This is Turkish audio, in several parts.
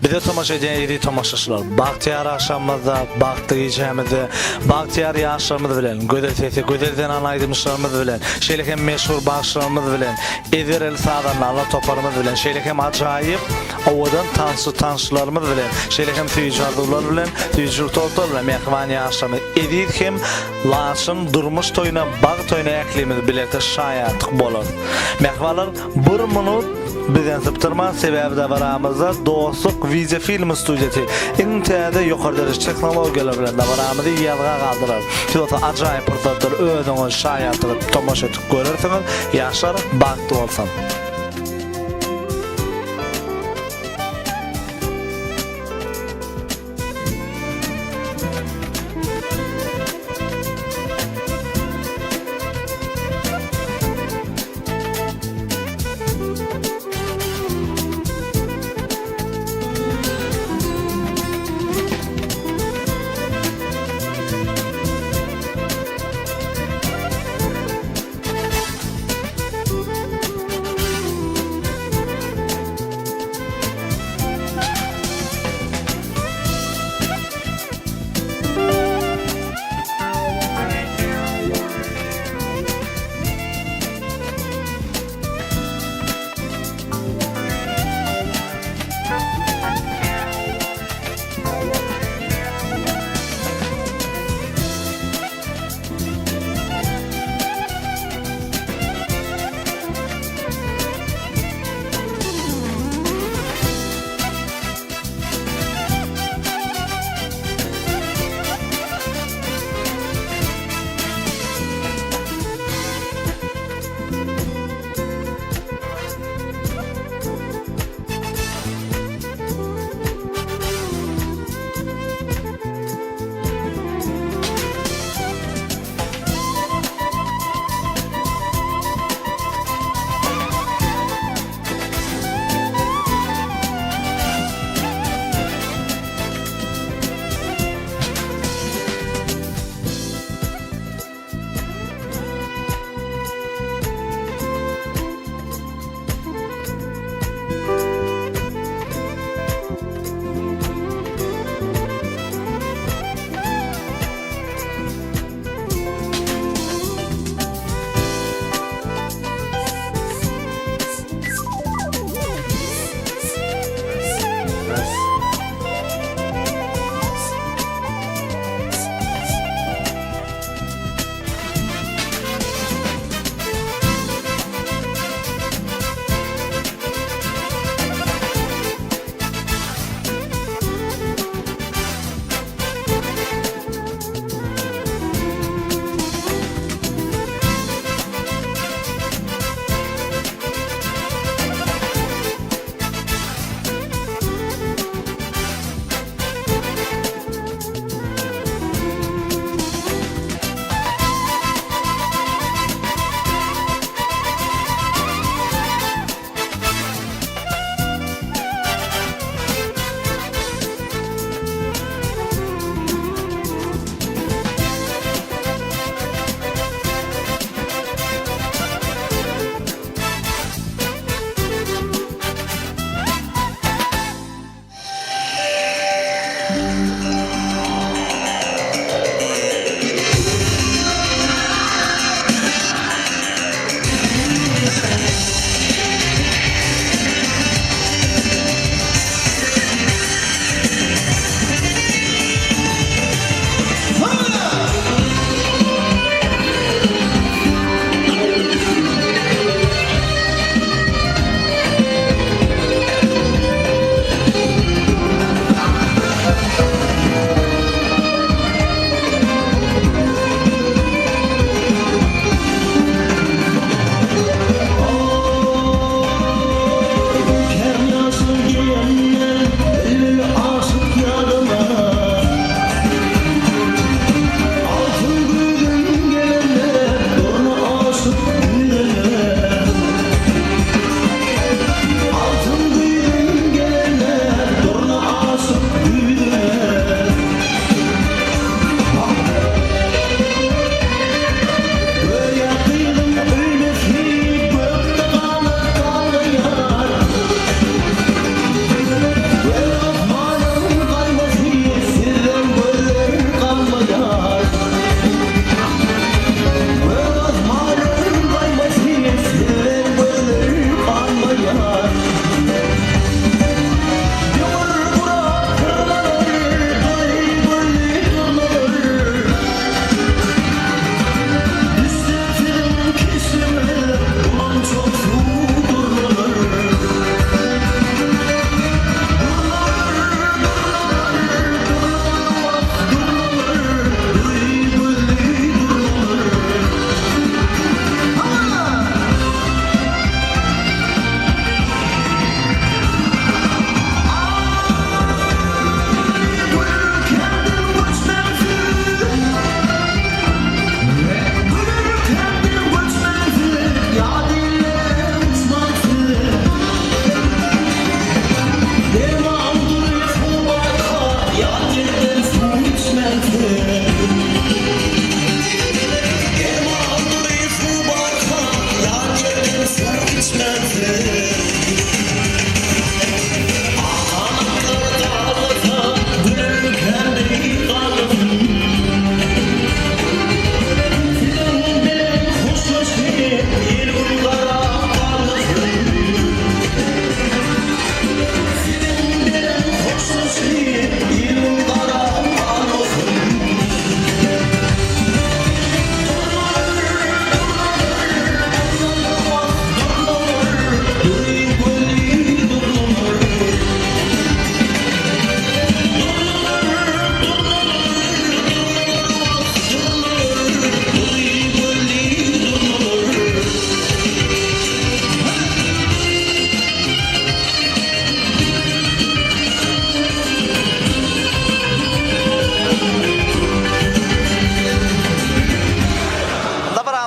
Bize tomaşa eden iri tomaşaçılar. Bahtiyar akşamımızda, bahtı gecemizde, bahtiyar yaşlarımız bilen, göderden anaydımışlarımız bilen, şeylik hem meşhur bağışlarımız bilen, edirel sağdanlarla toparımız bilen, şeylik hem acayip ovadan tanışlarımız bilen, şeylik hem tüyücürdurlar bilen, tüyücürtollar bilen, mehvani yaşlarımız. Edir hem laşın durmuş toyuna, bağ toyuna eklimiz bilete şayatık bolur. Mehvalar bir minut bizden sıptırma sebebi de varamızda dostluk video film stüdiyeti internette yukarı derece teknolojiyalar bilen de varamızda yalga kaldırar. Şurada acayip fırsatlar ödünüz şayatık tomaşa etip görürsünüz. Yaşlar baktı olsun.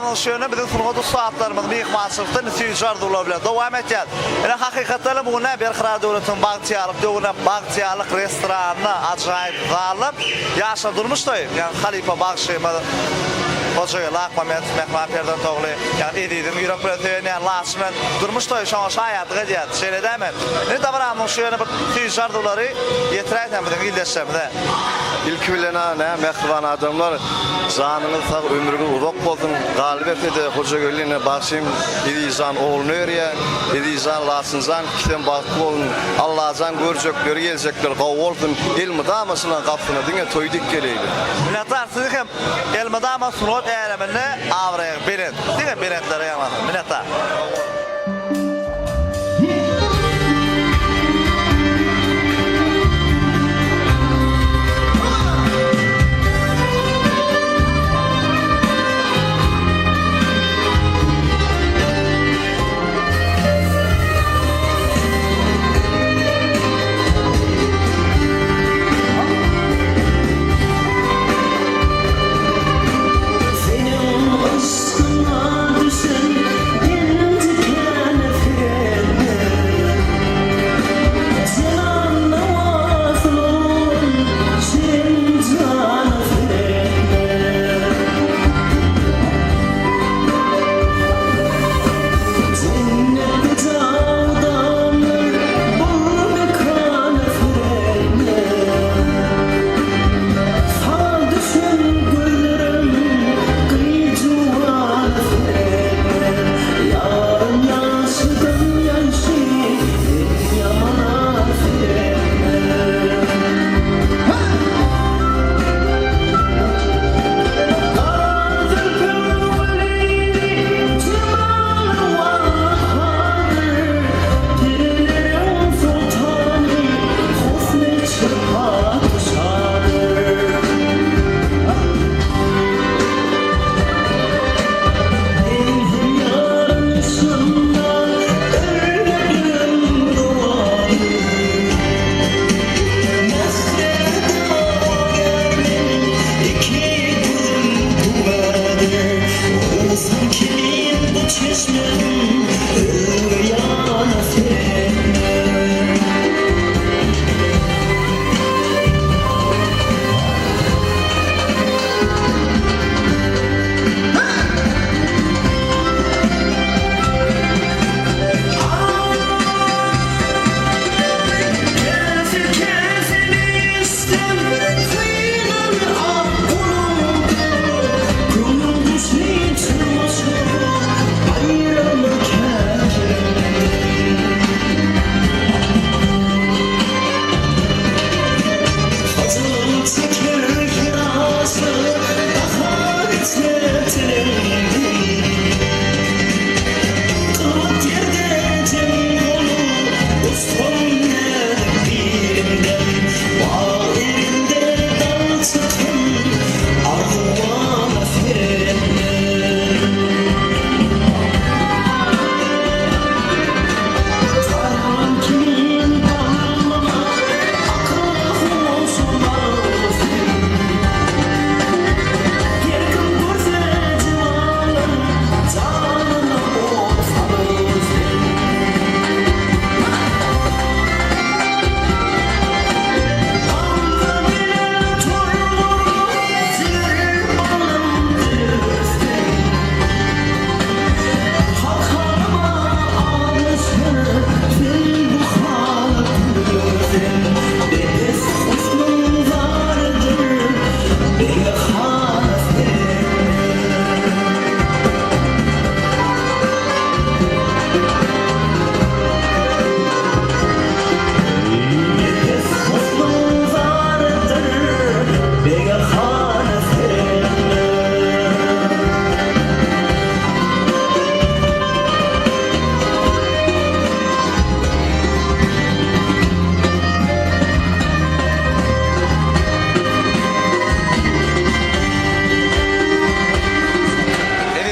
anın şöyle bizim sunğudu saatlarımız bir masrafta neticeler olabilir. Devam edeceğiz. Yani hakikaten bu ne bir karar devletin baktiyarlık, devlet baktiyarlık restoranı acayip zalim yaşa durmuştu. Yani Halifa Bakşı'yı Hoca Lakmamet, Mehmet Perden Toğlu, yani Edi'nin yürek bırakıyor, yani Lasmen durmuştu. Şu an şayet gidiyat, şeyle değil mi? Ne de var ama şu yana bir tüyücar doları yetireyden bizim ildeşlemde. İlk bilene ne mehriban adamlar zanınız sağ ömrünüz uzak olsun. Galibiyet ede Hoca Gölü'ne başım İdizan oğlunu öğreye, İdizan Lasınzan kişiden baklı olun. Allah'tan görecekleri gelecekler kav olsun. İlmi damasına kapsına dine toyduk geleydi. Minnettar sizi hem elmi damasına eğilimini avraya bilet. Değil mi biletlere yamadın? Minnettar. Senin aşkına düşen geldi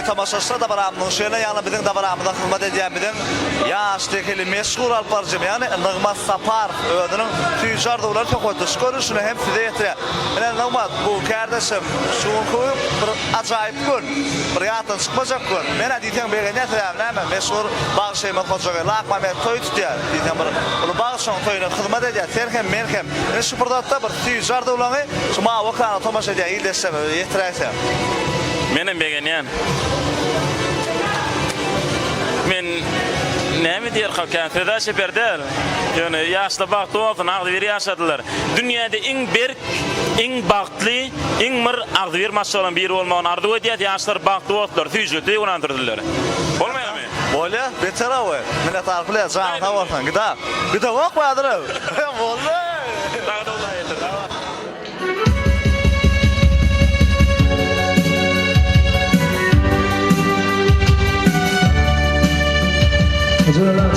tamaşaçylar da baramyň şeýle ýa-ni biziň de baramyzda hyzmat edýänmiziň ýaşdykili meşhur alparjym ýa-ni Nygmat Saparov özüniň tüýjar dowlar tokoýdyş görüşini hem size ýetirýär. Mene Nygmat bu kardeşim şuňky bir ajaýyp gün, bir ýatdan çykmajak gün. Mene diýen beýle näme meşhur Bagşeýme Hojaga Laqmamet toý tutýar. Diýen bir ulu Bagşeň toýuna hyzmat edýär. Sen hem men hem. Şu purdatda bir tüýjar dowlaňy şuma wagtany tomaşa edýär. İldeşsem ýetirýär. Menem begenýän. Men näme diýer halkan Feda Şeperdel. Ýöne ýaşly bagty bolsun, agdyr ýaşadylar. Dünýäde iň berk, iň bagtly, iň mir agdyr maşy bolan biri bolmagyny arzu edýär. Ýaşlar bagtly boldular, tüýjüti ýonandyrdylar. Bolmaýarmy? Bolýa, betara we. Mene tarply jan tawarsan. Gida wak badyr. Boldy. Dagda ýetir. Hazırlar,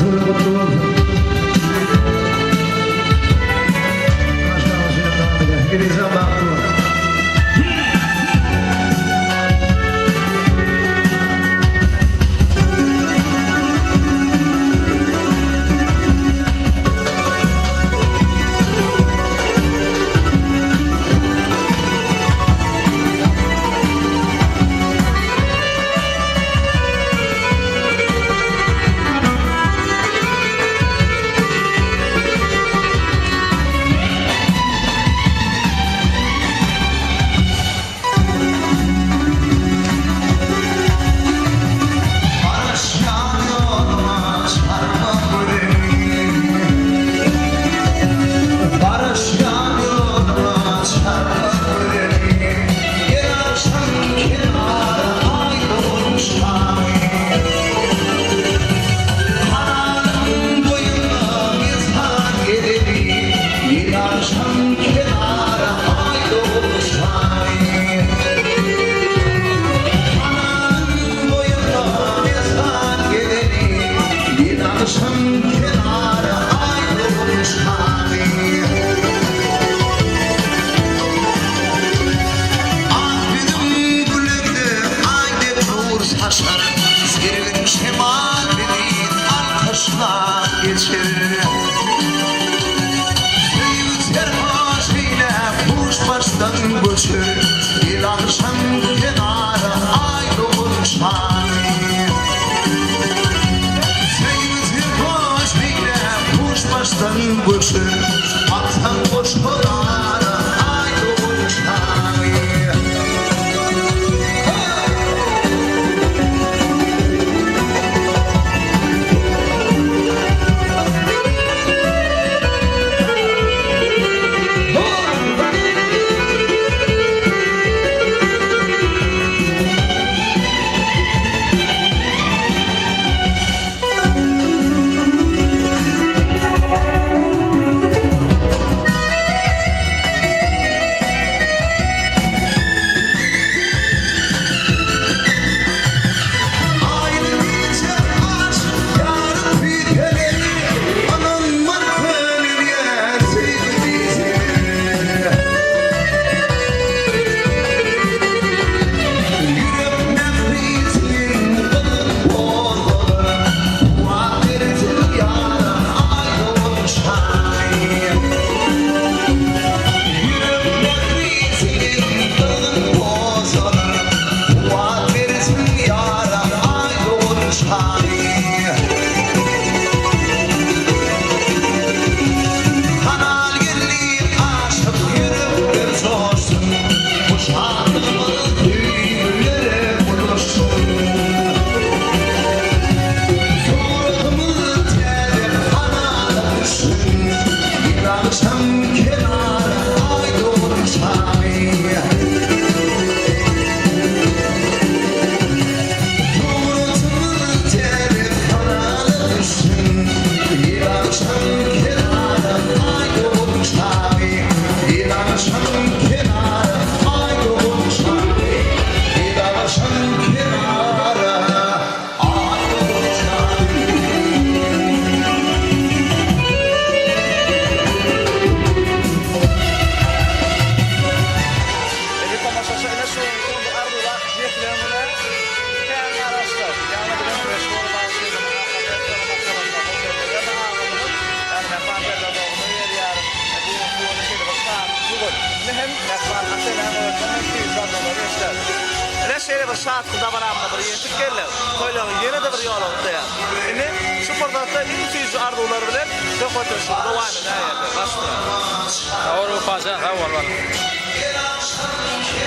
bir şatkıda baramda bir yetik geldi. Toylağı yine de bir yol oldu ya. Şimdi şu fırdatta ilk ardular bilen söhbet öşürü devam eder. Başla. Doğru fazla hava var.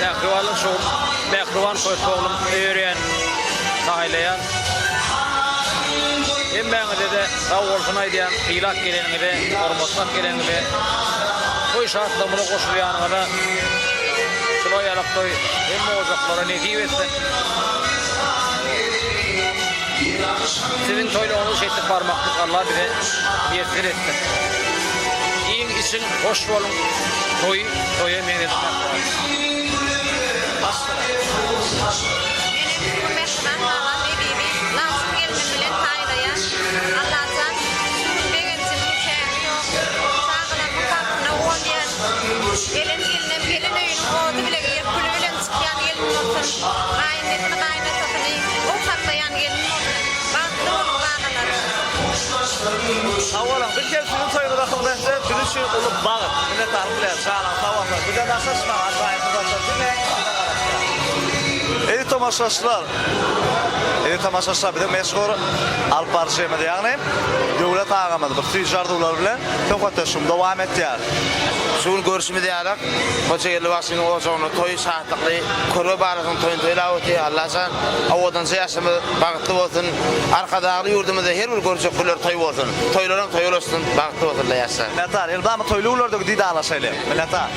Mehrivanlık şu mehrivan koytoğlum öğren sahilleyen. Emmengide de sağ olsun aydiyan kıylak gelen gibi, hormatmak gelen gibi. Toy şartlamını koşulayanına da şuna yalıp toy hem ocaklara netiv etsin. Sizin toyluğunuz şeytlik parmaklık Allah bize yetkin etsin. İyin için hoş olun. Toya emeğin edilmek var. Benim Mehmet Alan evibi lazım gelmem bilen taydaya Allah'tan beğentimini çeğri yok. Sağlarımı farkına olmayan gelin gelinem gelin öyünün oğdu bile giyip kulü bilen çıkayan gelin olsun. Kaynetini kaynatını o saklayan gelin olsun. Baklı olun bağlıları. Avalan bir kez sizin toyunu rakımdaysa bir için olup bağır. Millet arıklayar, sağlam, sağlamlar. Bir de nasıl sınav arzayın kızarsa dinle. Edi tamaşaçılar. Edi tamaşaçılar bir de meşhur Alpar Cem'de yani devlet ağamadı. Bir tüccardılar bilen çok ötüşüm devam etti yani. Şuun görüşümü diyarak Kocaeli vaksini olacağını toyu saatlikli körü barıqın toyun toyla ötü Allah'san avadan siyasımı bağıtlı olsun arkadağlı yurdumuzda her bir görüşük güller toy olsun toyların toy olsun bağıtlı olsun da yazsa Milletar, elbamı toylu ulardaki didi anlaşayla. Milletar.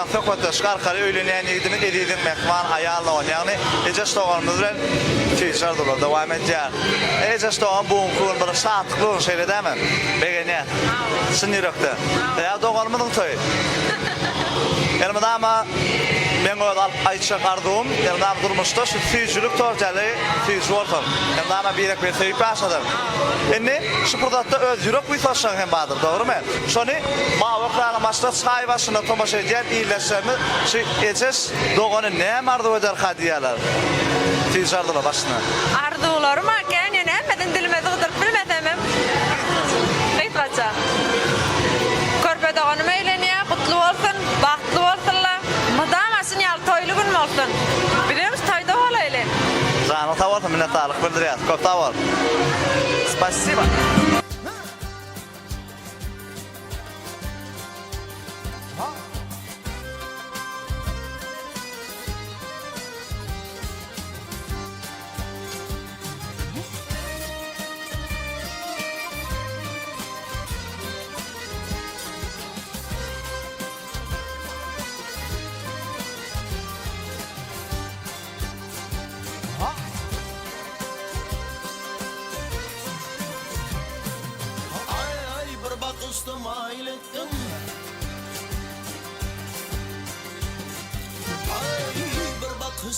ýa söhbetde şarkary öýlenýän ýigidimi edýän mehman aýal ol. Ýagny eje stoğanymyz bilen tüýşar dolar dowam edýär. Eje stoğan bu gün bir saatlyk bolan şeýle däme. Begenä. Sinirekde. Ýa doganymyň toýy. Elmada ama ben o ayça kardığım, elmada durmuşta şu tüycülük torcalı tüycü ortam. Elmada ama bir ekmek tüyüp başladım. Enne şu pırdatta öz yürek bir taşan hem badır, doğru mu? Şunu mağvaklarına maçta çay başına tomaş edeceğim, iyileşeceğimi şu eces doğanı ne mardı öder hadiyeler. Tüycü ardılar başına. Ardular mı? Yani ne? Meden dilime doğdur bilmedemem. Git kaça. Körpe doğanım eğleniyor, kutlu olsun, bahtlı olsunlar. Mıdamasın yal toylu gün olsun. Biliyor musun toyda ol eğlen. Canı tavar, minnettarlık bildiriyor. Köp tavar. Spasiba.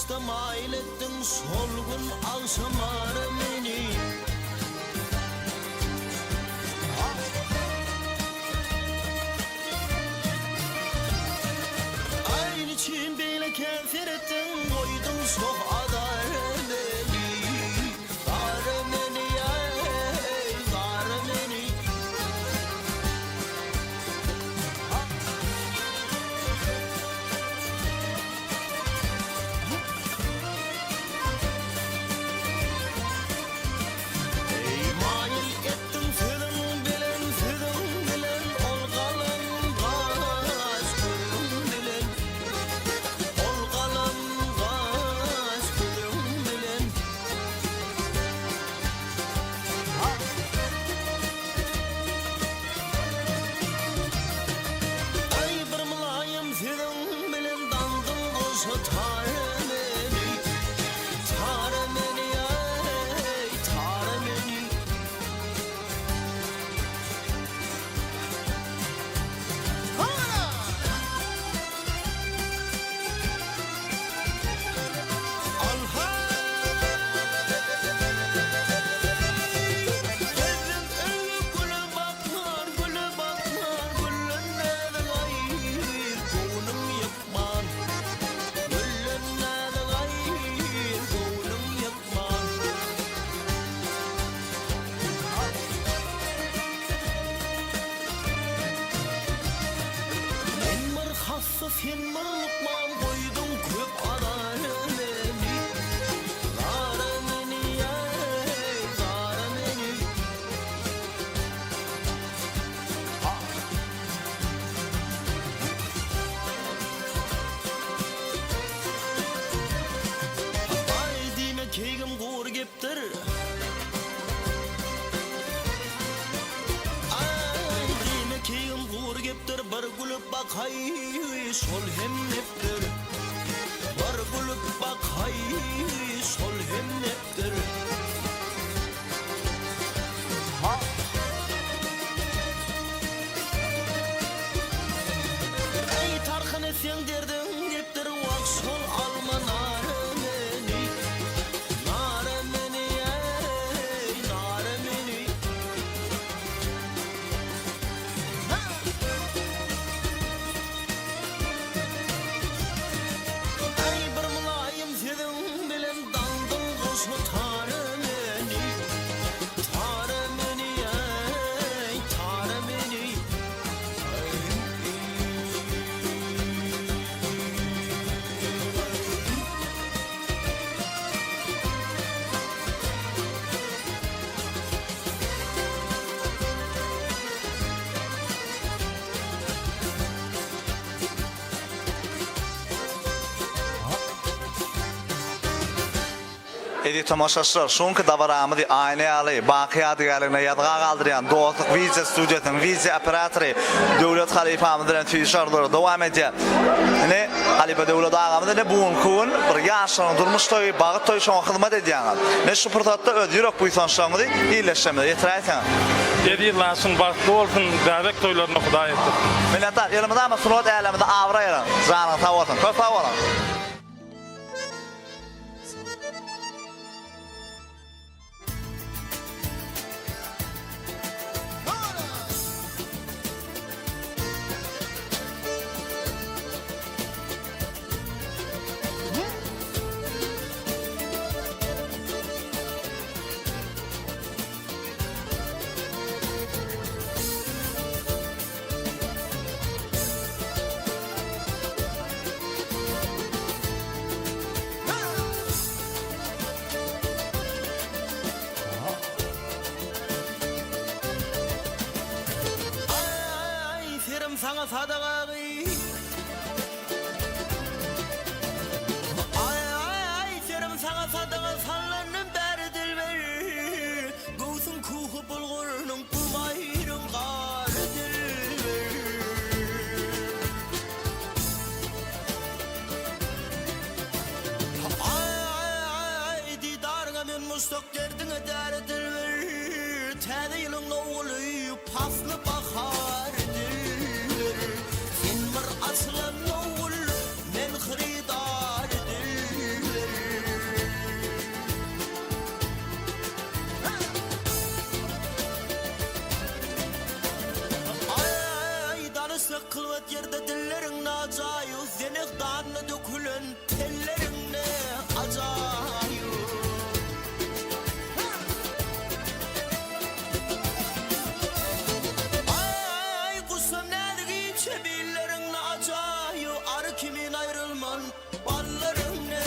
İstemailettin solgun alsamarı meni Aynı için bile kefir ettin koydun sok adarı beni Darı beni ey darı beni sol hem neptir var bulup bak hay sol hem neptir ey tarxın etsen derdin neptir vak sol alma narı meni ey narı meni Edi tamaşaçılar, şunki davaramyzy aynaýaly, bakyat ýalyna ýadga galdyrýan dostluk wize studiýasynyň wize operatory Döwlet halifamyz bilen tüýşarlary dowam edýär. Ine Halipa Döwlet agamyz ne bugun kun bir ýaşaryň durmuşdagy bagyt toý şoň hyzmat edýär. Ne şu pırtatda öz ýürek buýsanşaňyzy iýleşmeli ýetirýär. Dedi lasın baktı olsun bebek toylarına Hudaý etdi. Milletler, elimizde ama sunat elimizde avrayalım. Zanın tavatın, köp tavatın. Sana sadağı ay serim sana sadağı sallanın beri dilber Gövsün kuhu bulgurunun kumayrın qarı dilber Ay didarına men mustak derdin eder dilber Təni yılın oğulu paslı bakar Aslan oğul men xridar dilber Ay danışsak kılvat yerde dillerin nacayu Zenek dağını dökülen tellerin ne acayu Ay kusam nedik içebilirin acayu arı kimin ayrılman balların ne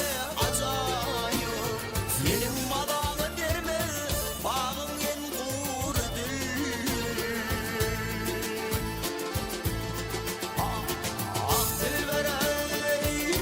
acayu Senin badağın derme bağın en kurdur Ah dilber ey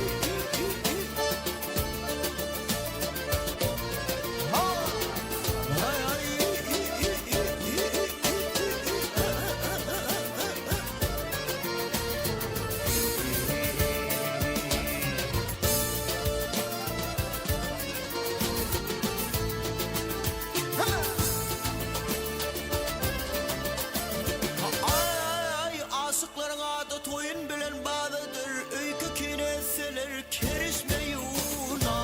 Ay aşıkların adı toyun bilen bağlıdır Öykü kineseler kerişme yunadıdır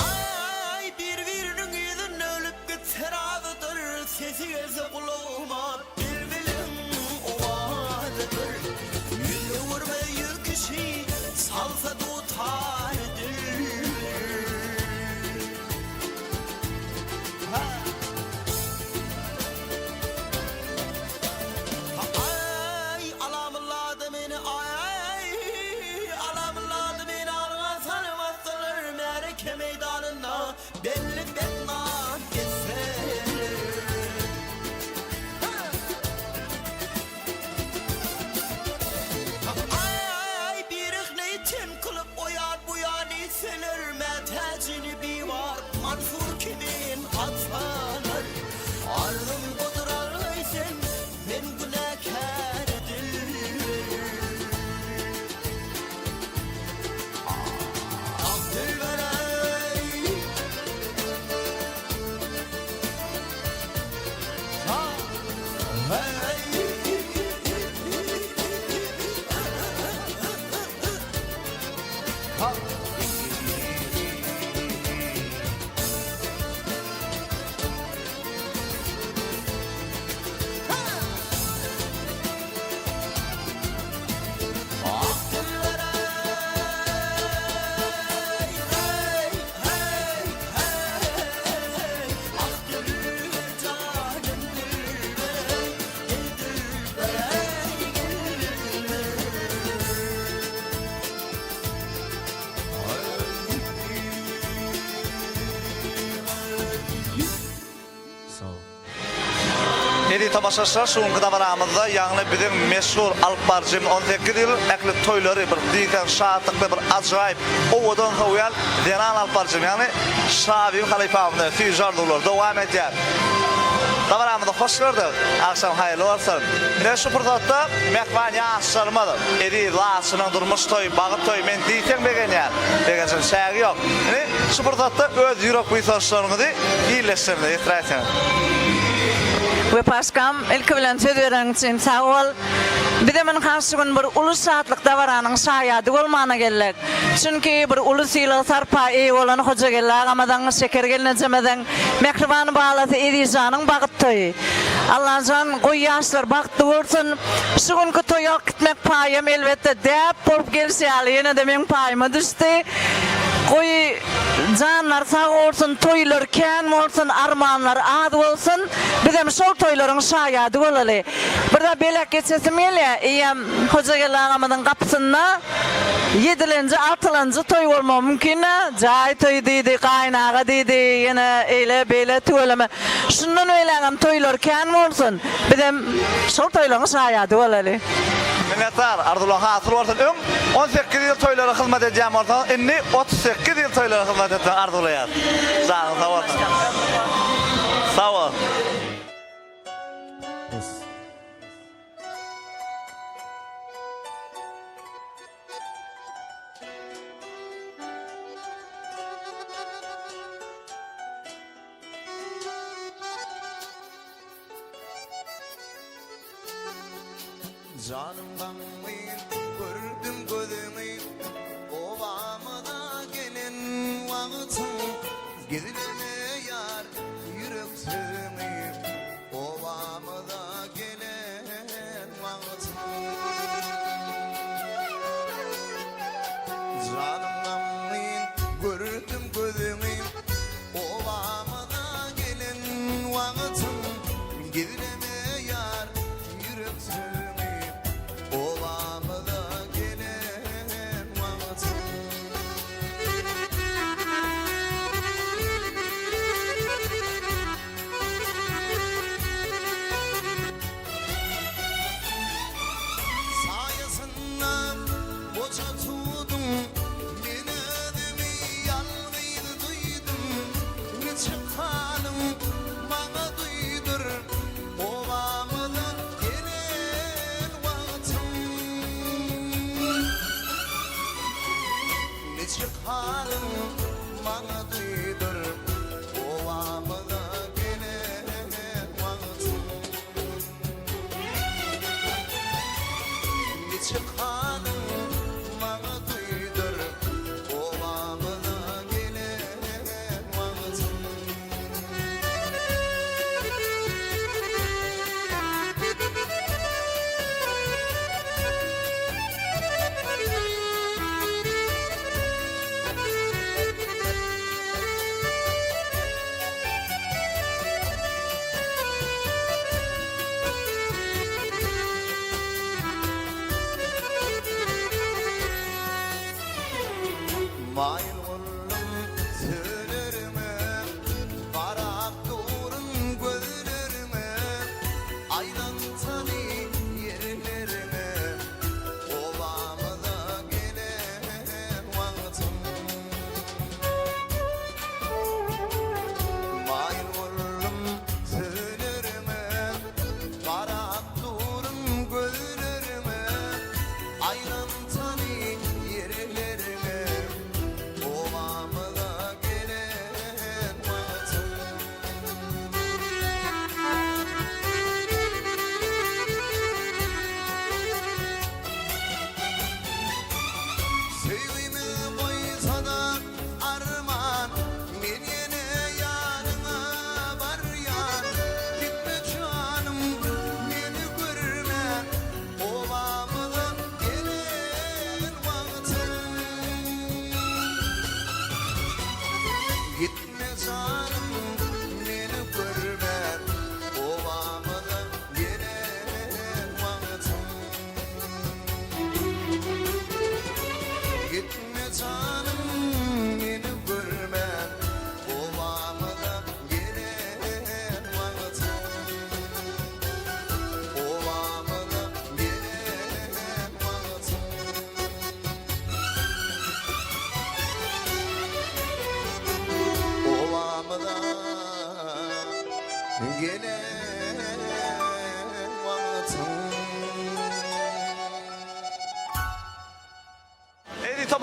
Ay birbirinin yüzün ölüp gitser adıdır Sesi gelse kulağıma bilbilin ovadıdır Yüzü vurmayı kişi salsa tutardır Ay alamladı beni ay alamladı beni alma sanmazlar mereke meydanına belli benna geçseler Ay bir ne tim kılıp oyan bu yani seler metecini bir var Mansur kimin atlanır Ardım kuduralıysen men günahkar dilber Ah dilber ey Edi tamaşaçılar şuňky dabaramyzda ýagny bizim meşhur Alparjym 18 ýyl ekli toýlary bir diýen şahatlyk bir ajaýyp owadan howýal Zenan Alparjym ýagny Şabi halifamyny süýjardylar dowam etýär. Dabaramyzda hoş gördük. Akşam hayırlı olsun. Ne şu fırsatda mehman ýaşlarmadyk. Edi laçynyň durmuş toý, bagyt toý men diýsem begenýär. Begençin şägi ýok. Şu fırsatda öz ýürek buýsaşlaryňyzy iýleşdirdi, ýetirýän. Ve paşkam ilki bilen söz veren için sağ ol. Bir de men karşı gün bir ulus saatlık davaranyň şaýady bolmana geldik. Çünki bir ulus ýyly sarpa olan hoja geldik. Amadan şeker gelene jemeden mehriban bağlasy edijanyň bagyt toý. Allah'ın goý ýaşlar bagtly bolsun. Şu günkü toýa gitmek paýam elbetde däp bolup gelse ýaly ýene de men paýama düşdi. Goý janlar sağ olsun, toýlar kän bolsun, armanlar ad bolsun. Bizim şol toýlaryň şaýady bolaly. Birde belek geçesim gelýär. Hoja gelýän gapysynda 7-nji 6-nji toý bolmagy mümkin. Jaý toý diýdi, gaýnaga diýdi, ýene eýle beýle töweleme. Şundan öýläňem toýlar kän bolsun. Bizim şol toýlaryň şaýady bolaly. Minnettar Ardullah hasıl olsun. 18 ýyl toýlara hyzmat edýän bolsa, inni 38 ýyl toýlara hyzmat etdi Ardullah. Sağ ol. Sağ ol. Canım kanlıyım, gördüm gözümü, ovamıda gelen vakıtım, gizleme yar yürek sözümü, ovamıda gelen vakıtım. Canım kanlıyım, gördüm gözümü, ovamıda gelen vakıtım, gizleme yar yürek sözümü. Ovamıda gelen vakıtım. Sayasından boça tutdum, men özümi yalgız duydum. Ne çıkanım bana duydur, ovamıda gelen vakıtım. Ne çıkanım bana duydur, ovamıda gelen vakıtım. Ne çıkanım bana duydur, ovamıda gelen vakıtım.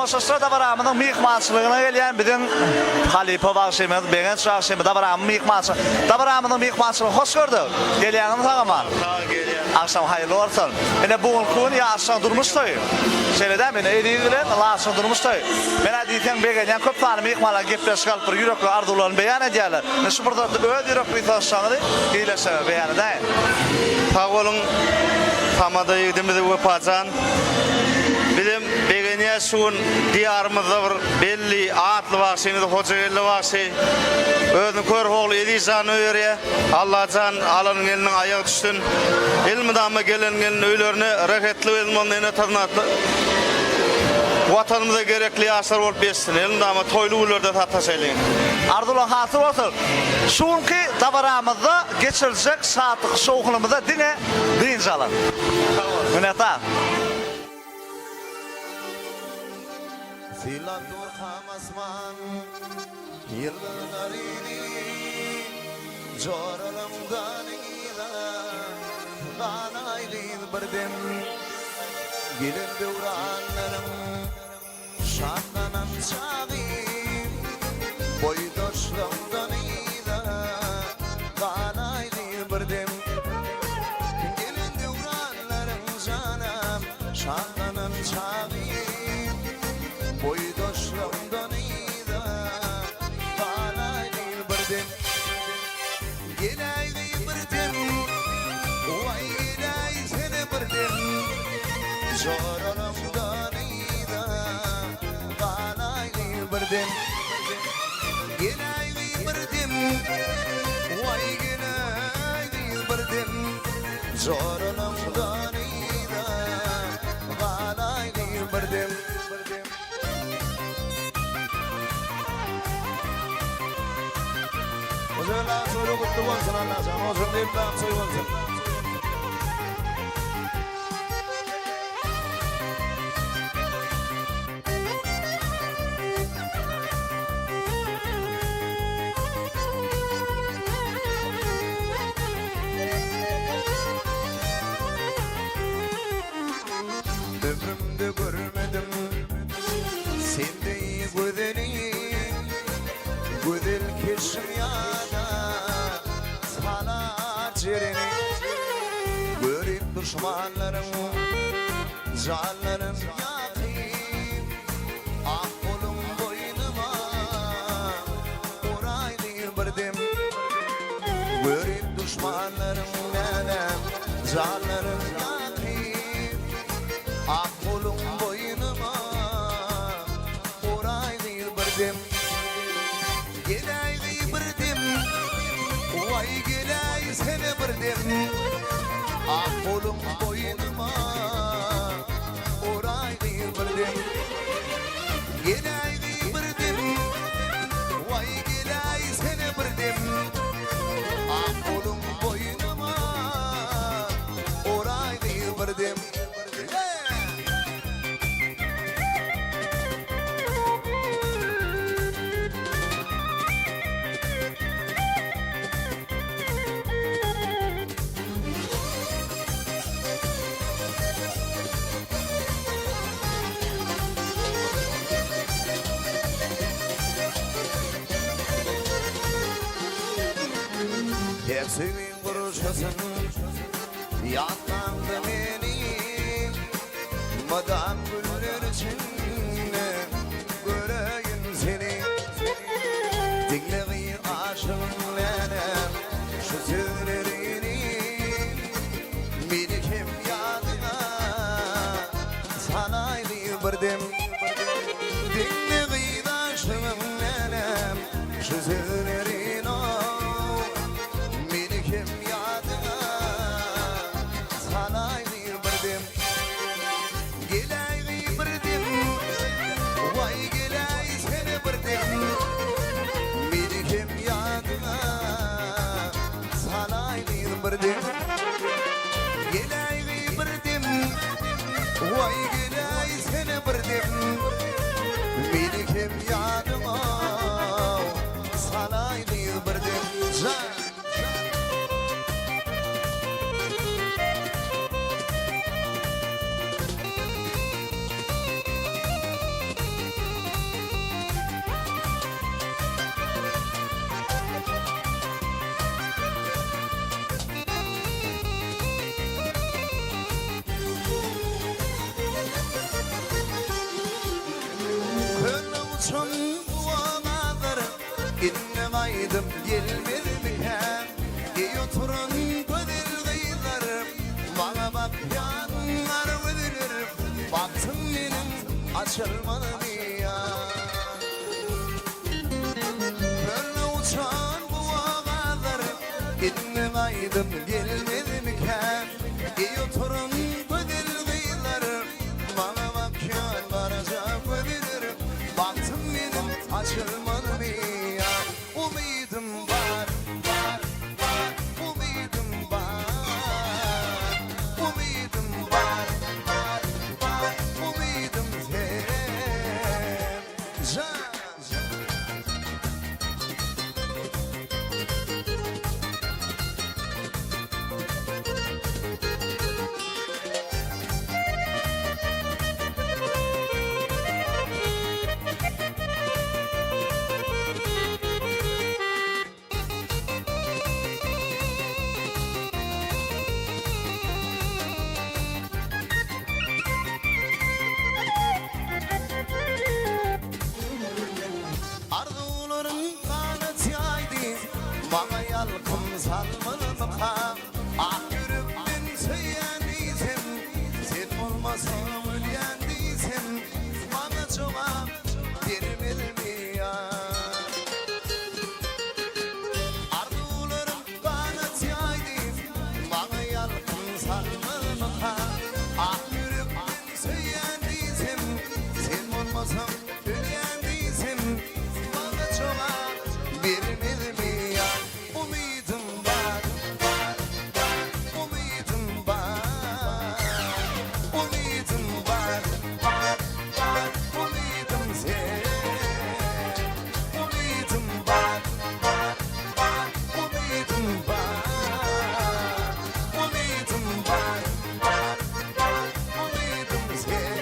tamaşaçılar da baramynyň mehmançylygyna gelýän biziň Halipa bagşymyz, Begenç bagşymy da baramyň mehmançy. Da baramynyň mehmançylygyna hoş gördük. Gelýäňiz sagaman. Akşam hayırlı olsun. Ene bugün ýaşaň durmuşdy. Şeýle meni edýär bilen ýaşaň durmuşdy. Mena diýsen begenýän köp sany mehmanlar gepleşip galyp bir ýürekli arzuwlaryny beýan edýärler. Ne şu burada öz ýürekli taşşaňy eýleşe beýan edýär. Sağ olun. Hamada ýigdimizi wepajan. Bizim Begenýä şuun diýarymyzda bir belli atly bagşyny, hojagelli bagşy. Özüni kör hogly Elizan öýerýär. Allahjan alanyň eliniň aýagy düşsün. Elmidama gelen öýlerini rahatly elmanyna tarnatly. Watanymyza gerekli ýaşlar bolup bersin. Elmidama toýly uýlarda tataşaýlyň. Arzulan hatyr bolsun. Şuňky dabaramyzda geçiriljek saatlyk şowhunymyza dine diýjalar. Müneta. Filan dur hamasman yıllarını Joralım ganıyla Ganaylı birdim Gelin devranlarım Şanlanan çağım Boydoşlum ganıyla Ganaylı birdim Gelin devranlarım canım Şanlanan çağım Boydoşlumdan iyida Ganaylı birdim Genaylı birdim Vay genay seni birdim Zoralımdan iyida Ganaylı birdim Genaylı birdim Vay genaylı birdim Zoralımdan iyida Ganaylı birdim Ozerler soru kutlu olsun Allah'ım. Olsun deyip ben soru olsun. Ömrümde görmedim Sendeyi güzeli Güzel keşim yana Sana cereni Görüp düşmanlarım Canlarım yakayım Ah kolum boynuma Oraylı birdim Görüp düşmanlarım nenem Canlarım yakayım Ah kolum boynuma Oraylı birdim Genaylı birdim Vay genay seni birdim Ah kolum boynuma Oraylı birdim Genaylı birdim Vay genay seni birdim Ah kolum boynuma Oraylı birdim Hepsinin vuruşasın Yanlandı beni Madam güller içinde Göreyim seni Dinleyi aşığım nenem Şu sözlerini Birikim yadına Sanaylı birdim Dinleyi aşığım nenem Şu sözlerini Vay genay seni birdim Melikim yadıma Sanaylı birdim uçan buğalar inne vaydım gelmedim hem ey oturun gödel gıylar bana bak yanlar ödülür baktım benim açılmadı ya böyle uçan buğalar inne vaydım gelmedim hem ey oturun gödel gıylar bana bak yanlar ödülür baktım benim açılmadı ya umidim var var var umidim var umidim var var var umidim sen arzuların kanat yaydı bana yalkın salmalı mıka ah yürüp ben söyleyendiysem sen olmasan ölyendiysem bana cevap vermeli ya arzuların kanat yaydı bana yalkın salmalı mıka ah yürüp ben söyleyendiysem sen olmasan ölyendiysem bana cevap vermeli mi ya umidim var var var umidim var umidim var var var umidim sen umidim var var var umidim var umidim var var var umidim sen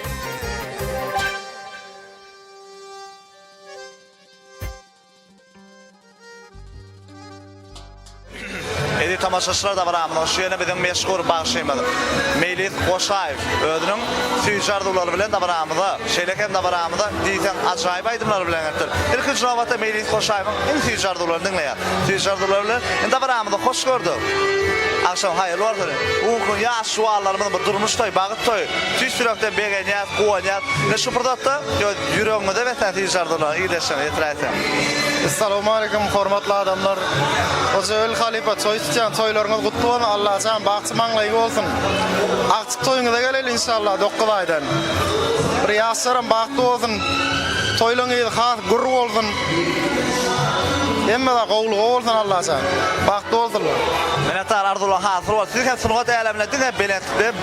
Edi tamaşaçılar da var amına. Şu yana bizim meşhur bağışlaymadı. Melis Qoşayev ödünün tüccarlar bilen da var amına. Şeylekem da var amına. Diysen acayip aydınlar bilen ettir. İlk cevabata Melis Qoşayev'in en tüccarlar dinleyen. Tüccarlar bilen da var amına. Hoş gördü. Akşam hayırlı olsun. Uğun ya şu ağlarımın bu durmuş toy, bağıt toy. Tüy sürekli beğeniyat, kuvaniyat. Ne şu pırdatta? Yüreğimde ve sen tüccarlar iyileşen, yetiraysen. Assalamu alaikum hormatly adamlar. Özel halifa toy tutjan toylarınız kutlu bolsun. Allah can baxtı manglayı olsun. Aqçıq toyuňyza geleli inşallah 9 aydan. Bir ýaşlarym baxtly bolsun. Toylaryňyz has gurr bolsun. Emme da gowlugy bolsun Allah can. Baxtly bolsunlar. Mene tar Ardullah hazır ol. Siz hem sunugat alamına dinle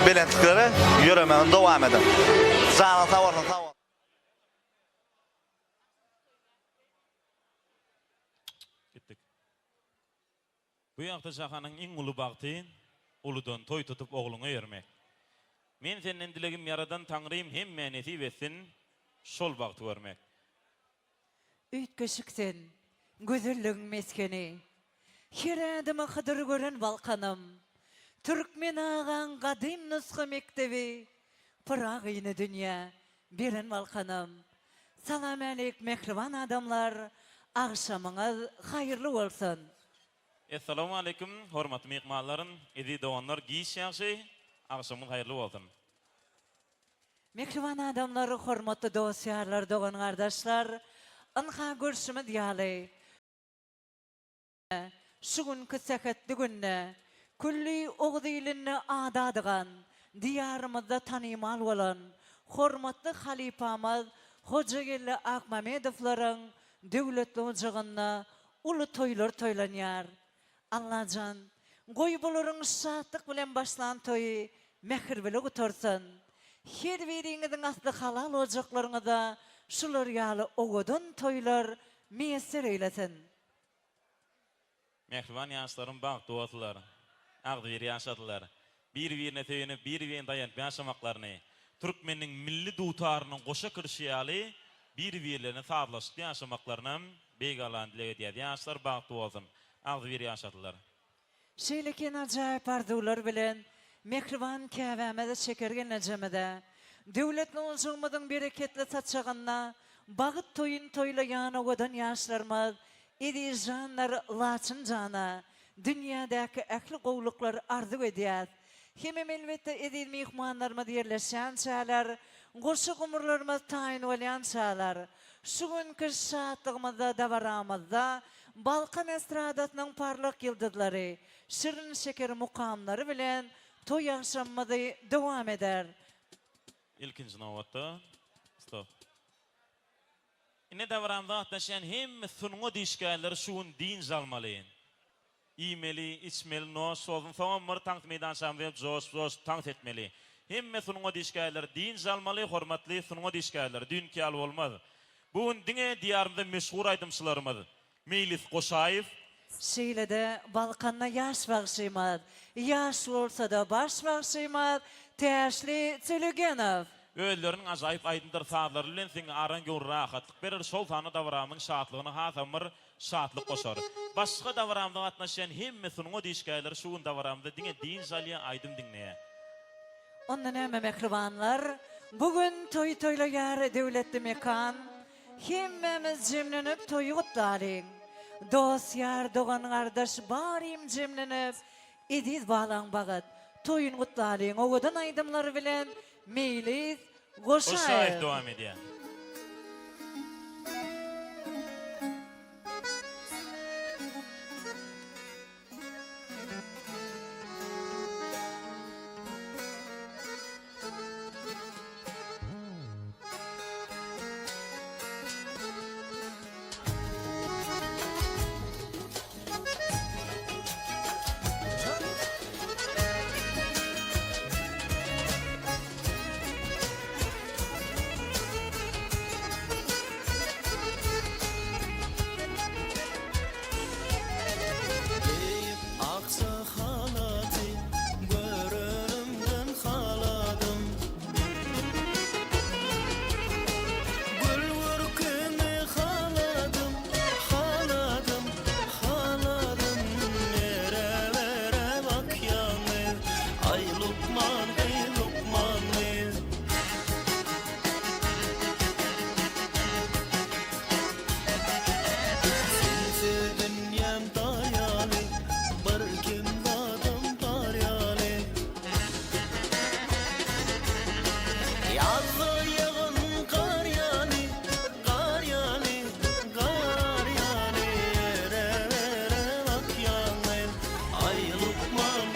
belentlikleri yürümenin devam edin. Canın sağ olsun, sağ olun. Gittik. Bu ýakda jahanyň iň uly bagty uludan toy tutup ogluňa ýermek. Men senden dilegim yaradan Taňrym hemme nesip etsin, şol bagty görmek. Üýtgeşikden gözelligiň meskeni her adamy hydyr gören balkanım Türkmen ağan gadym nusga mektebi Pırak yine dünya beren balkanım Salam aleyk mehriban adamlar Akşamyňyz hayırlı bolsun. Assalamu alaikum hormatly mehmanlarym, edi doganlar giýiş ýaşy, akşamyň hayırly bolsun. Mehriban adamlar, hormatly dostlar, dogan gardaşlar, ynha görüşimi diýaly. Şu günkü sähetli günde külli ogdy ilini adadygan, diyarymyzda tanymal bolan hormatly halipamyz Hojagelle Akmamedowlaryň döwletli ojagyna uly toylar toylanýar. Allahan goý bolaryň şatlyk bilen başlan toýy mehir bilen gutarsan. Her biriňiziň asly halal ojaklaryňyzda şular ýaly ogodun toylar meýesser eýlesin. Mehriban ýaşlarym bagty otlar. Agdy bir ýaşadylar. Bir-birine töýenip, bir-birine daýanyp ýaşamaklaryny, Türkmeniň milli dutarynyň goşa kirşýaly bir-birlerine sablaşyp ýaşamaklaryny beýgalan dileg edýär. Ýaşlar bagty bolsun. Agdy bir ýaşadylar. Şeýleken ajaýyp arzular bilen mehriban käbämede şekergen nejemede döwletli ojagymyzyň bereketli saçagyna Bagyt toyun toylayan ogadan ýaşlarymyz edizanlar laçyn jana dünýädäki ähli gowluklar arzu edýär. Hemem elbette edil mihmanlarymyz yerleşen çäler, goşy gumurlarymyz taýyn bolýan çäler. Şu günkü şatlygymyzda dawaramyzda Balkan estradatynyň parlak ýyldızlary, şirin şeker mukamlary bilen toy ýaşamyzy dowam eder. İlkinci nowatda. Stop. Ine davramda atnaşan hem sunuňa diýişgänleri şuň din zalmalyn. İmeli, içmeli, no, sozun, soňa myr tank meydan şamwyp, joş tank etmeli. Hemme sunuňa diýişgänleri din zalmaly, hormatly sunuňa diýişgänleri, dünkü al bolmaz. Bugun diňe diýarymda meşhur aýdymçylarymyz. Meýlis Goşaýew, Şeýlede Balkanna ýaş bagşymaz, ýaş bolsa-da baş bagşymaz, Täşli Çelegenow. Öýleriniň ajaýyp aýdyndyr sazlary bilen siň aran gör rahatlyk berer, şol sany dawramyň şatlygyny hasamyr şatlyk goşar. Başga dawramda gatnaşan hemme sunuňa diýişgänler şu dawramda diňe din zalýa aýdym diňne. Onda näme mehribanlar, bugün toy toylaýar döwletli mekan, hemmemiz jemlenip toýy gutlaryň. Dost ýar, dogan gardaş barim jemlenip, ediz balan bagat, toyun gutlaryň. Ogadan aýdymlary bilen Meýlis Goşaýew Goşaýew. dowam edýär. Aksa halaty görünümden haladım Gülwürküni haladım Nerelere bak ýany Ay Lukman Sensiz dünyam dayaly bir kim adam daryaly Yazgy ýygyn gar ýaly Nerelere bak ýany Ay Lukman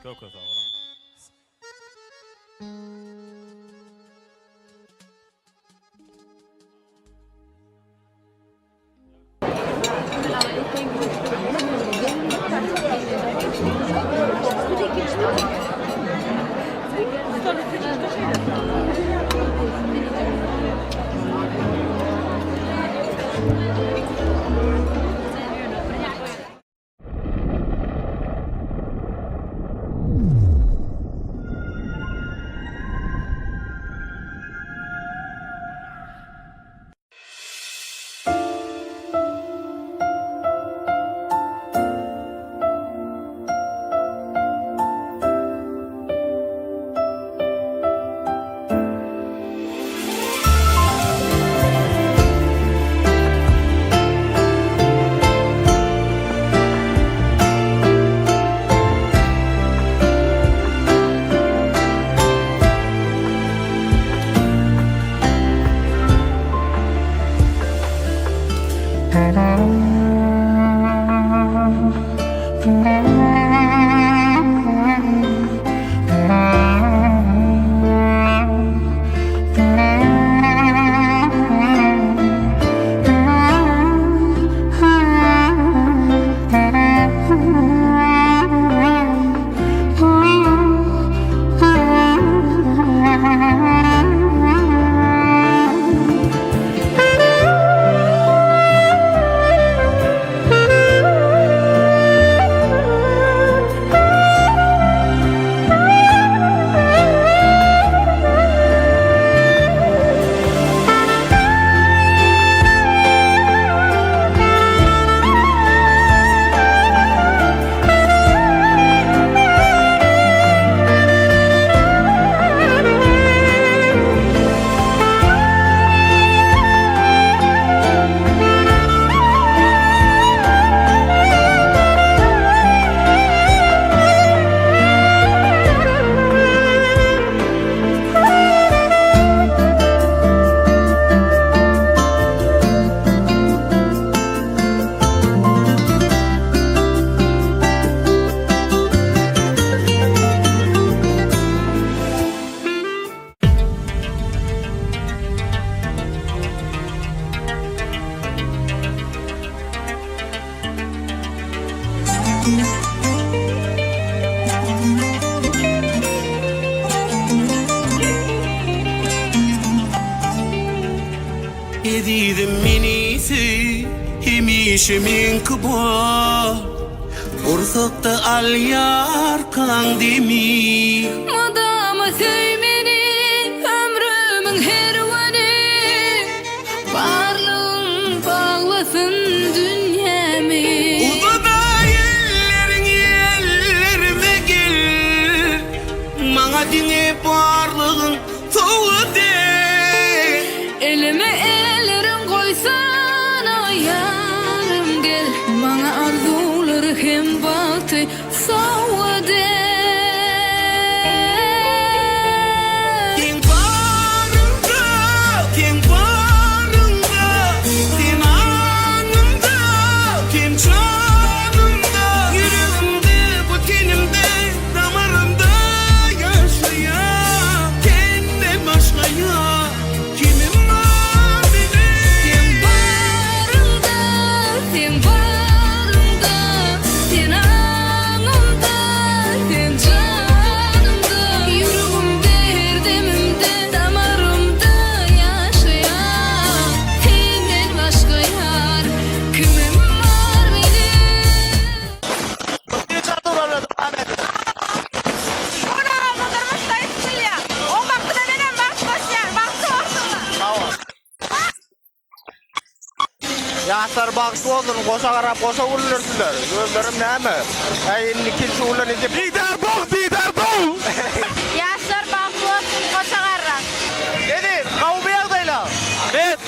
Çok kötü oğlan. Edidim menisi Hemişemin kıbar Ursakta al yar kan demi Madama söymeni ömrümün hervanı Varlığın bağlasın dünyamı Uzada yerlerime gel Mana dine varlığın soğu de Elime ellerin koysana yarım gel Bana arzuları hem baktı savade Sen varında, sen varında Sen anımda, sen canımda Yüreğimde, bu tenimde, damarımda yaşayan Senden başkaya kimim var benim Sen varında, sen anımda, sen canımda Yüreğimde, her demimde, damarımda yaşayan Senden başka yar kimim var benim Ona mıdırmış da istil ya. O baktı da benim baktı başlar. Baktı ortalığı. Yaşlar baktı oldun, koşa karap koşa vurulursunlar. Gözlerim neyme? Ayın ikinci ulan edip. Lider bol! Yaşlar baktı olsun koşa karrak. Dedi, kavu bir yağdayla. Evet.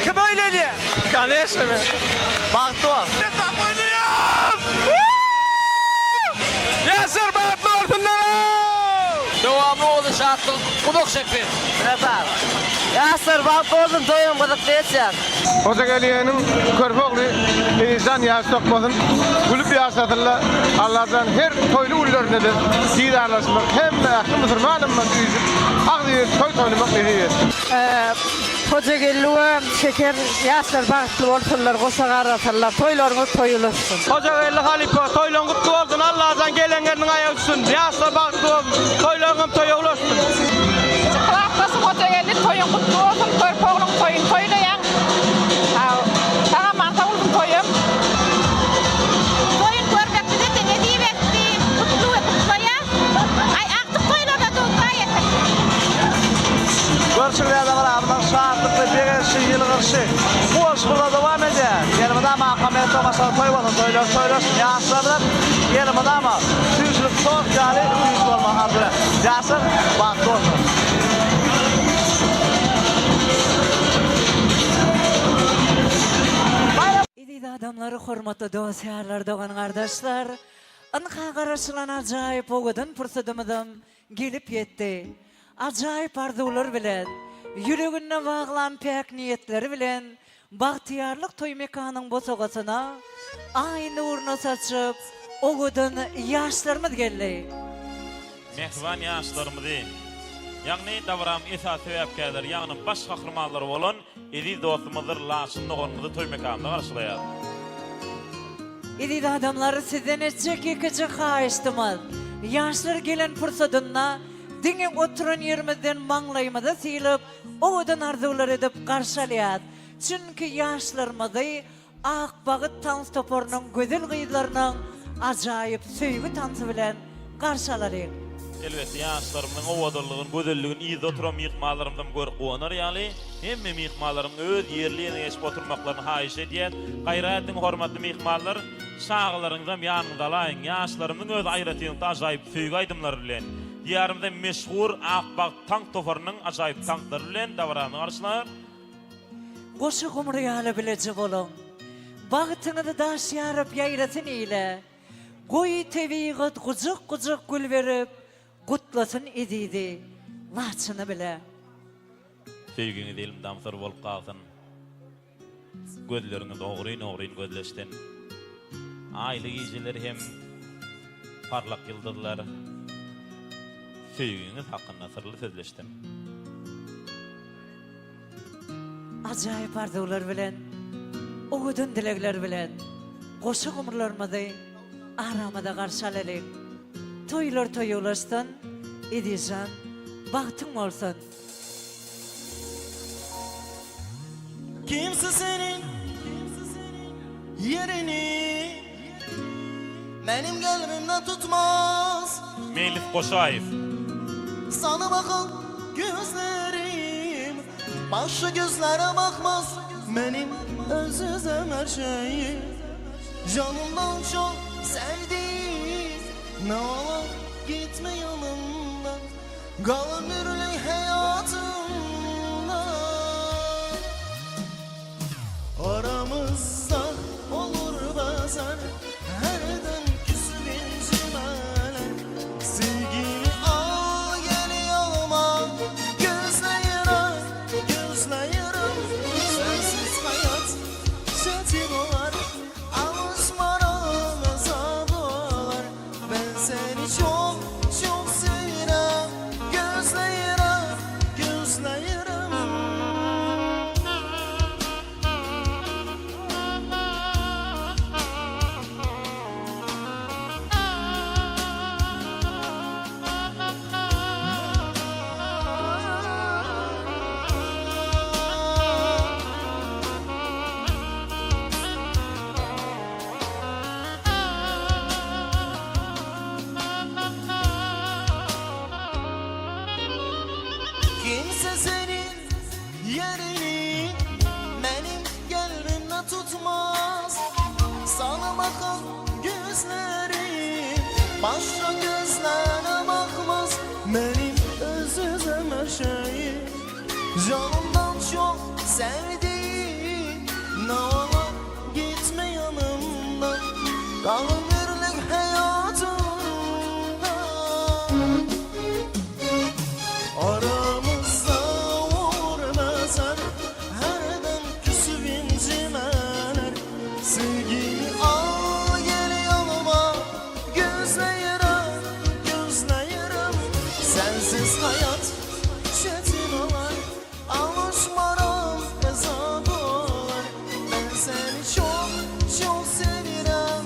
Kim öyle diye? Kanesi mi? Baktı o. Ne tam oynayalım? Yaşlar baktı ortalığı. Devamlı oldu şartlı kuduk şekli. Efendim. Yaşlar baktı oldun toyun kuduk diyecek. Hoca geliyenin körpoklu insan yaş sokmasın. Kulüp yaşatırlar. Allah'tan her toylu ullarına da didarlaşmak. Hem de aklı Müslümanım mı düzüm. Ağzı toy toylamak ne Hoca geliyor, şeker yaşlar baktı olsunlar, koşa karasırlar, toylarınız toyulursun. Hoca geldi halife, toylan kutlu oldun. Allah'tan gelenlerin ayağı üstün. Yaşlar baktı oldun. Toylarım toyulursun. Kulaklasın hoca geldi toyun kutlu olsun. Körpoğlun toyun toylayan. Sana manta buldum toyum. Toyun görmek bize de ne diyeyim ettiğim. Kutlu ve kutlaya. Ay aktık toylarda tutmaya yeter. Görüşürüz adamlar abdan şahatlıklı bir şey yılı kırşı. Bu hoş burada devam eder. Yerimde makamaya tokaşan toy var. Toylasın yaşlardan. Yerimde ama tüyüzlük çok yani tüyüzlük olmak hazır. Yaşır baktı olsun. İdide adamları hormatlı dostlar, doğan kardeşler. Anka karşılan acayip oğudun fırsatımızdan gelip yetti. Acayip arzular bilen, yüreğine bağlan pek niyetleri bilen, bahtiyarlık toy mekanın bosoğasına aynı uğruna saçıp oğudun yaşlarımız geldi. Mehriban yaşlarımızı yani davram esas sebepkeler yani baş kahramanları olan edi dostumuzdur laşında onumuzu toy mekanında karşılayar. İdide adamları sizden etcek ikici kayıştımız. Yaşlar gelen fırsatına dine oturan yerimizden manglayımızı silip oğudun arzular edip karşılayat. Çünkü yaşlarımızı Akbağıt Tans Topor'un güzel kıyılarının acayip söygü tansı bilen karşılayın. Elbette yaşlarımın ovadırlığın, gözelliğin, iyi oturan mihmalarımdan görüp qoğanar yani. Hem mihmalarım öz yerliğine geçip oturmaklarını hayiş ediyen. Gayretin hormatlı mihmalar sağlarınızdan yanında alayın. Yaşlarımın öz ayretinin acayip söygü aydımları bilen. Diyarımda meşhur Akbağıt Tank Topor'un acayip tankları bilen davranı karşılar. Koşu kumruyalı bilece bolun. Bağıtını daş yarıp yayratın ile. Goy teviğit kucuk kucuk gül verip kutlasın idiydi. Laçını bile. Sevgini dilim damsır bolup kalsın. Gözleriniz oğruyun gözleştin. Aylı geceler hem parlak yıldızlar. Sevginiz hakkında sırlı sözleştin. Acayip arzular bilen, oğudun dilekler bilen, koşu kumrularımızı aramada karşılayın. Toylar toyulaşsın, idişan, bahtın olsun. Kimse senin yerini benim kalbimde tutmaz. Melih Koşayev. Sana bakan gözlerim başka gözlere bakmaz. Benim özüm her şeyim canımdan çok sevdiğim. Ne olur gitme yanımdan, kal ömürlük hayatımda. Aramızda olur bazen herden küsüp incimeler. Sevgimi al gel yanıma, gözlerim, gözlerim. Sensiz hayat çetin olar, alışmanın azabı olar. Ben seni çok çok seviyorum, gözlerim, gözlerim. Kimse senin yerini benim kalbimde tutmaz. Sana bakan gözlerim başka gözlere bakmaz. Benim özüm her şeyim canımdan çok sevdiğim. Ne olur gitme yanımdan, kal ömürlük hayatımda. Aramızda olur bazen herden küsüp incimeler. Sevgimi al gel yanıma, gözlerim, gözlerim. Sensiz hayat çetin olar, alışmanın azabı olar. Ben seni çok çok seviyorum,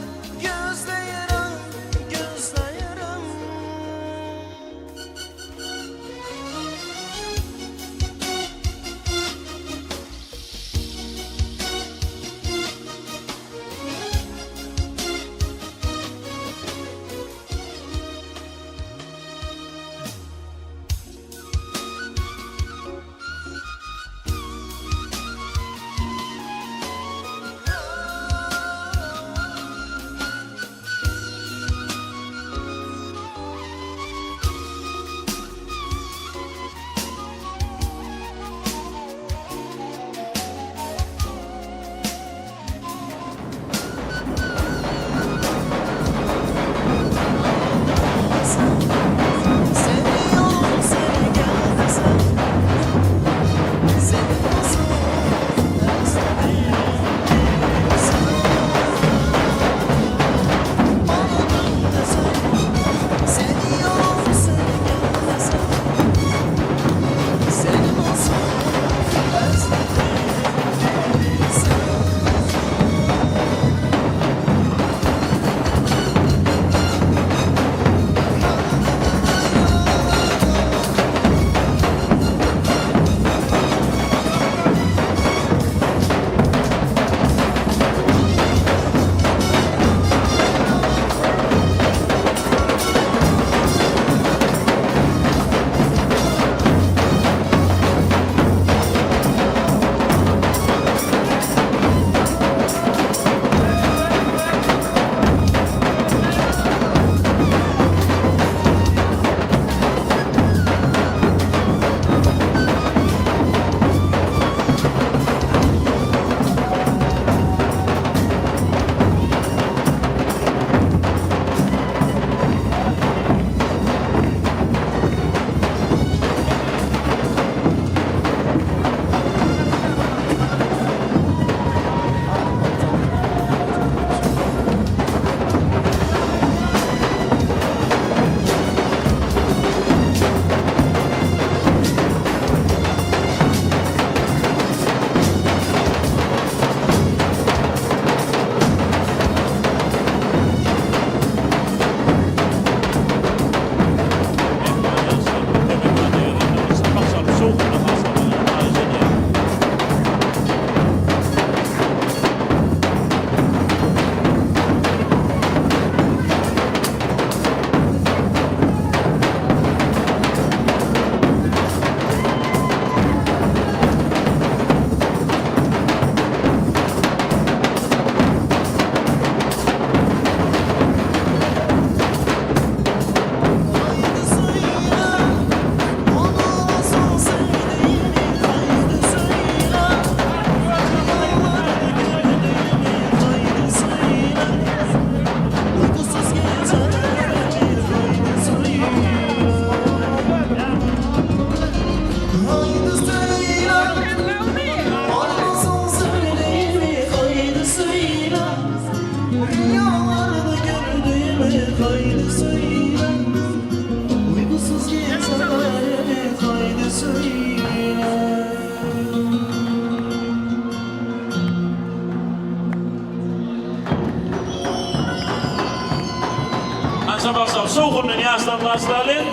soğuğunun yaşlarını aslarlı,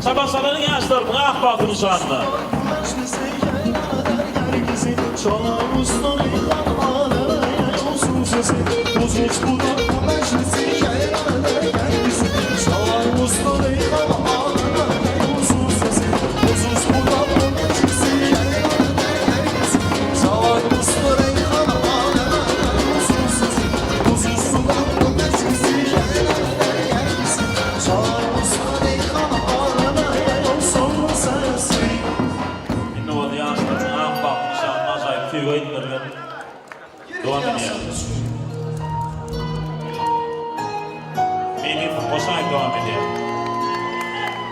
sabah saların yaşlarını ahbakın uçağında. Devam ediyoruz. Melih Boşay devam ediyor.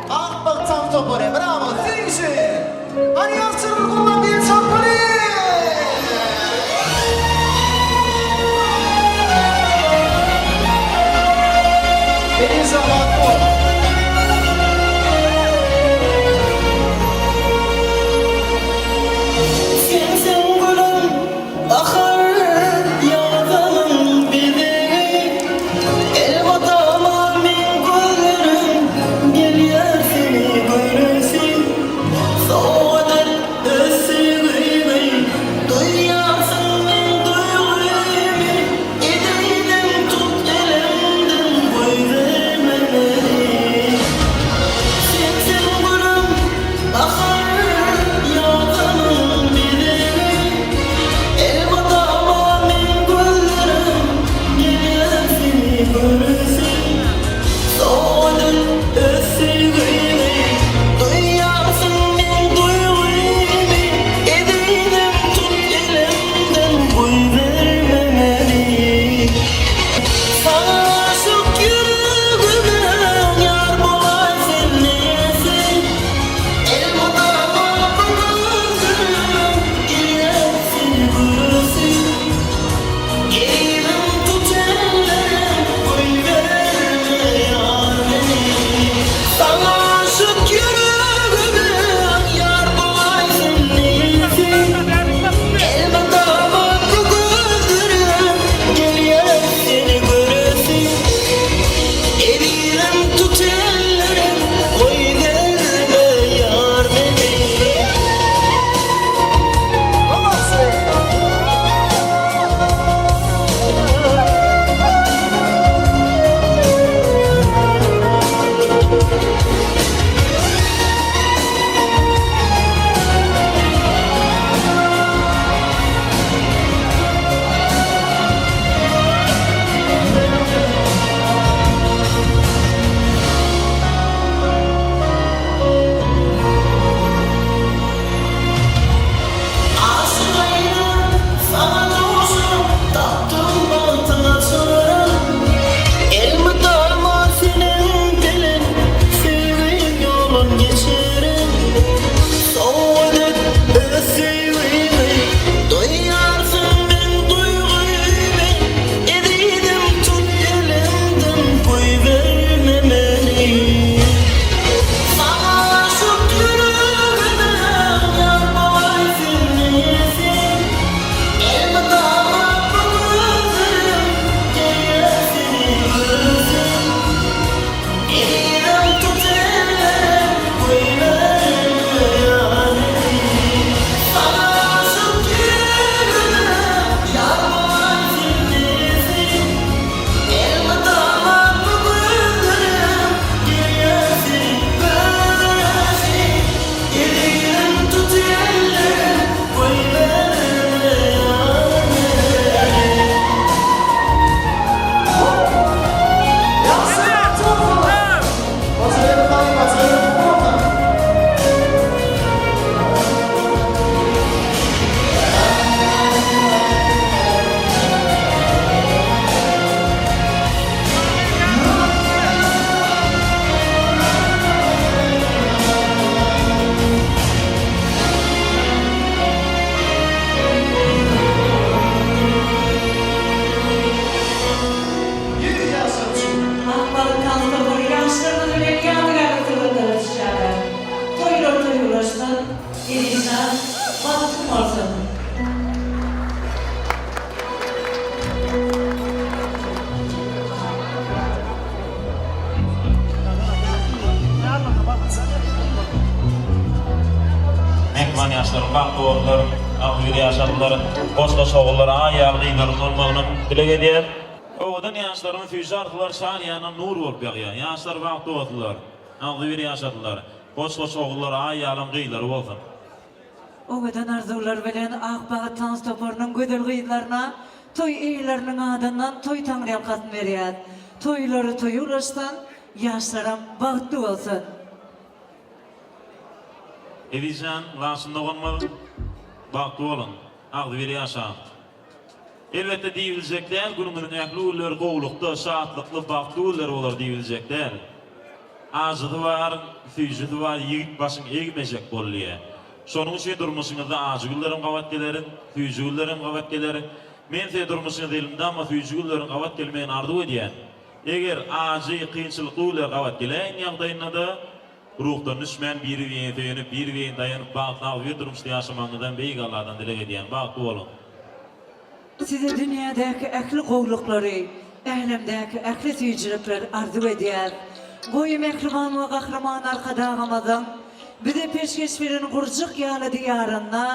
Ah bak tam topore, bravo, finishi! Hani yaptırır kullan bir topore! Benim zaman bu. mehriban yaşlarım bagty boldular, agdyr yaşadylar, boşga soğullara ayarlylaryň bolmagyny dilek edýär. Owadan yaşlaryň füýji arkylar şan ýana nur bolup ýagýar. Yaşlar bagty boldular, agdyr yaşadylar, boşga soğullara ayarlyň gyýlary bolsun. Owadan arzular bilen Akbaga Tans toparynyň gödel gyýlaryna toy eýleriniň adyndan toy taňryam gatyn berýär. Toylary toýulaşdan yaşlarym bagty bolsun. Edizan lasynda bolmaly, bagty bolun, agdyr yaşap. Elbette diýiljekler, günümiň ähli ular gowlukda, saatlykly bagty ular bolar diýiljekler. Azydy bar, füýjidi bar, ýigit başyň egmejek bolýar. Şonuň üçin durmuşyňyzda azygyllaryň gawat gelerin, füýjigillerin gawat gelerin. Men se durmuşyňyzda elimde ama füýjigillerin gawat gelmeýän ardy edýär. Eger azy kynçylyk ular gawat gelen ýagdaýynda ruhdan düşmän biri ýeňe bir weň daýanyp bagtna wir durmuşda ýaşamagydan beýik Allahdan dilek edýän bagty bolun. Size dünyadaki ähli gowluklary, ählemdäki ähli süýjilikler arzu edýär. Goýy mehriban we gahraman arkadagymyzyň bize peşkeş beren gurjyk ýaly diýaryna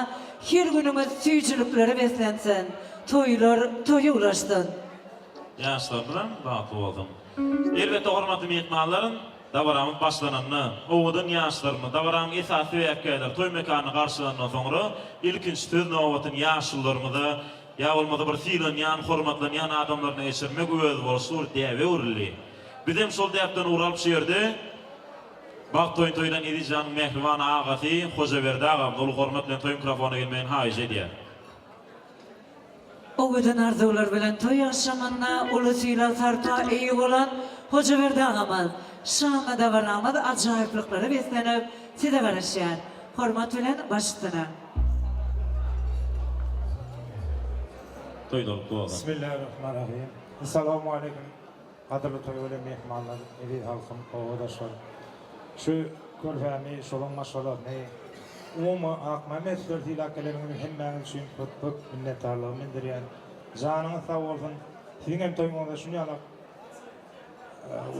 her günüňiz süýjilikleri beslensin. Toylar toýulaşdyn. Yaşlar bilen bagty boldum. Elbette hormatly mehmanlaryň dawaramyz başlananny, owadan ýaşlaryny, dawaramyň esasy ýakdaýlar toy mekanyny garşylandan soňra ilkinji söz nowatyn ýaşlarymyzy ýa bolmasa bir filan ýan hormatlanýan adamlaryna geçirmek öz bolsun diýip öwrüli. Bizem şol diýipden uralyp şerde Bagtoy toydan Edizan mehriban agasy Hojaberdi agam ol hormat bilen toy mikrofona gelmeýän haýyş edýär. Owadan arzular bilen toy ýaşamanda ulysyla sarta eýi bolan Hojaberdi agam şama dawaramyz ajaýyplyklary beslenip size garaşýar. Hormat bilen başlygyna. Toýda boldy. Bismillahirrahmanirrahim. Assalamu alaikum. Qadrli toy bilen mehmanlar, evi halkym, owadaşlar. Şu körfämi, şolaň maşgalatyny umumy Akmamet sörtýäkleriniň hemmäňi üçin köp minnetdarlyk bildirýän. Janyňyz sag bolsun. Siziň hem toýuňyzda şuňala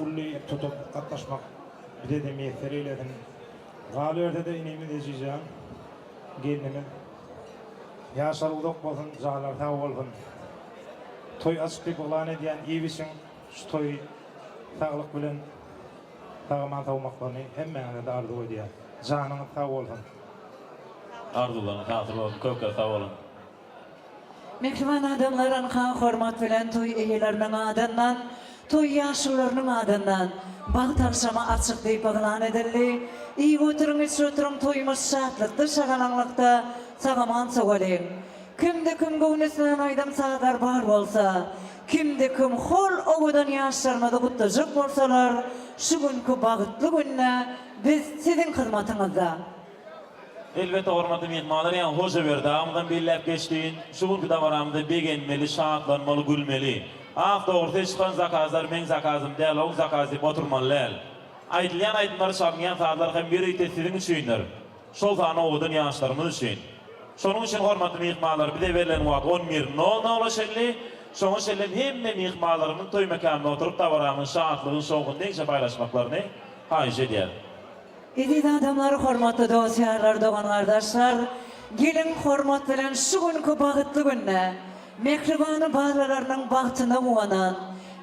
ully tutup gatnaşmak bide meýser eyledim. Galyberde de inemi dejýän. Gelnimi ýaşar uzak bolsun, jalar sag bolsun. Toy açyk bolan edýän ýebisin şu toy saglyk bilen Tağman tawmaklaryny hemmäňe de arzu edýär. Janyňyz sag bolsun. Arzularny hatır bolup köpke sag bolun. Mehriban adamlaryň hormat bilen toy eýeleriniň adyndan, toy ýaşlarynyň adyndan bagt akşama açyk diýip baglan edildi. Iyi oturuň, oturuň toýumuz şatlykda, şagalanlykda, sagaman sogolyn. Kimde kim göwnüslen aýdam sagar bar bolsa, kimde kim hol owadan ýaşlarmada gutlaryk bolsalar, şu günkü bagtly günne biz siziň hyzmatyňyzda. Elbette hormatly mehmanlar ýa Hojaberdi agamdan belläp geçdiň, şu günkü dawaramyzda begenmeli, şatlanmaly, gülmeli. Afda ortaya çıkan zakazlar men zakazım däl, o zakaz diýip oturmalylar. Aýdylýan aýdymlary çapýan saatlar hem biri tesirin üçindir. Şol zany owadan ýaşlarymyz üçin. Şonuň üçin hormatly mehmanlar bize berilen wagt 11:00 başlandy. Şonuň üçin hemme mehmanlaryň toy mekanyna oturup dawaramyň şatlygyny, şowguny deňçe paýlaşmaklaryny haýyş edýär. Edil adamlar, hormatly dostlar, dogan gardaşlar, gelin hormat bilen şu günkü bagtly günne mehribany baralarynyň bagtyna uwanan,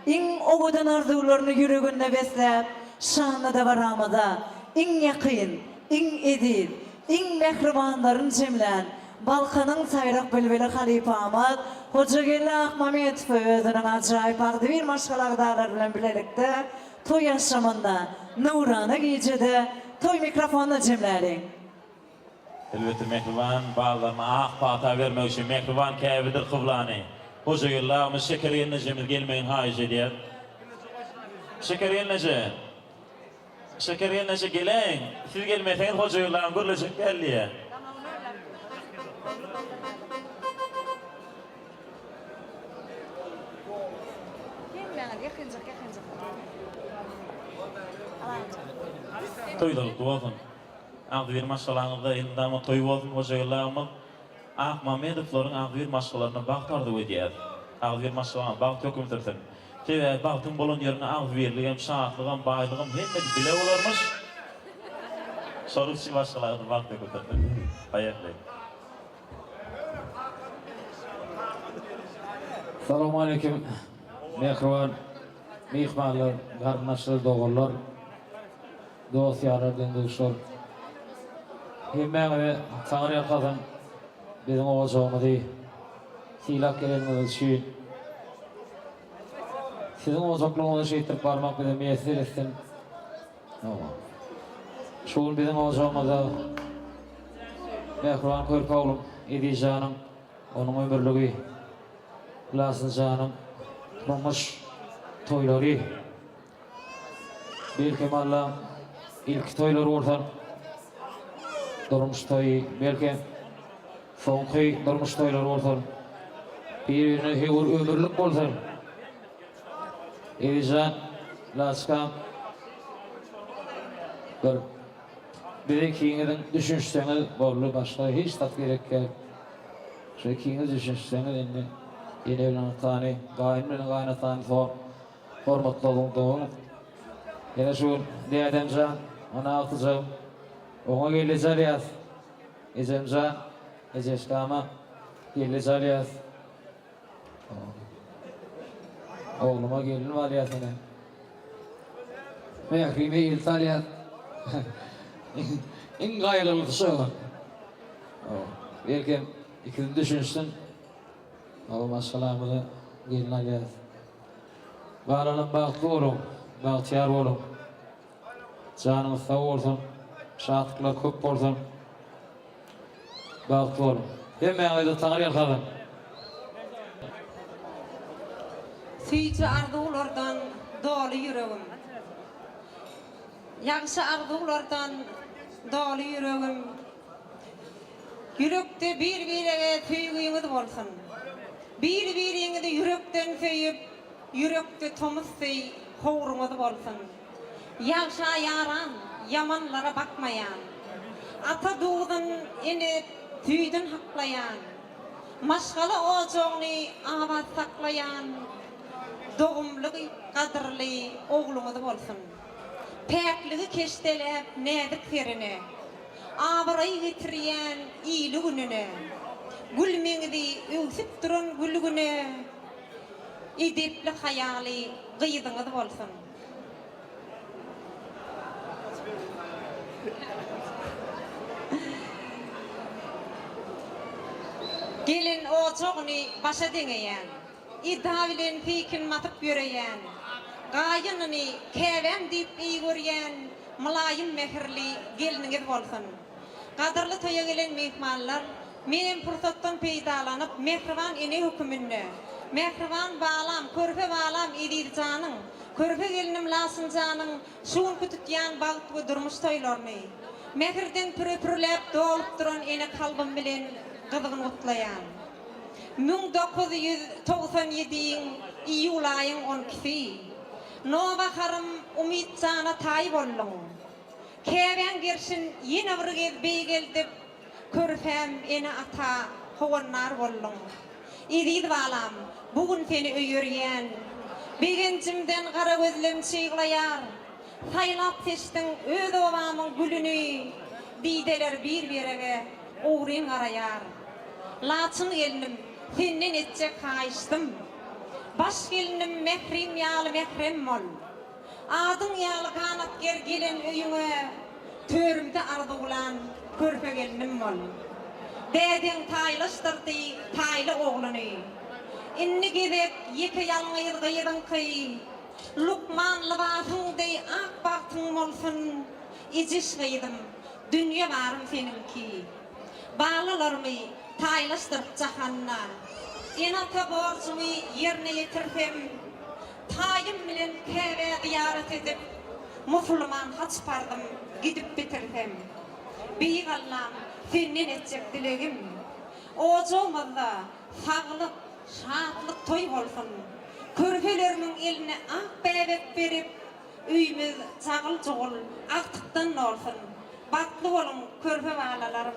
iň owadan arzularyny ýüreginde besläp, şanly dawaramyza iň ýakyn, iň edil, iň mehribanlaryň jemlen Balkanyň saýrak bilbili halipamyz Hojagelle Akmamet özüniň ajaýyp agdyr maşgalalar bilen bilelikde toy ýaşamanda nurana gijede toy mikrofonna jemlärin. Elbette mehriban bağlarına ak pata vermek için mehriban käbidir kıblany. Hojagelle agamy şekeriyenne jemil gelmeýän haýyş edýär. Şekeriyenne geleň. Siz gelmeseňiz Hojagelle agam görlejek gelýär. Toýdalyk bolsun. Agdyr maşgalaňyzda endama toy bolsun Hojagelle agam. Ahmamedowlaryň agdyr maşgalaryna bagtardy edýär. Agdyr maşgalaryna bagt hökümdirsin. Tebe bagtyn bolan ýerine agdyrligem, şatligem, baýlygem hemme bile bolarmyş. Soruşçu başkalarını vakti götürdü. Hayırlı. Assalamu alaikum. Mehriban, mehmanlar, garnaşlar, doğullar, dost yarardan dostlar. Hemmeğe ve Tanrı'ya kadın bizim olacağımızı silak gelenimiz için sizin olacaklarınızı şeytirip varmak bize müyesser etsin. Şuul bizim olacağımızda Mehriban Körpağolum, Edi Canım, onun ömürlüğü, Lasın Canım, Turmuş toyları. Belki Allah'ım ilk toyları ortadan durmuş toyu, belki sonki durmuş toyları ortadan birbirine hevur ömürlük olsun. Edican, Laskam bir de kiyiniden düşünseniz bollu başka hiç tat gerek yok. Şu kiyiniz düşünseniz yine evlen tani, gayna tani formatlı olun doğun. Yine şu Diyademcan, ona altıcam, ona geleceğiz yaz. Ecemcan, Eceşkama, geleceğiz yaz. Oğluma gelin var ya sana. Mehrime iltal yaz. En gayrılık şu. Belki ikini düşünsün. Allah'ım selamını gelin al yaz. Varalım bahtlı olun, bahtiyar olun. Canınız sağ olsun, şahatlıklar köp olsun. Bahtlı olun. Hemen Tanrı'ya kalın. Süýçü arzulardan dolu yüreğim. Yaxşı arzulardan dolu yüreğim. Yürekde bir-birine tüýgüňiz bolsun. Bir-biriňizi yürekden söýüp, yürekde tomusy howruňyz bolsun. Yaxşa yaran, yamanlara bakmayan. Ata doğdan ene tüýdün haklayan. Maşgala ojoğny awaz saklayan. Doğumlugy gadyrly ogluňyz bolsun. Päkligi keşdelep nädik serine. Abaray getirýän iyli gününe. Gülmeňidi öňsüp duran gülgüne. Edepli hayaly gyýdyňyz bolsun. Gelin ojoğny başa deňeýän. İddia bilen fikin matyp ýöreýän. Gaýynyny käwem diýip iýgörýän mulayym mehirli geliniňiz bolsun. Gadyrly toýa gelen mehmanlar, menem pursatdan peýdalanyp mehriban ene hökümünde, mehriban balam, körpe balam Edirjanyň, körpe gelinim Lasynjanyň şuň kütükýän bagyt we durmuş toýlaryny, mehirden pürüpürläp dolup duran ene kalbym bilen gyzygyny gutlaýan. 1997 iyul aýyň 12-si Nova harım umidjana taý boldum. Käwen gerşin ýene bir gez beýgeldip körpem ene ata howannar boldum. Edid balam, bugün seni öýürýän. Begencimden gara gözlem çyýglaýar. Saýlap seçdiň öz obamyň gülüni. Diýdeler bir-birege ogryn garaýar. Laçyn gelinim, senden etjek kaýşdym. Baş gelinim mehrim ýaly mehrem bol. Adyň ýaly kanatger gelen öýüňe törümde arzulan körpe gelinim bol. Dädiň taýlaşdyrdy taýly ogluny. Inni gezek ýeke ýalňyz gyýdyň ki. Lukman libasyňdy ak bagtyň bolsun. İjiş gyýdym, dünýe barym seninki. Balalarmy taýlaşdyryp jahanna. Ena taborsumy ýerine ýetirsem, taýym bilen käwe ziyaret edip, musulman haç bardym, gidip bitirsem. Beýik Allah'ım, senden etjek dilegim. Ojoğumyzda saglyk, şatlyk toý bolsun. Körpelerimiň eline ak bäbek berip, üýmiz çagyl çogul, aktykdan bolsun. Batly bolun körpe balalarym.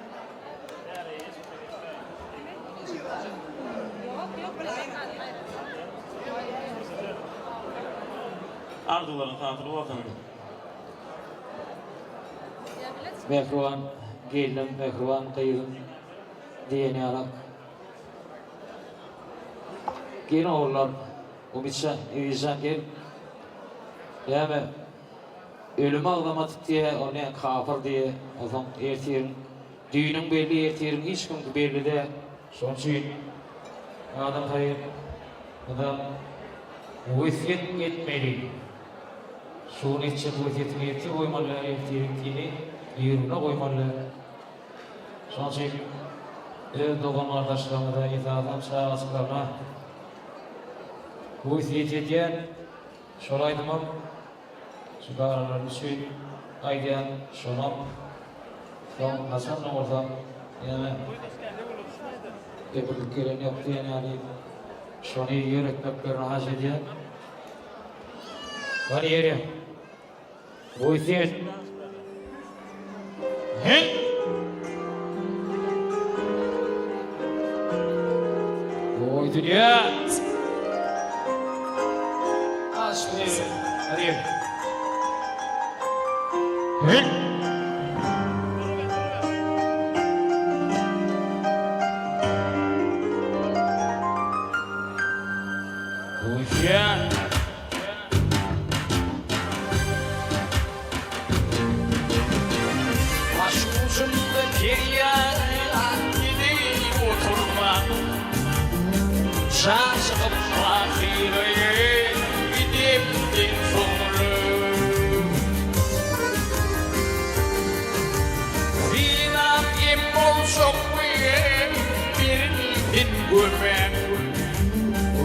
Arzuların tatili olsun. mehruban gelinim, mehruban kıyım diyeni alak. Gelin oğullar, Umitcan, İvizcan gel. Yani ölümü ağlamadık diye, onu kafir diye, o zaman ertirin, düğünün belli, ertirin hiç kim belli de, son için adam hayır, adam vüziyet etmeli. Şunu için vüziyetin eti koymalı, ertirin yürüne koymalı. Son için doğan kardeşlerime de itaatım çağrısılarına vüziyet eden şolaydımam. Çıkarlar için aydan şonam son Hasan'la orada yani bir kere yaptı yani şonu yönetmekle rahat ediyor. Var yeri. Bu ihtiyat. He? Bu ihtiyat. Aşkı. Hadi. Hey! Uyan! Aşk ucunda geriye gidip oturma. Şaşkın ahireye gidip sonra. Çok büyük bir güven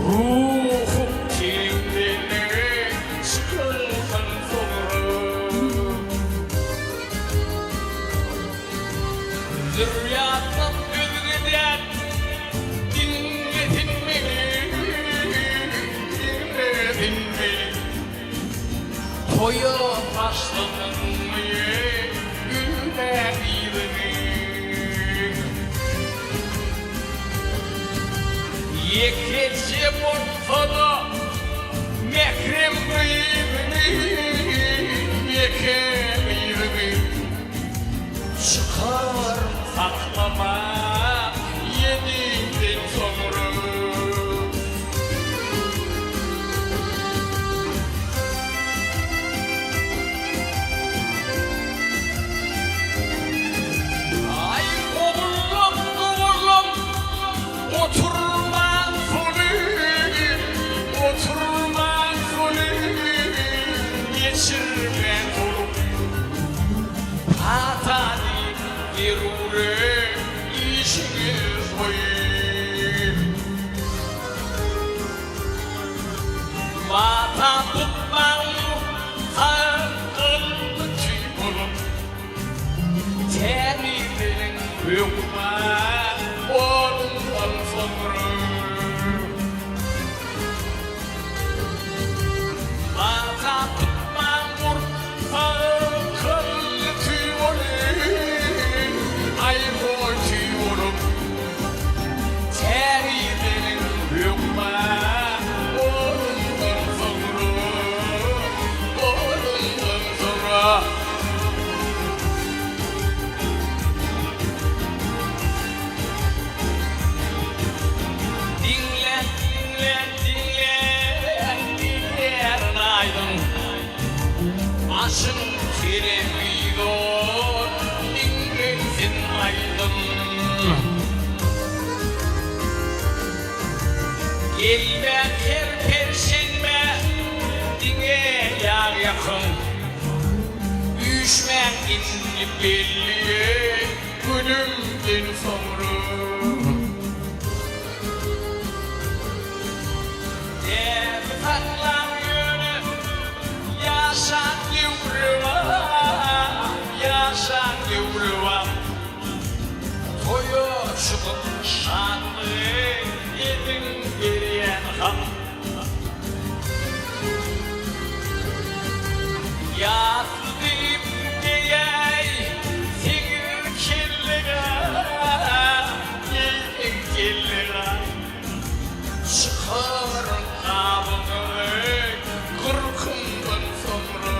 ruhum kendine sıkılsan sonra zürriyatım üzgüden dinledin beni toya başladın mı gülmedin Yekece ortada mehrem gıybini yekemeydi çıkar saklama yedikten sonra ay oğlum oturma Oturmaz geçirme olup hatani yerure işini koyayım Mata tutmam sakın tüyülüp Temizlerin yokma ondan sonra Aşın kiremiyor, İngiliz'in aydın Gelme her perşembe, dine yar yakın Üşmen inni belli, günümden sonra Devletler yönü, yaşan yaşan yavruva Toyu çıkıp şanlı yedin geriyen han Yaslı deyip diyey Sigir kirliga Yedin kirliga Çıkarın kabını Kırkından sonra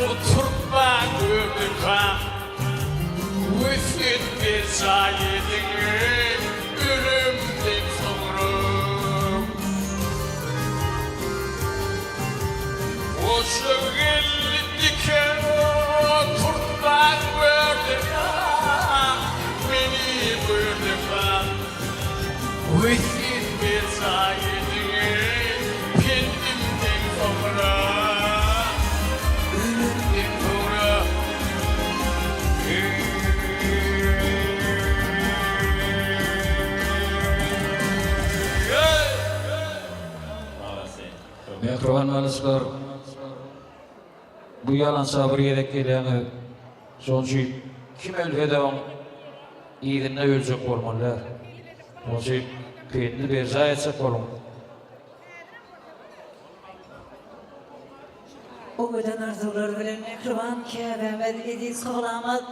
Oturtma gülüka Üfit bir sayedini Ölümden sonra O şöyle diken Oturtma gülüka Beni gülüka Üfit bir sayedini Kendimden sonra Mehriban malyslar, bu yalan sabır gerek geleni, sonçu kim elfedeğin iyidinne ölecek olmalılar. Sonçu kendini berza etsek olun. O göden arzular bilen mehriban Käbämet edis gılamat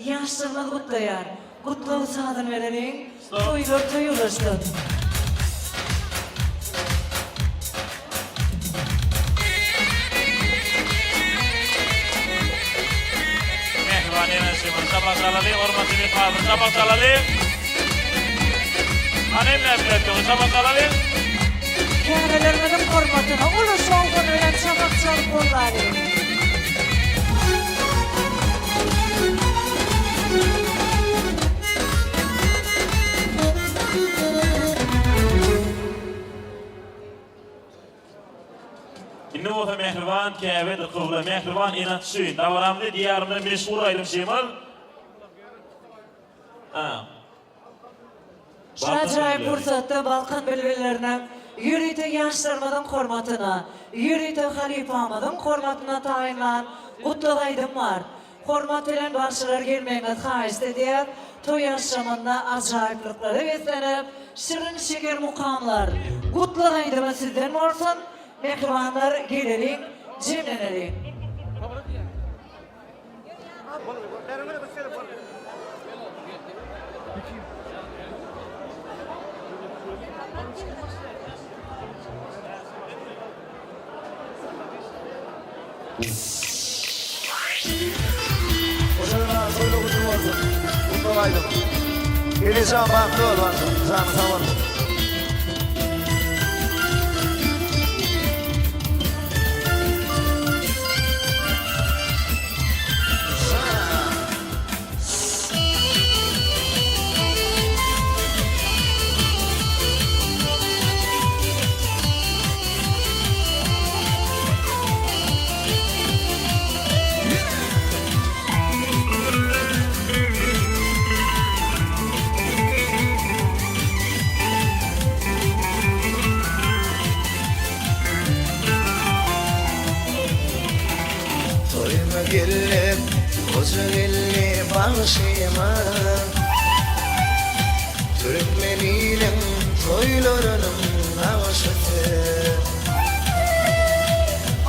yaşlığını kutlayan. Kutlu sadın verenin toylar toyulaştı. Mehriban enesimiz sabah salalı, hormatly kabul sabah salalı. Anem ne biletdi sabah salalı? Käbelerimizin hormatyna uly şowgun bilen sabakçylar bollary. Inni olsa mehriban Käbe de kıvla mehriban inat suyun. Davaramlı diyarımda meşhur ayrım şeymal. Şaçay pursatda Balkan belbelerine yürüyte yaşlarmadan hormatyna, yürüyte halifamyň hormatyna taýynlan kutlu gaýdym var. Hormat bilen barşylar gelmeňiz haýyst edýär. Toy ýaşamanda ajaýyplyklary beslenip, şirin şeker mukamlar. Kutlu gaýdyma sizden bolsun. Mehribanlar gelelim, cemlenelim. Oşalar soylu kutlu olsun. Kutlu olaydım. Gelişen baktı olmasın. Canı sağ olun. Gelip Huzurli başıma Türkmeninin toylarının aşısı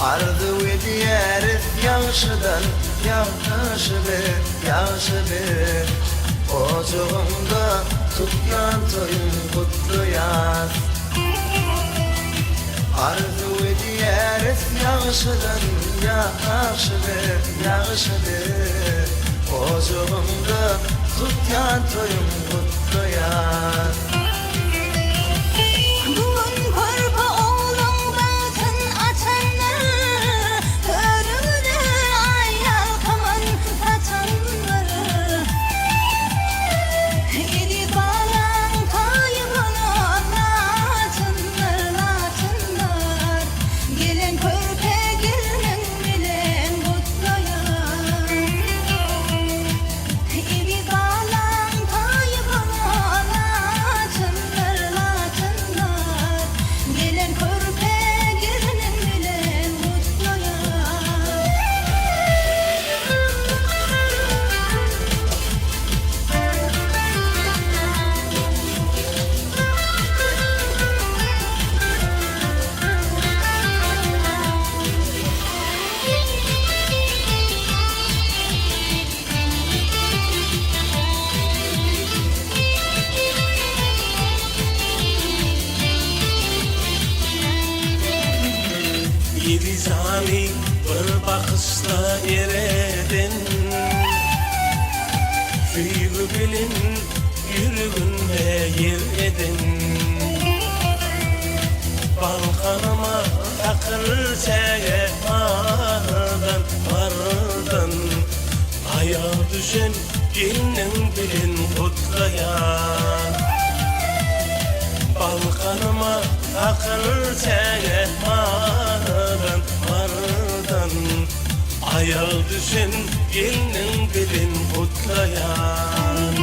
Ardı ve diyarı yaşıdan yaşı bir Ocuğumda tutyan toyun kutlu yaz Arzu ediyeriz yaşıdan yaşıdır Ocuğumda tutyan toyum kutlu yaz Bugün korku oğlum bakın açanları Körüne ayar kaman kaçanları Gidi kalan kaybını latınlar Gelin körpe gelin bilen kutlayar Gidi kalan kaybını latınlar bilin yürgünde yer edin. Balkanıma akıl çeğe vardan ayağa düşen gelinin bilin kutlayan. Balkanıma akıl çeğe vardan ayağa düşen gelinin bilin kutlayan.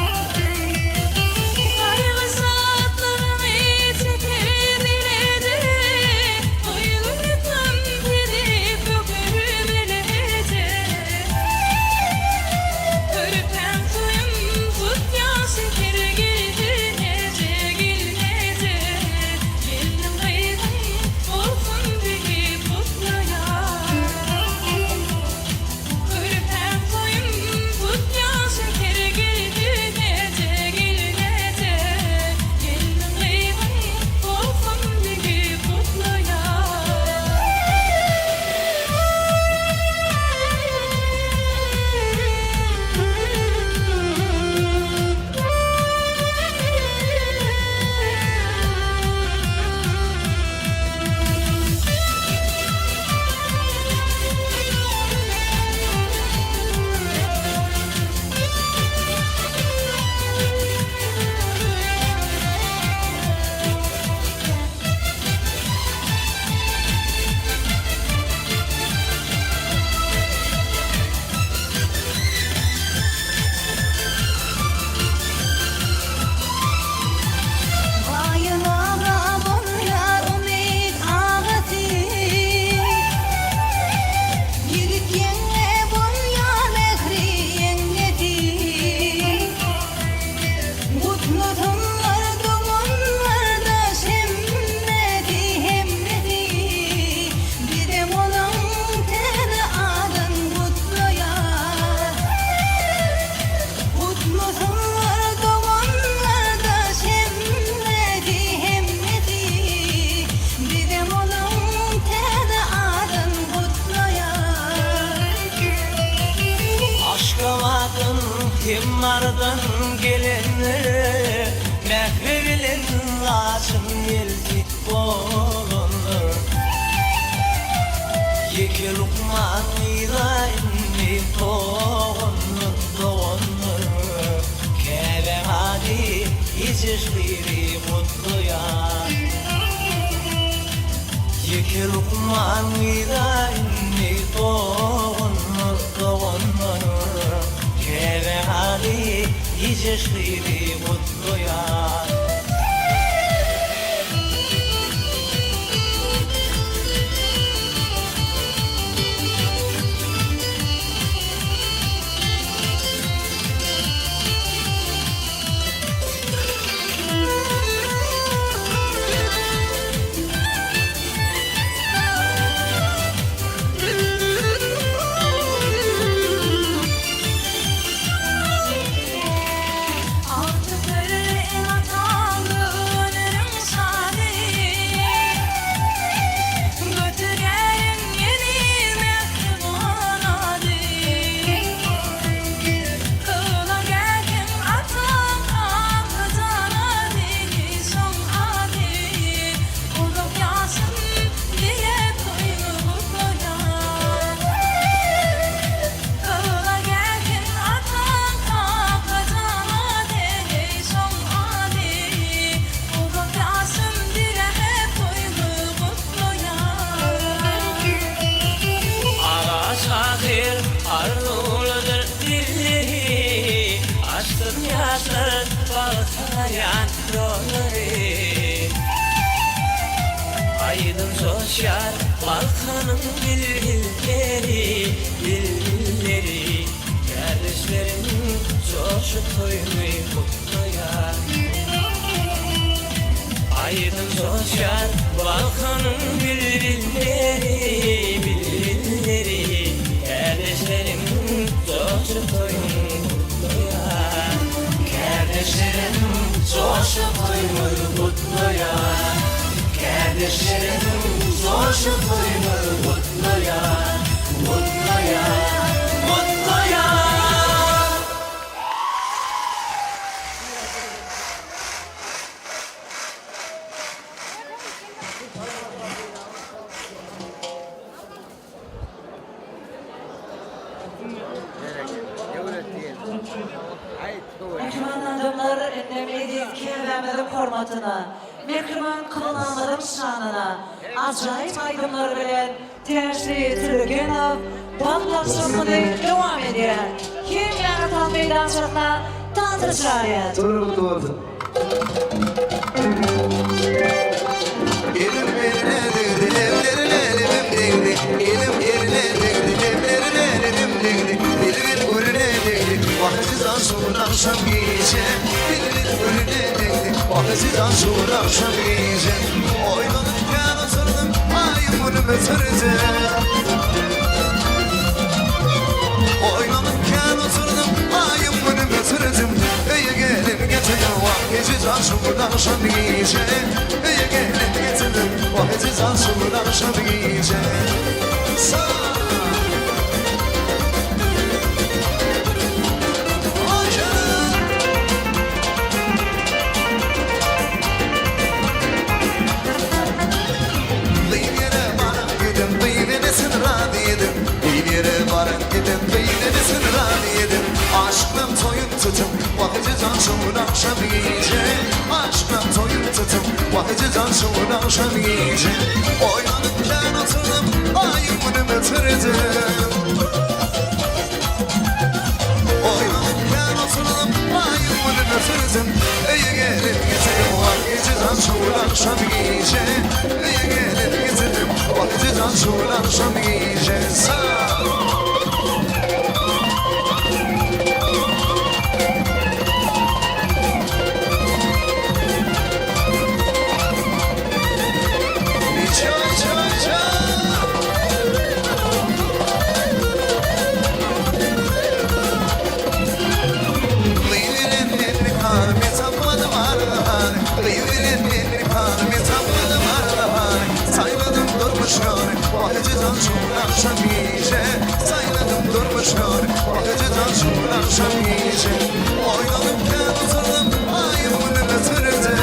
Himmardan gelenlere mehverilin lazım yelki olur. Yeki lukman ilaynni doğunur. Kele hadi yiyecekleri mutluya. Yeki lukman ilaynni doğunur. Keve hali yiyecekleri mutluya. Arzular dilleri açtın yaşlar baltayan yolları. Aydın sosyal Balkanın bilgileri kardeşlerin coşup koymayı kutluya. Aydın sosyal Balkanın bilgileri kardeşlerim coşup koymayı kutluya. Kardeşlerim coşup koymayı kutluya. Kardeşlerim coşup koymayı kutluya. Mutluya, mutluya. Mehriman adamlar enlemliydik kirlemlerin hormatına, mehriman kılanların şanına, acayip aydınlar bilen tersli Tülgenov patlaşımını devam ediyor. Kim yaratan meydancılıkla tanrı şayet. Akşam gece dilinin önüne değdi Bakıcıdan sonra akşam gece Oynanırken oturdum ayımını götürdüm Oynanırken oturdum ayımını götürdüm Eye gelin getirdim Bakıcıdan sonra akşam gece Eye gelin getirdim Bakıcıdan sonra akşam gece Sağ Aşkım toyun tutum, vakıcıdan sonra akşam gece Aşkım toyun tutum, vakıcıdan sonra akşam gece Oynanırken oturdum, ayımını götürdüm Oynanırken oturdum, ayımını götürdüm Eye gelin getirdim, vakıcıdan sonra akşam gece Eye gelin getirdim, vakıcıdan sonra akşam gece Sağ Bakıcıdan sonra akşam gece Sayladım durmuşlar Bakıcıdan sonra akşam gece Oynanırken oturdum ayımını götürdüm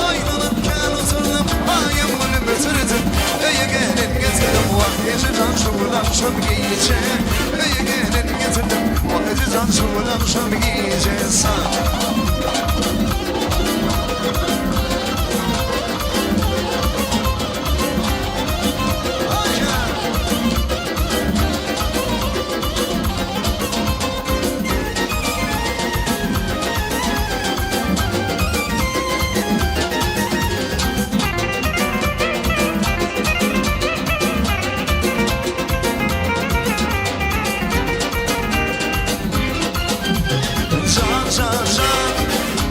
Oynanırken oturdum ayımını götürdüm Eye gelin getirdim Bakıcıdan sonra akşam gece Eye gelin getirdim Bakıcıdan sonra akşam gece Sağ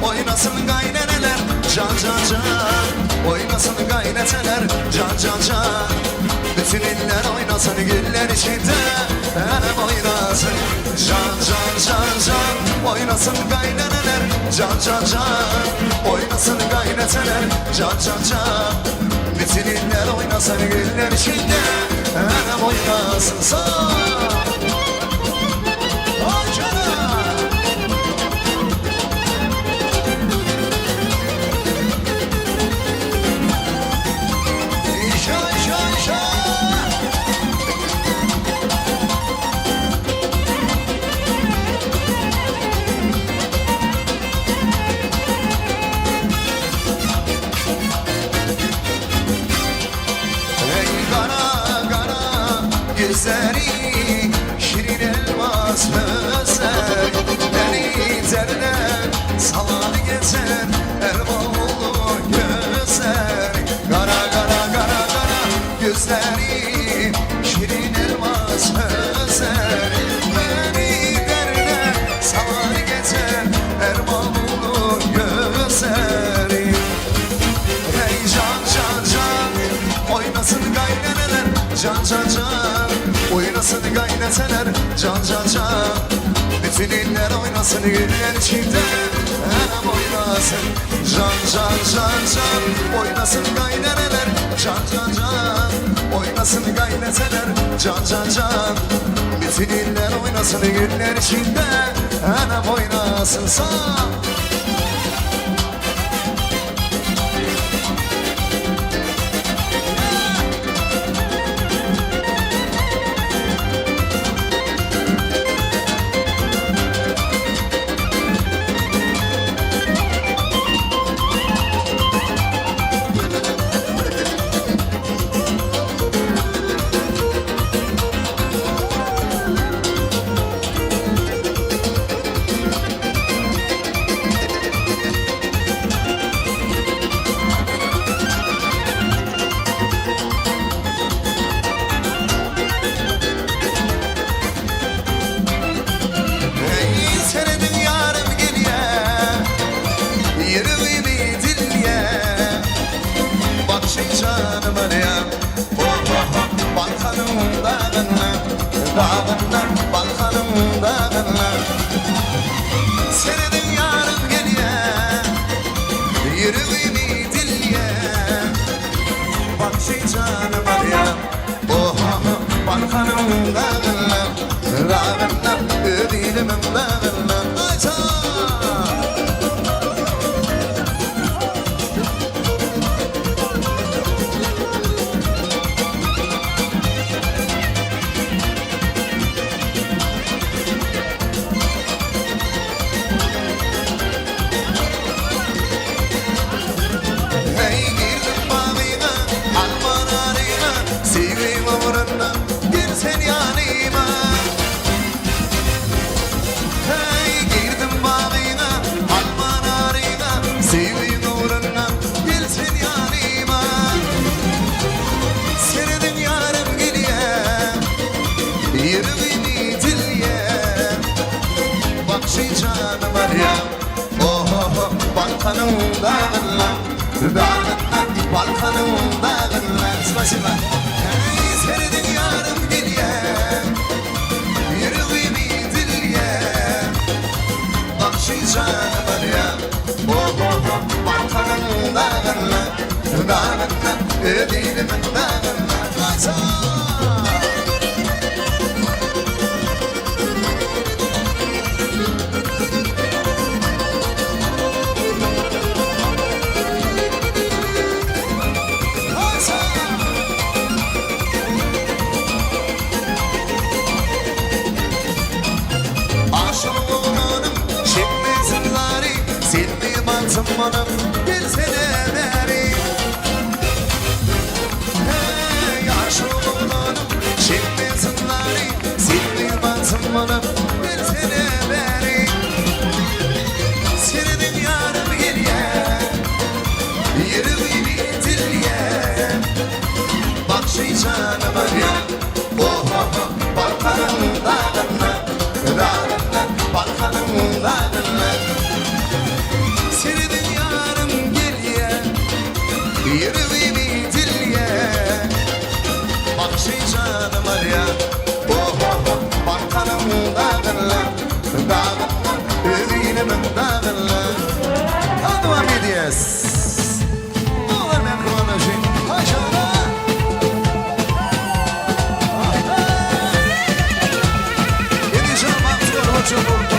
Oynasın gayneneler can can can Oynasın gayneteler can can can Bütün iller oynasın güller içinde Enem oynasın can can can can Oynasın gayneneler can can can Oynasın gayneteler can can can Bütün iller oynasın güller içinde Enem oynasın sağ Gözleri şirin elmas özer Beni terden salan geçer Ermanlı gözler Kara kara kara kara Gözleri şirin elmas özer Beni terden salan geçer Ermanlı gözler Hey can can can Oynasın gayneneler can can can Oynasın gayneteler can can can Bütün iller oynasın güller içinde Enem oynasın can can can can Oynasın gayneneler can can can Oynasın gayneteler can can can Bütün iller oynasın güller içinde Enem oynasın sağ dağına Dağına ödilimin dağına Ayta Hey girdim bağına Alman arayına Sevim umuruna Gel sen yanıma Hey girdim bağına Alman arayına Sevim umuruna Gel sen yanıma Seredin yarım geliye Yürüğümü dilye Bak şey canım var ya Oh oh oh Balkanın dağına Dağına Balkanın dağına Spasiba Hey seredin yarım geliye Yürüğümü dilye Bak şey canım var ya Oh oh oh Balkanın dağına Dağına Ödilimin dağına Ayta Zamanım bir sene beri Hey aşığım şimdi zınları Silmi zamanım bir sene beri Senin yarım geriye Yürüğümü dilye Bak şey canım var ya Oh oh oh Balkanın dağına Dağına Balkanın dağına Seredin yarım geliye Yürüğümü dilye Bak şey canım var ya Oh oh oh Balkanım dağına Dağına Ödilimin dağına Hadi devam ediyoruz Olur ben kronoloji Haşala Edeceğim aktör hoca buldum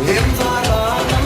Hem zaranım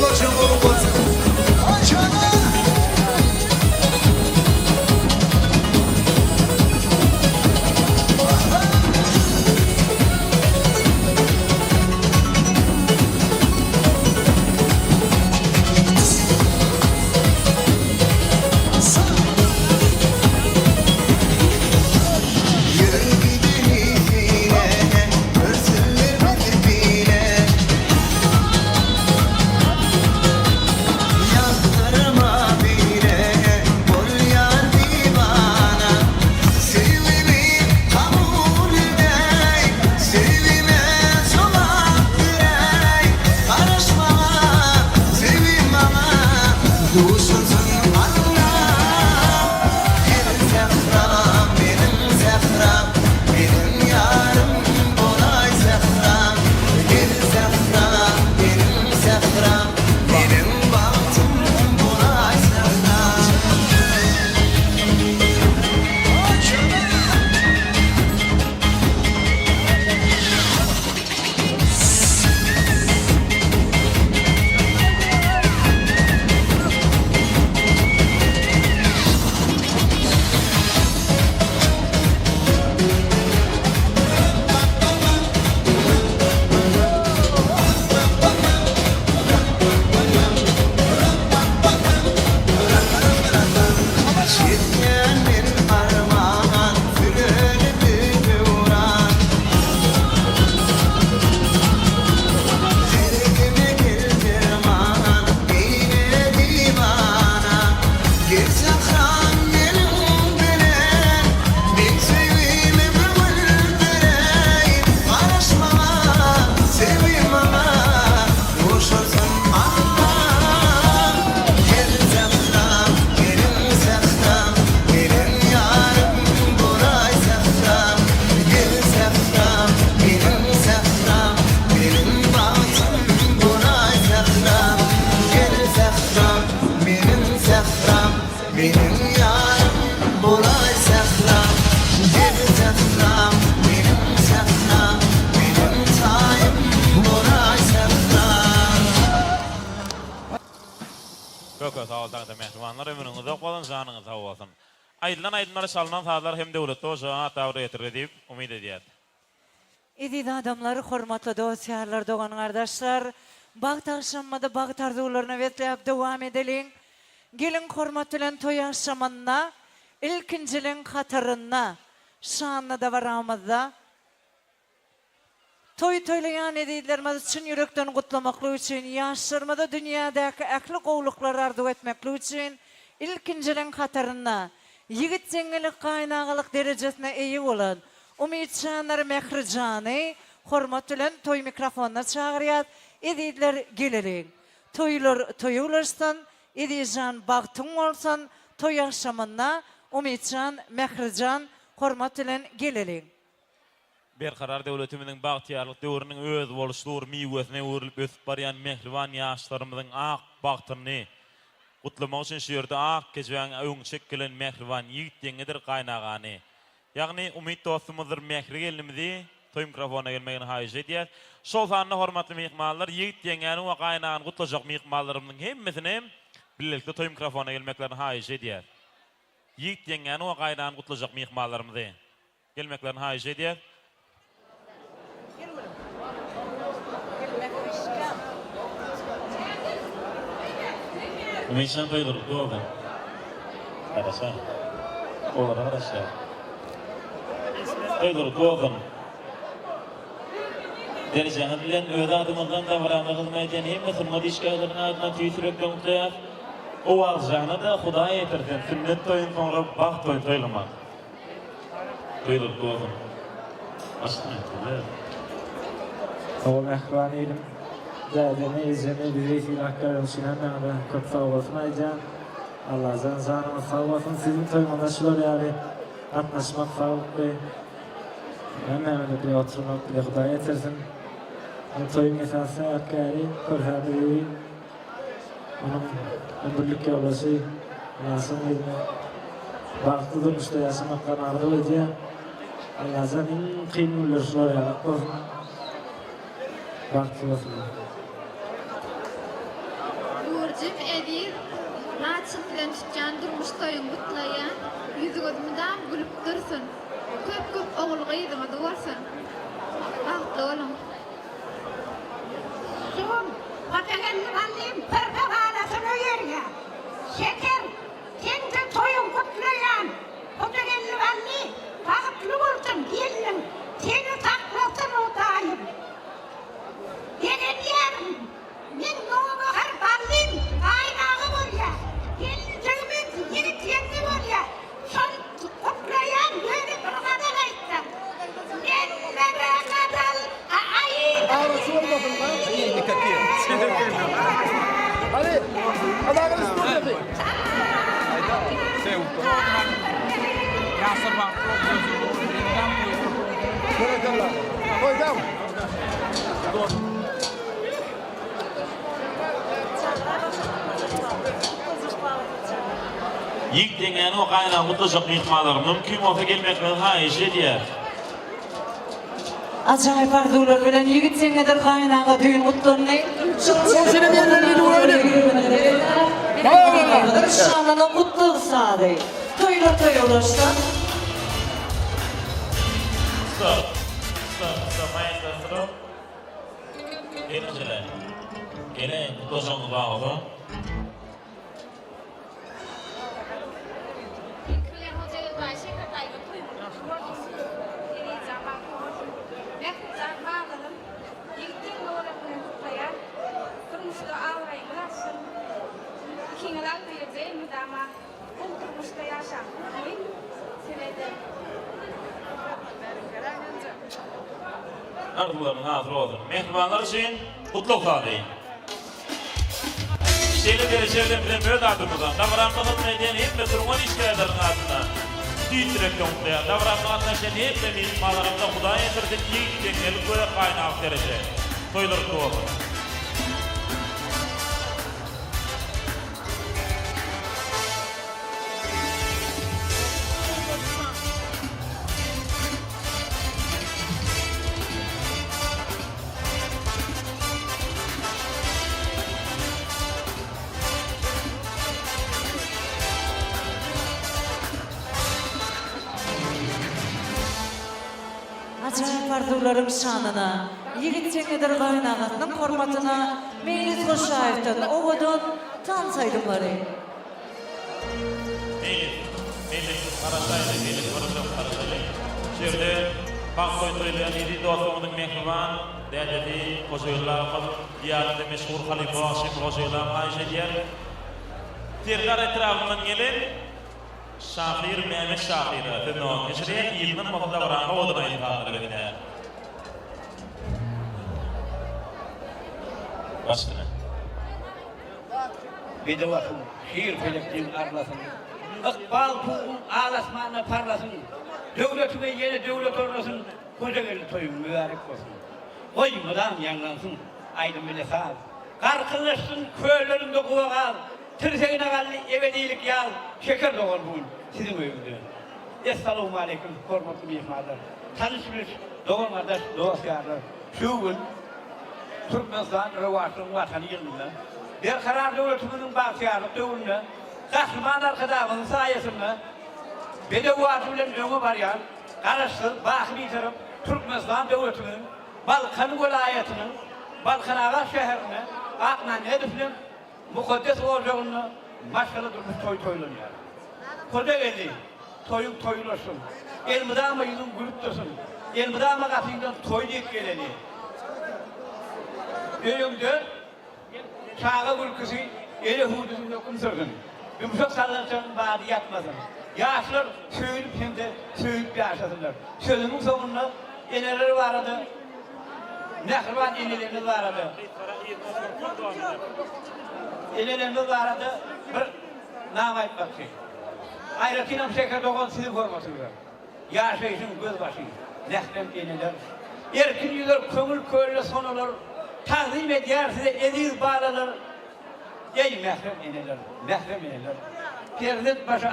kocaman olsun. Canım. Kökös ağızdan mehribanlar ömrüňiz ok bolan janyňyz sag bolsun. Aýdylan salynan sazlar hem döwlet oşağa tawra ýetirdi diýip umyt edýär. Edidi adamları, hormatly dostlar, dogan gardaşlar, bagt akşamda bagt arzuwlaryna wetlep dowam edelim. Gelin hormat bilen toy akşamyna, ilkinjiliň hataryna, şanly da baramyzda. Toy toylayan edilerimiz için yürekten kutlamaklı için, yaşlarımda dünyadaki aklı qowlukları arzu etmekli için, ilkinciliň hataryna, yigit jeňilik kaynağılık derejesine eýi bolan, Umidcanlar Mehrijany, hormat bilen toy mikrofonuna çağırýar, ediler gelelim. Toylar toýulaşsyn, edijan bagtyň bolsun, toy akşamyna Umidcan Mehrijan hormat bilen gelelim. Berkarar döwletimiziň bagtyarlyk döwrüniň öz boluşdur miwesine öwrülip ösüp barýan mehriban ýaşlarymyzyň ak bagtyny gutlamak üçin şu ýerde ak keçen öňçek gelen mehriban ýigit ýeňidir gaýnagany. Ýagny umyt dostumyzdyr mehri gelinimizi toy mikrofona gelmegini haýyş edýär. Şol sanyna hormatly mehmanlar ýigit ýeňäni we gaýnagany gutlajak mehmanlarymyň hemmesine birlikde toy mikrofona gelmeklerini haýyş edýär. Ýigit ýeňäni we gaýnagany gutlajak mehmanlarymyzy gelmeklerini haýyş edýär. Umytcan toýlar boldy. Arkadaşlar. Olar arkadaşlar. Toýlar boldy. Derejany bilen öz adymyzdan da barama hyzmat edýän hemme hurmat işgärleriniň adyna tüýsürekden gutlaýar. O wagtyna da Hudaý etirden sünnet toýun soňra bagt toýun toýlamak. Toýlar boldy. Aslında. O mehriban elim. Dädeni izlemi bizi ilahkar olsunlar da köp sağ olsun aycan. Allah zanzanı sağ olsun sizin toymandaşlar yani atnaşmak sağ olsun. Hemen bir oturmak bir Hudaý etirsin. Toyun esası akkari körhädi. Onun ömürlük yoldaşı Yasin ilmi bagty durmuşda yaşamakdan arzu edýär. Allah'ın en kıyım ulaşlar yaratmaz. Bagty olsun. Cem edir, naçın bilen tutcan durmuş toyun kutlaya, yüzü gözümden gülüp dursun. Köp oğul gıydıma doğursun. Bahtlı olun. Son, Pategenli Vallim, Pırgı Bağlası'nı yerine. Şeker, kendi toyun kutlayan, Pategenli Valli, bahtlı olsun gelin, seni taklasın o daim. Gelen yerim, min doğru her Vallim, aynağı var ya, gelin cümün, yeni kendi var ya, son kutlayan böyle bir kadar ayıttım. Ben kadal, ayı. Ağrısı olmasın lan. İyi dikkat edin. Hadi. Adamın üstüne tabii. Barakallah. Koydum. Yik degen o gayna mutlajak mehmanlar mümkün olsa gelmekle hayşe diye. Acayip arzular bilen yigit seňedir gaýnaga düýün gutlaryny. Şeýle berleri öýle. Şanana gutlyk sady. Toýlar toýulaşsa. Stop, maestro. Gelin. Gelin, mutlajak bağlı. Arzularının hazır olsun. Mehmanlar için kutluk sağlayın. Şeyle derecelerden bilen böyle adımızdan. Davranmağın nedeni hep de durman işlerlerin adına. Düğün direktörlüğe, davranmağın nedeni hep de mehmanlarımıza Huda yetirsin. İyi gidecekleri böyle kaynağı derece. Toylar doğru. Acayip arzularım şanına, yigit seňedir gaýnagasynyň hormatyna, Meýlis Hoşaýewden owadan tan saýdymlary. Meýlis Karaşaýly, Meýlis Karaşaýly. Şerde Baksoy toýlayan idi dostumyň mehman, dädedi Hoşaýlar, ýa-da meşhur halifa Şeýh Hoşaýlar aýşe diýer. Tergar etrafyndan gelen Şahir Mehmet Şahir, Tönön, Eşriyet ilmin muhtada varan oğuduna ilhamları ediner. Başkına. Bir de bakın, şiir felekliğin arlasın. İkbal tuğun ağlasmanına parlasın. Devletime yeni devlet orlasın. Koca geldi toyun mübarek olsun. Koymadan yanlansın, aydın bile sağ. Karkınlaşsın, köylerinde kuvakal. Tırseğine kalli ebedilik yal, şeker doğan bugün sizin öyümde. Esselamu aleyküm, hormatlı mihmanlar. Tanışmış, doğan kardeş, dost kardeş. Şu gün, Türkmenistan Revaçlı'nın vatanı yılında, bir karar devletiminin bahtiyarlık dövünde, kahraman arkadaşımın sayesinde, bedevatı bilen ömü var ya, karıştı, bahri taraf, Türkmenistan devletiminin, Balkan vilayetinin, Balkan Ağa şehrine, Aknan hedefinin, mukaddes olacağını maşkala durmuş toylanıyor. Koca geldi, toyun toyulaşsın. Elmidama yüzün gülüptösün. Elmidama katıyla toy deyip geleni. Önümde çağa gülküsü, ele hudusunu okumsırdın. Yumuşak sallanacağın bari yatmadın. Yaşlar söylüp hem de söylüp yaşasınlar. Sözünün sonunda eneleri vardı. Nehriban eneleriniz vardı. Eneleriniz vardı. Bir nam aytmak şey. Ayratinam şeker doğan sizi formasıdır. Yaşayışın göz başı. Nehrem eneler. Erkin yüzer kömür köylü sonulur. Takdim eder size ediz bağlanır. Ey mehrem eneler, mehrem eneler. Perdet başı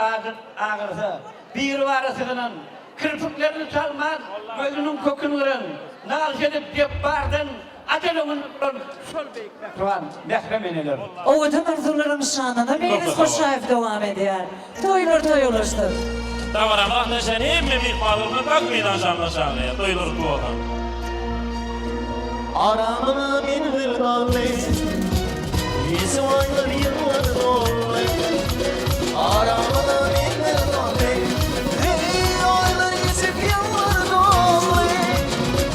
ağırsa, bir varasının, kırpıklarını çalmaz, gözünün kokunu kırın. Nalş edip dep bardın, Atalımın sol beyik var. Mehremeneler. O ödüm arzuların şanına beyiniz hoşayıp devam ediyor. Toyulur toyulursun. Tavaram ahna sen hemme bir bağlılığına bakmaydan şanlaşanlıya. Duyulur bu olan. Aramına bir dallı Yüzü aylar yıllar dolu Aramına bir dallı Aylar yüzü yıllar dolu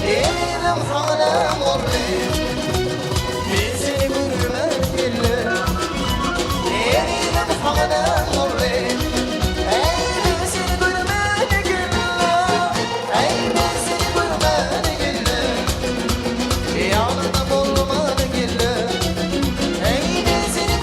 Elim hanem oldu Bizi gülmek gille Elim hanem oldu Yanında bulmanı gille Ey seni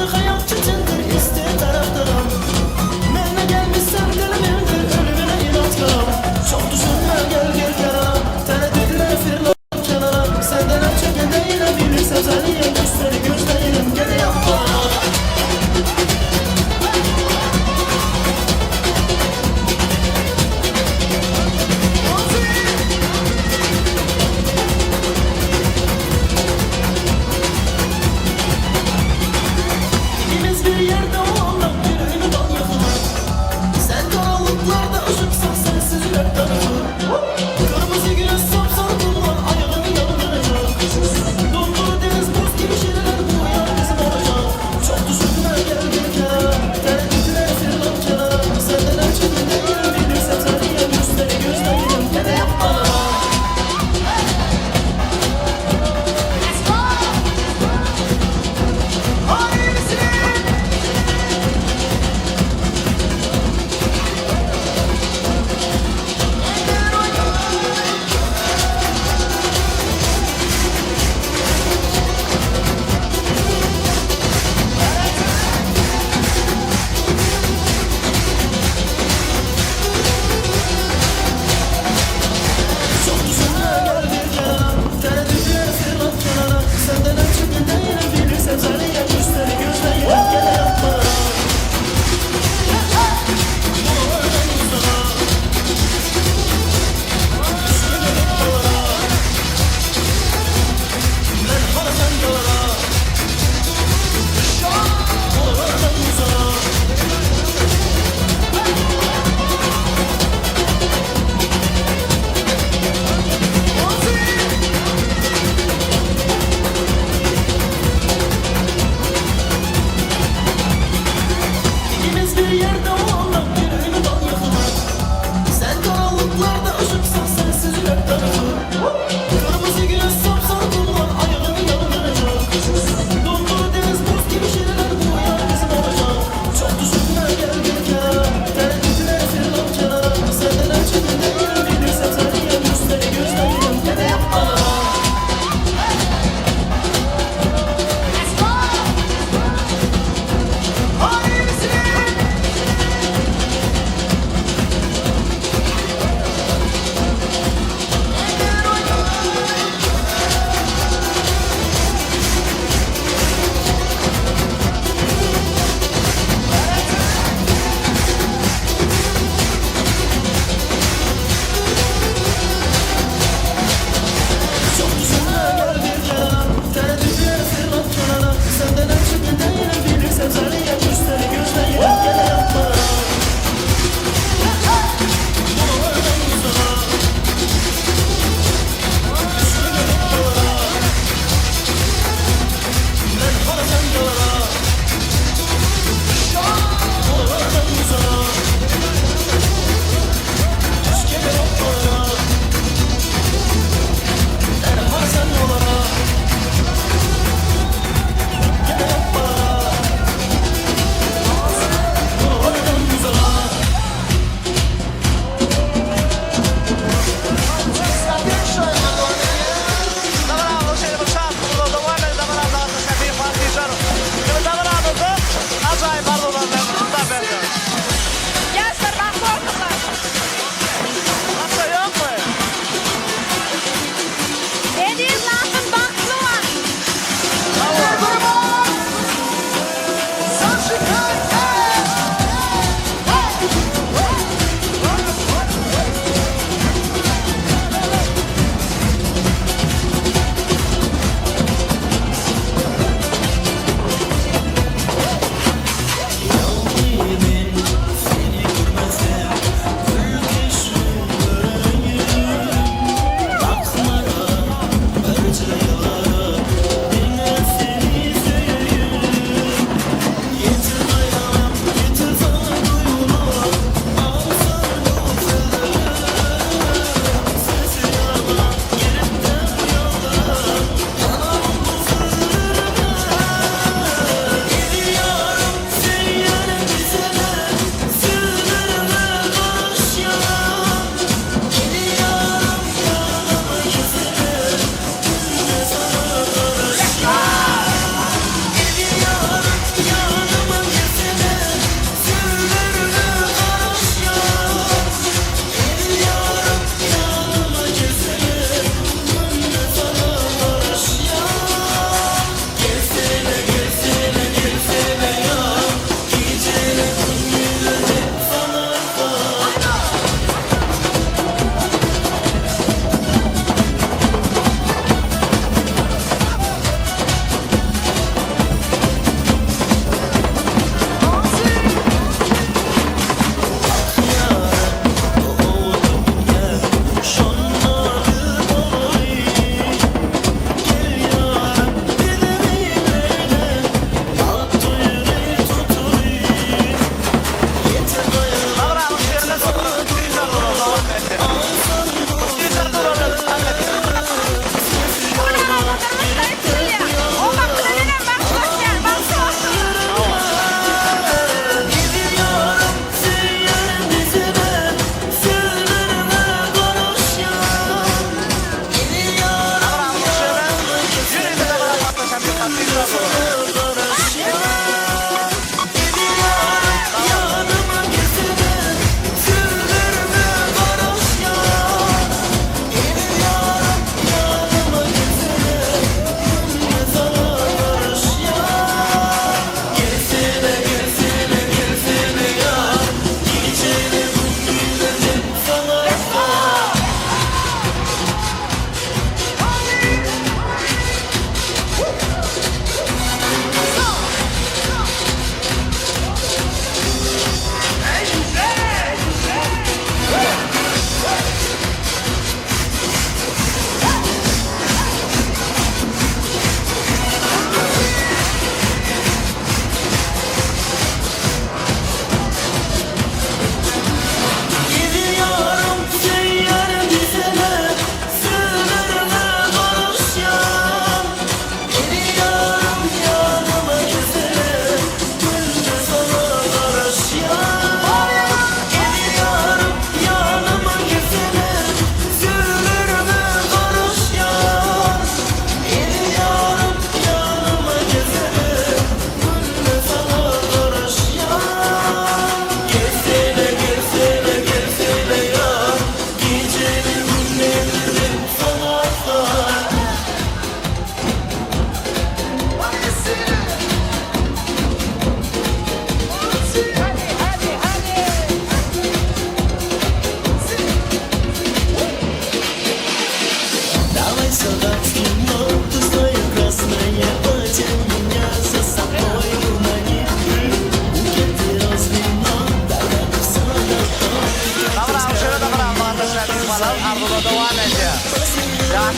hayat çetindir iste taraftarım. Mene gelmişsem dilimimdir ölümüne inatlarım. Çok düşünme gel gel yaram. Tereddütler fırlat kenara. Senden hep çekende yine bilirsem seni yen düşleri gözlerim gene yapma. İkimiz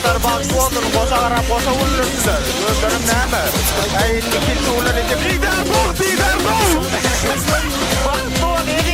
Bagtlar bagtly boldun, goşa garap goşa ulurlar. Gözlerim näme? Ey ikil tuğlar edip. Bider bu. Bak bu dedi.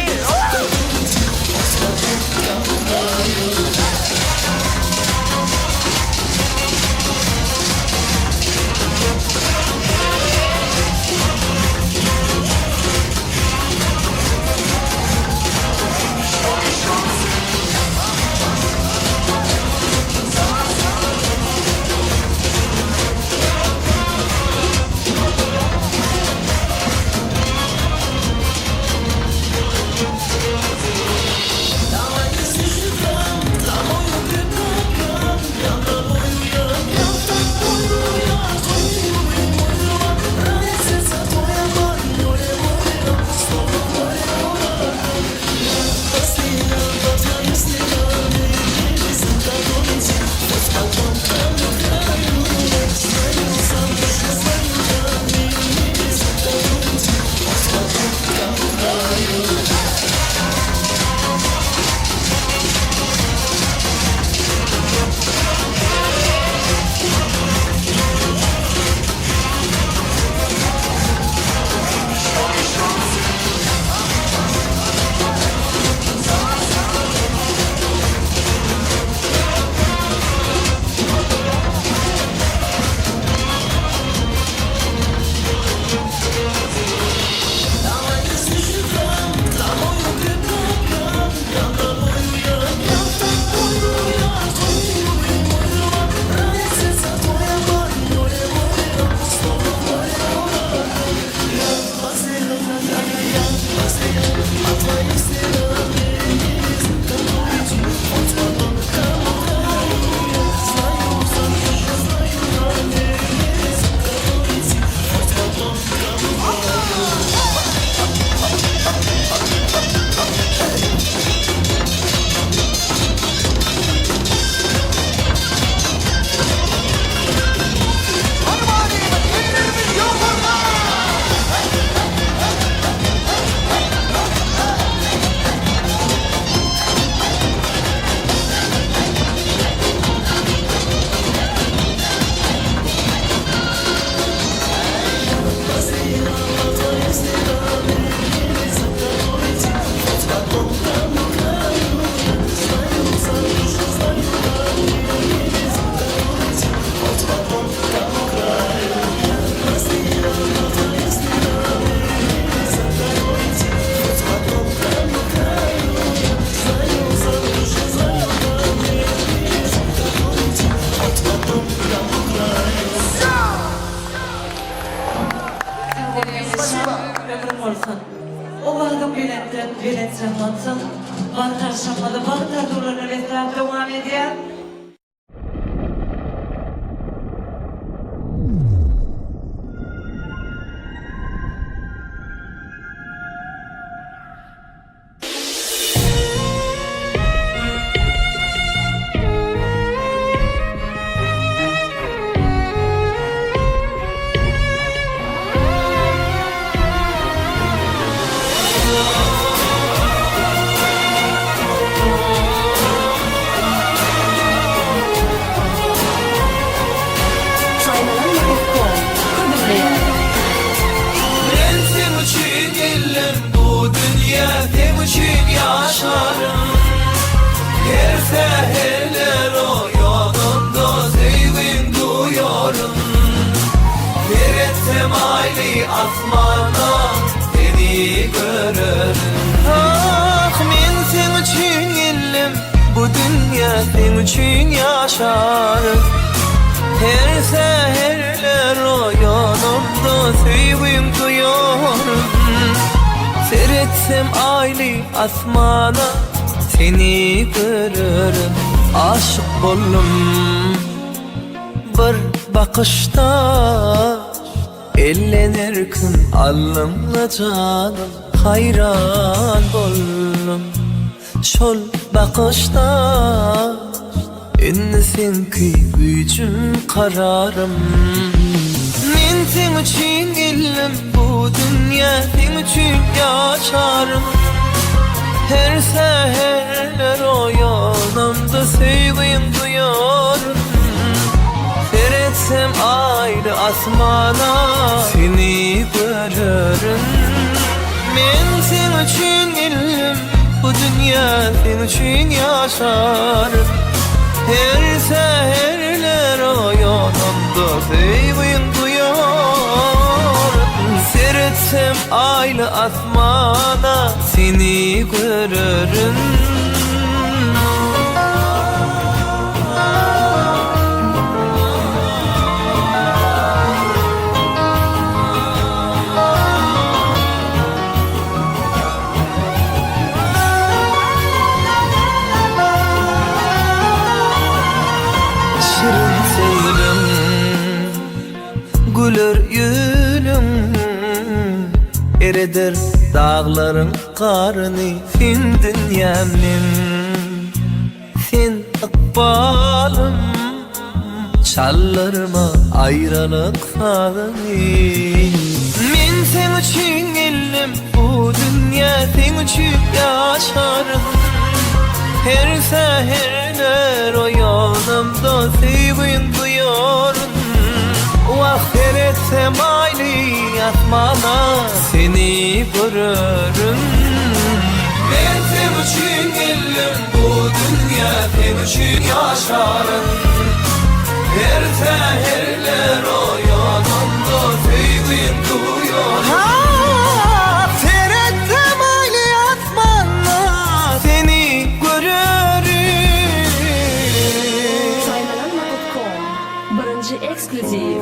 O vardı bilet zahmatsın. Bağlar şamada bağlar dolanır etraf devam ediyor. Her seherler o yolunda sevin duyuyorum. Bir etsem ayli asmana seni görürüm. Ah men sen için geldim, bu dünya sen için yaşarım. Her seherler o yolunda sevin duyuyorum. Seyretsem ayli asmana seni görürüm. Aşık boldum bir bakışta, ellenirken alnımla canım hayran boldum. Şol bakışta innesin ki gücüm kararım. Men sen için geldim, bu dünya sen için yaşarım. Her seherler o yanımda sevgim duyuyorum. Seyrettim ayrı asmana seni görürüm. Men sen için illim bu dünya sen için yaşarım. Her seherler o yanımda sevgin duyarım. Seyrettim ayrı asmana seni görürüm. Şirin seyrim gülür yüzüm, eridir dağların karını fin dünyamnin. Sen ıkbalım çallarıma ayrılık sağını. Men sen için geldim bu dünya sen için yaşarım. Her seherler o yanımda sevgin duyarım. Ahiretsem ayrı asmana seni görürüm. Ben sen için geldim bu dünya sen için yaşarım. Her seherler o yanımda sevgin duyarım. Ahiretsem ayrı asmana seni görürüm. Saymalanma.com Birinci ekskluziv.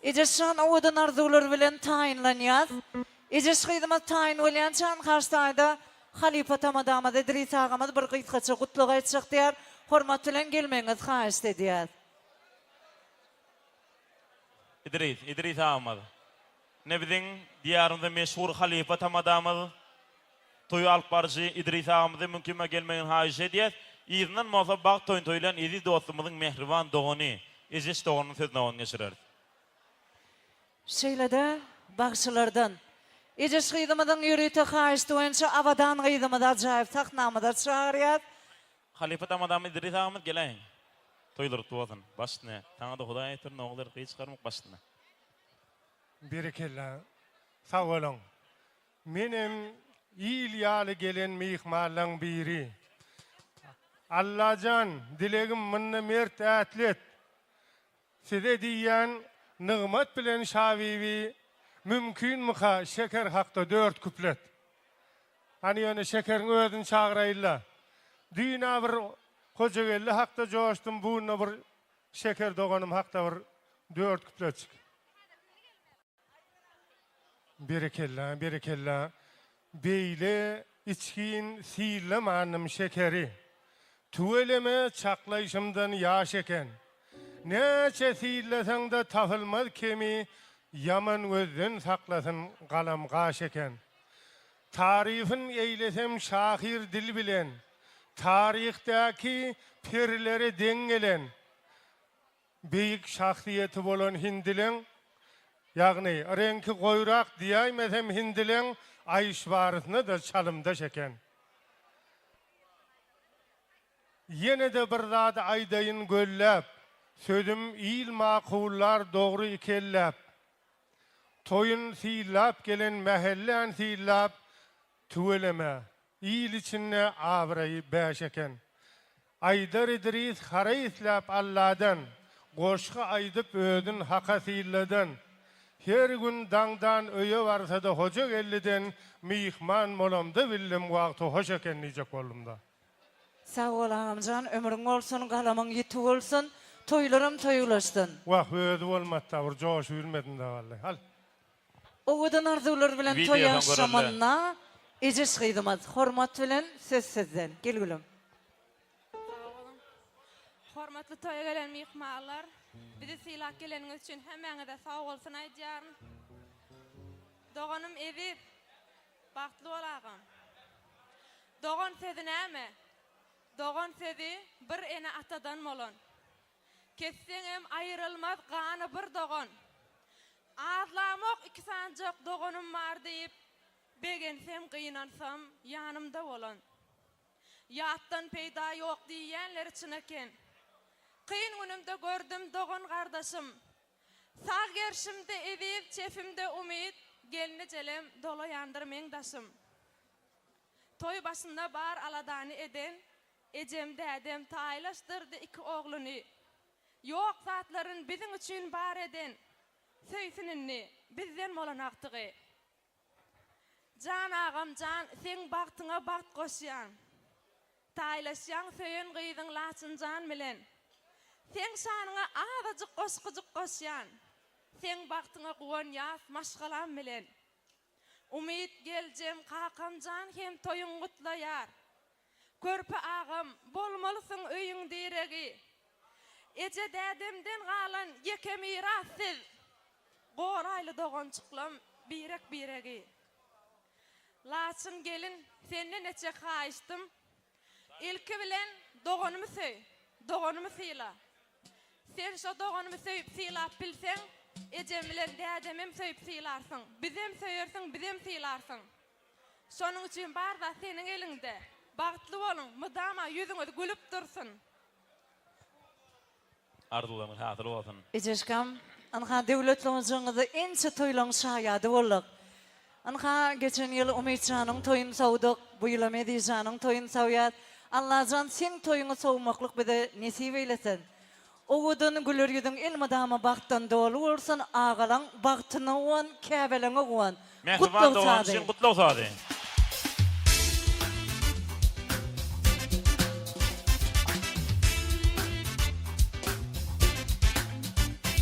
Ejeshan owadan arzular bilen tayinlanýar. Ejeşgydymyz tayin bolýançan karşyda Halipa tamadamad Edris agamad bir gysgaça gutlugy aýtjak diýer. Hormat bilen gelmeňiz haýyş edýär. İdris Ahmad. Ne biziň diýarynda meşhur Halipa tamadamad toy alyp barjy İdris Ahmady mümkin gelmeýän haýyş edýär. İznen moza baq toýlan izi dostumyzyň mehriban dogany, ejes doganyň sözüne on geçirer. Şeýlede bagşylardan Ejes gydymyň ýürüte haýyş doýança awadan gydymyda ajaýyp sahnamada çağırýar. Halipa tamadam İdris Ahmad geleň. Toýlar tuwazyn. Başyna taňa da Hudaý aýtyr noglar gyç çykarmak başyna. Berekella. Sağ olun. Menem iyil ýaly gelen mihmanlaryň biri. Allahan dilegim minne mert ätlet. Size diýen nygmat bilen şawiwi mümkin muha şeker hakda 4 kuplet. Hani ýöne şekeriň özüni çagyraýla. Düýna bir hojagelli hakda joşdum buňa bir şeker doganym hakda bir 4 kuplet. Berekella, berekella. Beýle içkin siýlemanym şekeri. Tuveleme çaklaýşymdan ýaş eken. Neçe siýleseň-de tapylmaz kemi yaman gözden saklasın galam gaş eken. Tarifin eylesem şahir dil bilen, tarihtaki pirleri dengelen, büyük şahsiyeti bolan hindilen, yani renki koyrak diýmesem hindilen, ayşbarysny da çalımda çeken. Yine de bir zat aýdaýyn göllep, sözüm il makullar doğru ikellep. Toyun siýlap gelen mähellen siýlap tuveleme. İl içinde avrayı beş eken. Aydar İdris hara islap Allah'dan, goşka aydıp ödün haka siýladan. Her gün dangdan öýe barsa da hoca gelliden mihman molamda billim wagty hoş eken niýek bolumda. Sağ ol amcan, ömrüň bolsun, galamyň ýeti bolsun, toýlarym toýulaşdyn. Wah öýdi bolmady, bir joş bilmedin de wallahi. Al. Owadan arzular bilen toýaşamanna, ejes gydymaz. Hormat bilen söz sizden. Gelgülüm. Hormatly toýa gelen mihmanlar, bizi syýlap geleniňiz üçin hemmeňize sag bolsun aýdýaryn. Doganym evi bagtly bolagam. Dogan sözü näme? Dogan sözü bir ene atadan bolan. Kesseň hem aýrylmaz gany bir dogan. Azlamak iki sancak doganım var deyip begensem gynansam yanımda bolan. Ýatdan peýda ýok diýenler için eken. Kıyın günümde gördüm dogan kardeşim. Sağ gerşimde edip çefimde umid, gelini celem dolu yandır mengdaşım. Toy başında bar aladani eden, ecemde edem taýlaşdyrdy iki oğlunu. Yok zatların bizim için bar eden, söýsünini bizden bolan aktygy. Can ağam can, sen baktyňa bakt goşýan. Taýlaşýan söýen gyýdyň laçyn can bilen. Sen şanyňa azajyk goşgyjyk goşýan. Sen baktyňa guwan ýas maşgalan bilen. Umid geljem kakam can hem toyun gutlaýar. Körpe ağam bolmalysyň öýüň diregi. Eje dädemden galan ýeke mirasyz. Goraýly dogançyklam birek biregi. Laçyn gelin senden neçe haýyşdym. İlki bilen doganymy söý, doganymy syla. Sen şo doganymy söýüp sylap bilseň, ejem bilen dädemem söýüp sylarsyň. Bizem söýersiň, bizem sylarsyň. Şonuň üçin bar da seniň elinde. Bagtly bolun, mydama ýüzüňiz gülüp dursun. Arzularymyz hazyr bolsun. Ejeşkam, anha döwletliňizi ençe toýlaň şaýady bolduk. Anha geçen ýyl Umytjanyň toýuny sowdyk, bu ýyl Medijanyň toýuny sowýar. Allahjan sen toýuňy sowmaklyk bize nesip eýlesin. Owadan güler ýüzüň elmadama bagtdan dolu bolsun, agalaň bagtyna wan, käbeleňe wan. Mehriban dogan üçin gutlaw sady.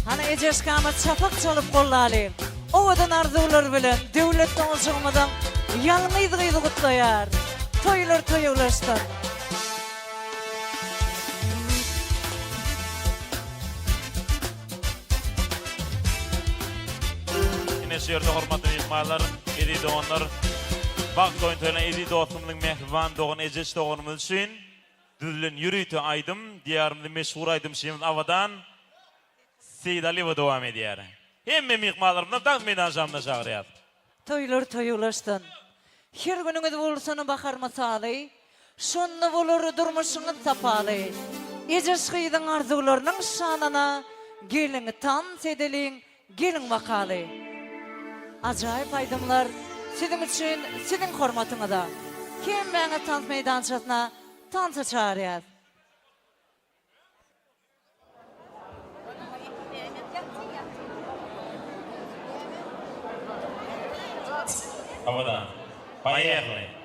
Hani ejeşkama çapak çalıp gollaly. Owadan arzuwlar bilen döwletden olşamadan ýalňyzlygy gutlaýar. Toýlar toýulaşdy. Şerde hormatly mehmanlar, edi doganlar, wagt oýuntyna edi dostumyň mehriban dogan ejes doganymyz üçin düzülen ýürüýti aýdym, diýärimde meşhur aýdym şeýle awadan Seýdali we dowam edýär. Hemme mehmanlarymdan taň meydan jamda çagyrýar. Toýlar toýulaşdy. Her günüňiz bolsaňy baharmasaly, şonda bolar durmuşyňyz tapaly. Ejes gyýdyň arzuwlarynyň şanyna geliňi tan sedeliň, geliň bakaly. Ajaýyp aýdymlar sizin üçin, sizin hormatyňyza. Kim bana tant meydançasyna tança çağırýar? Awadan. Paýerli.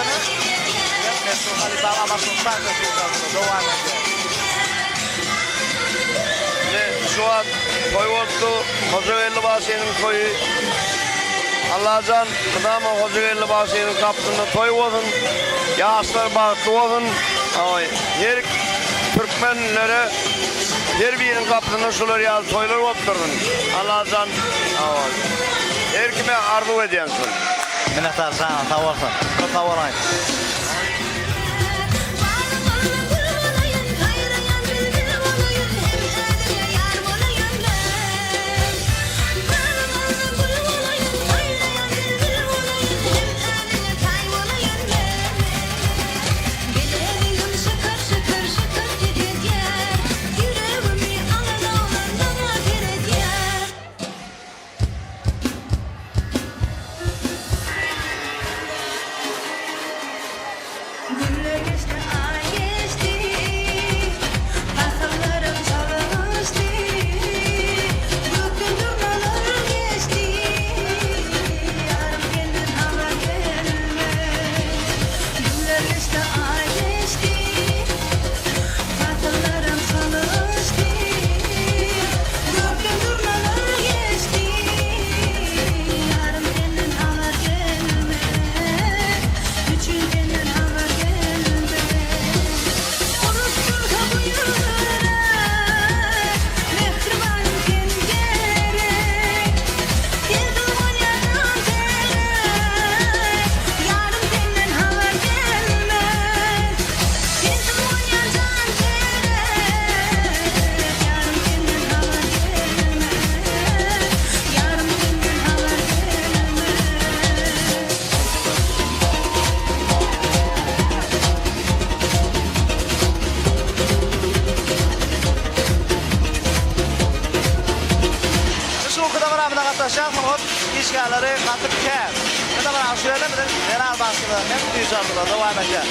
söýleni. Mesut Halipa amasyny sarkasy dowam etdi. Şu an toy oldu. Hocavelli başının toyu. Allah'can kıdama Hocavelli başının kaptığında toy olsun. Yaşlar bağıtlı olsun. Her Türkmenlere her birinin kaptığında şular yazı toylar oturdun. Allah'can her kime arzu ediyorsun. Minnettar sana sağ olsun. Çok sağ olun. İşgalleri katıp ker. Ne de var aşırıda mı? Genel başkanı hem tüccarlığa devam ediyor.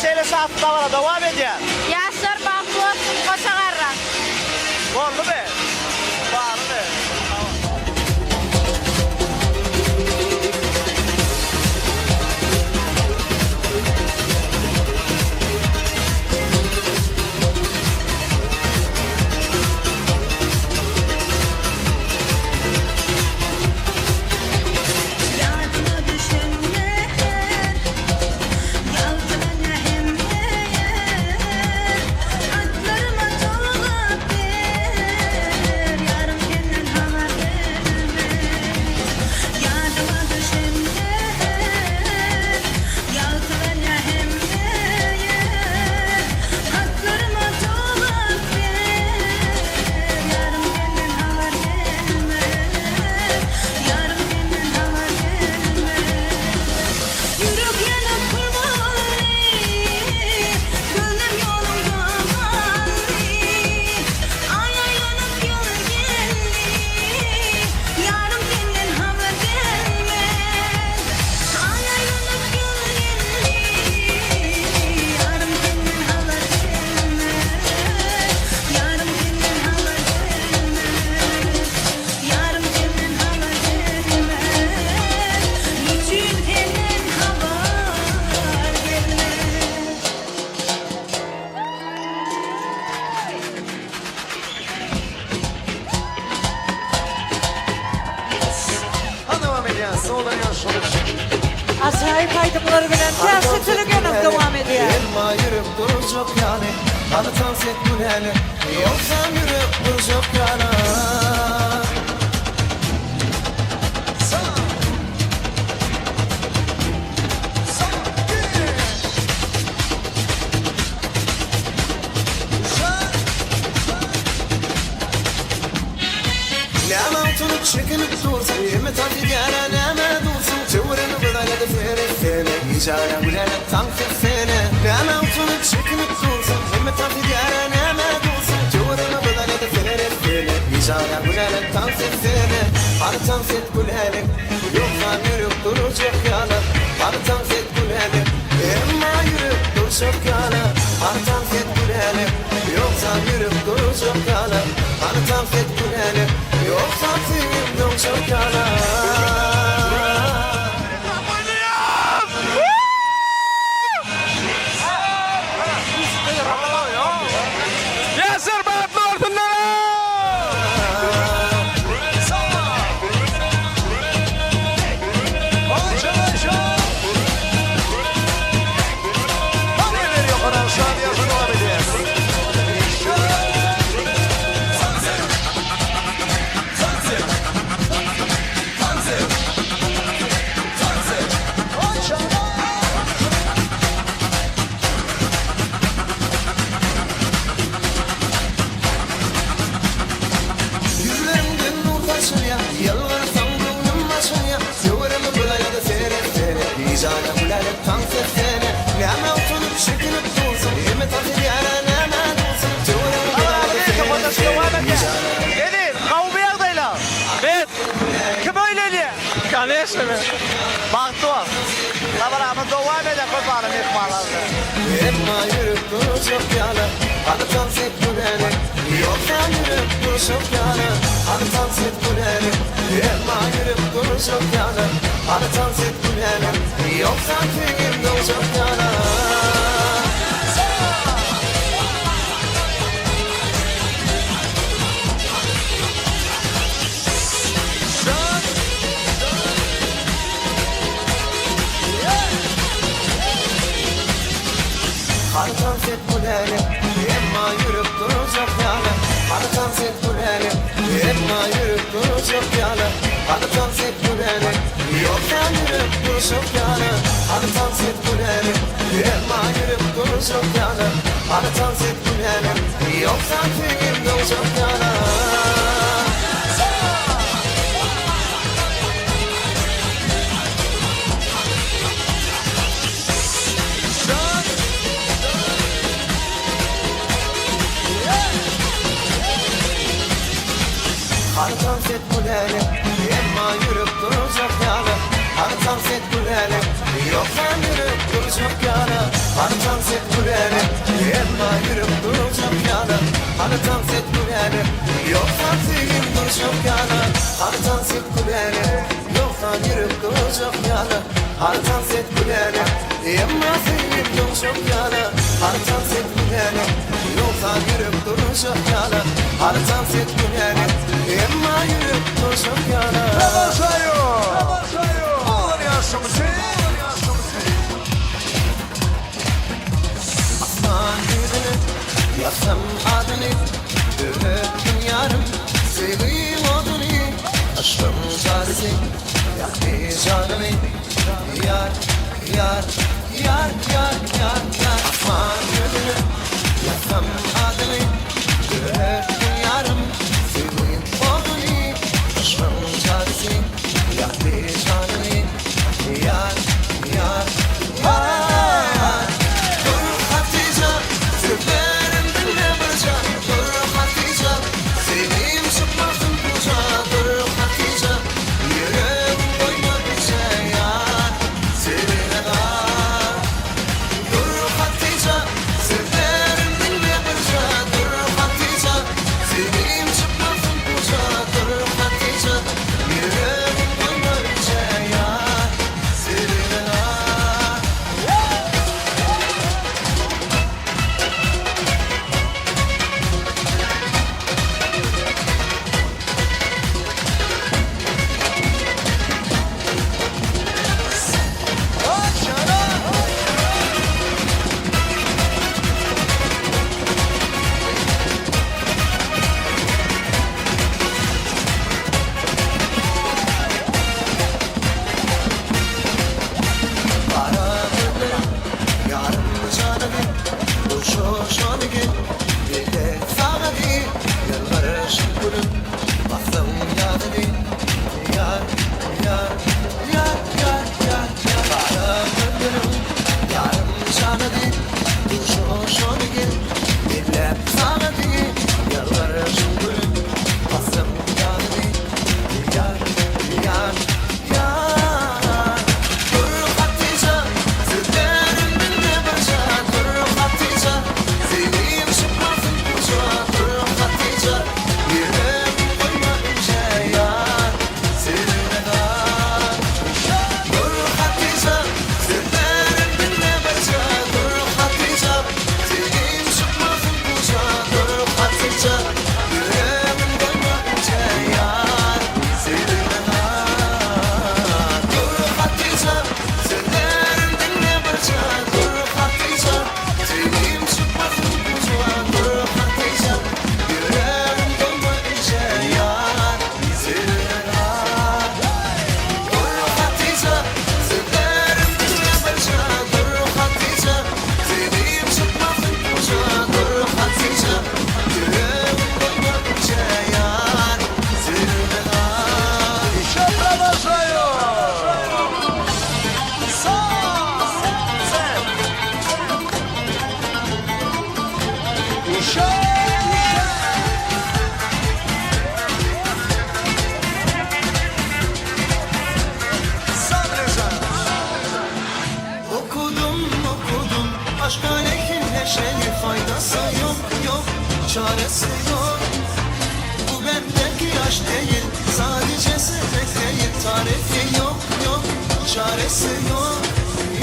Şeyle saatte var devam ediyor. Yaşar Bakut Koçagarra. Oldu mu? Var mı? Acayip aydınları bilen tersi türlü devam ediyor. Elma yürüp duracak yani. Tanıtan set bu yani. Yoksa yürüp duracak yani. Neme oturup çekilip dursun. Yeme tabi gelen neme dursun. Çuvrunu bıdayla da fere fere. İcara gülerle tank fere. Neme oturup çekilip dursun. Yeme tabi gelen neme dursun. Çuvrunu bıdayla da fere fere. İcara gülerle tank fere. Artan set gülerle. Yoksa yürüp duracak yana. Artan set gülerle. Emma yürüp duracak yana. Artan set gülerle. Yoksa yürüp duracak yana. Artan set gülerle. Yoksa film duracak yana. Kim öyle diye? Конечно mi? Baktı var. Labaramı devam edecek o bana mihmalarda. Emma yürüp duracak yana Hadi dans et bu nene Yoksa yürüp duracak yana Hadi dans et bu nene Emma yürüp duracak yana Hadi dans et bu nene Yoksa köyüm dolacak yana Hadi dans et bu nene Emma yürüp duracak yana Hadi dans et bu nene Emma yürüp duracak yana Hadi dans et bu nene Yoksa yürüp duracak yana Hadi dans et bu nene Emma yürüp duracak yana Hadi dans et bu nene Yoksa köyüm dolacak yana Hadi dans et bu nene Emma yürüp duracak yana Hadi dans et bu nene Yoksa yürüp duracak yana Hadi dans et bu nene Emma yürüp duracak yana Hadi dans et bu nene Yoksa köyüm duracak yana Hadi dans et bu nene Yoksa yürüp duracak yana Hadi dans et bu nene Emma köyüm duracak yana Hadi dans et bu nene Yoksa yürüp duracak yana Hadi dans et bu nene Emma yürüp duracak yana Oğlan yaşımızı Aslan yüzünü Yazsam adını Öptüm yarım Seveyim odunu Aşkım çaresi Yaktı canımı Yar, yar, yar, yar, yar, yar Aslan yüzünü Yazsam adını Öptüm yarım Seveyim odunu Aşkım çaresi Yaktı canımı Yar, yar, yar Dur Hatice Sözlerim dinle barca Dur Hatice Seveyim çıkmasın buca Dur Hatice Yüreğim koyma bize yar Sevene kal Dur Hatice Sözlerim dinle barca Dur Hatice Seveyim çıkmasın çaresi yok. Bu bendeki aşk değil, sadece sevmek değil. Tarifi yok, yok, çaresi yok,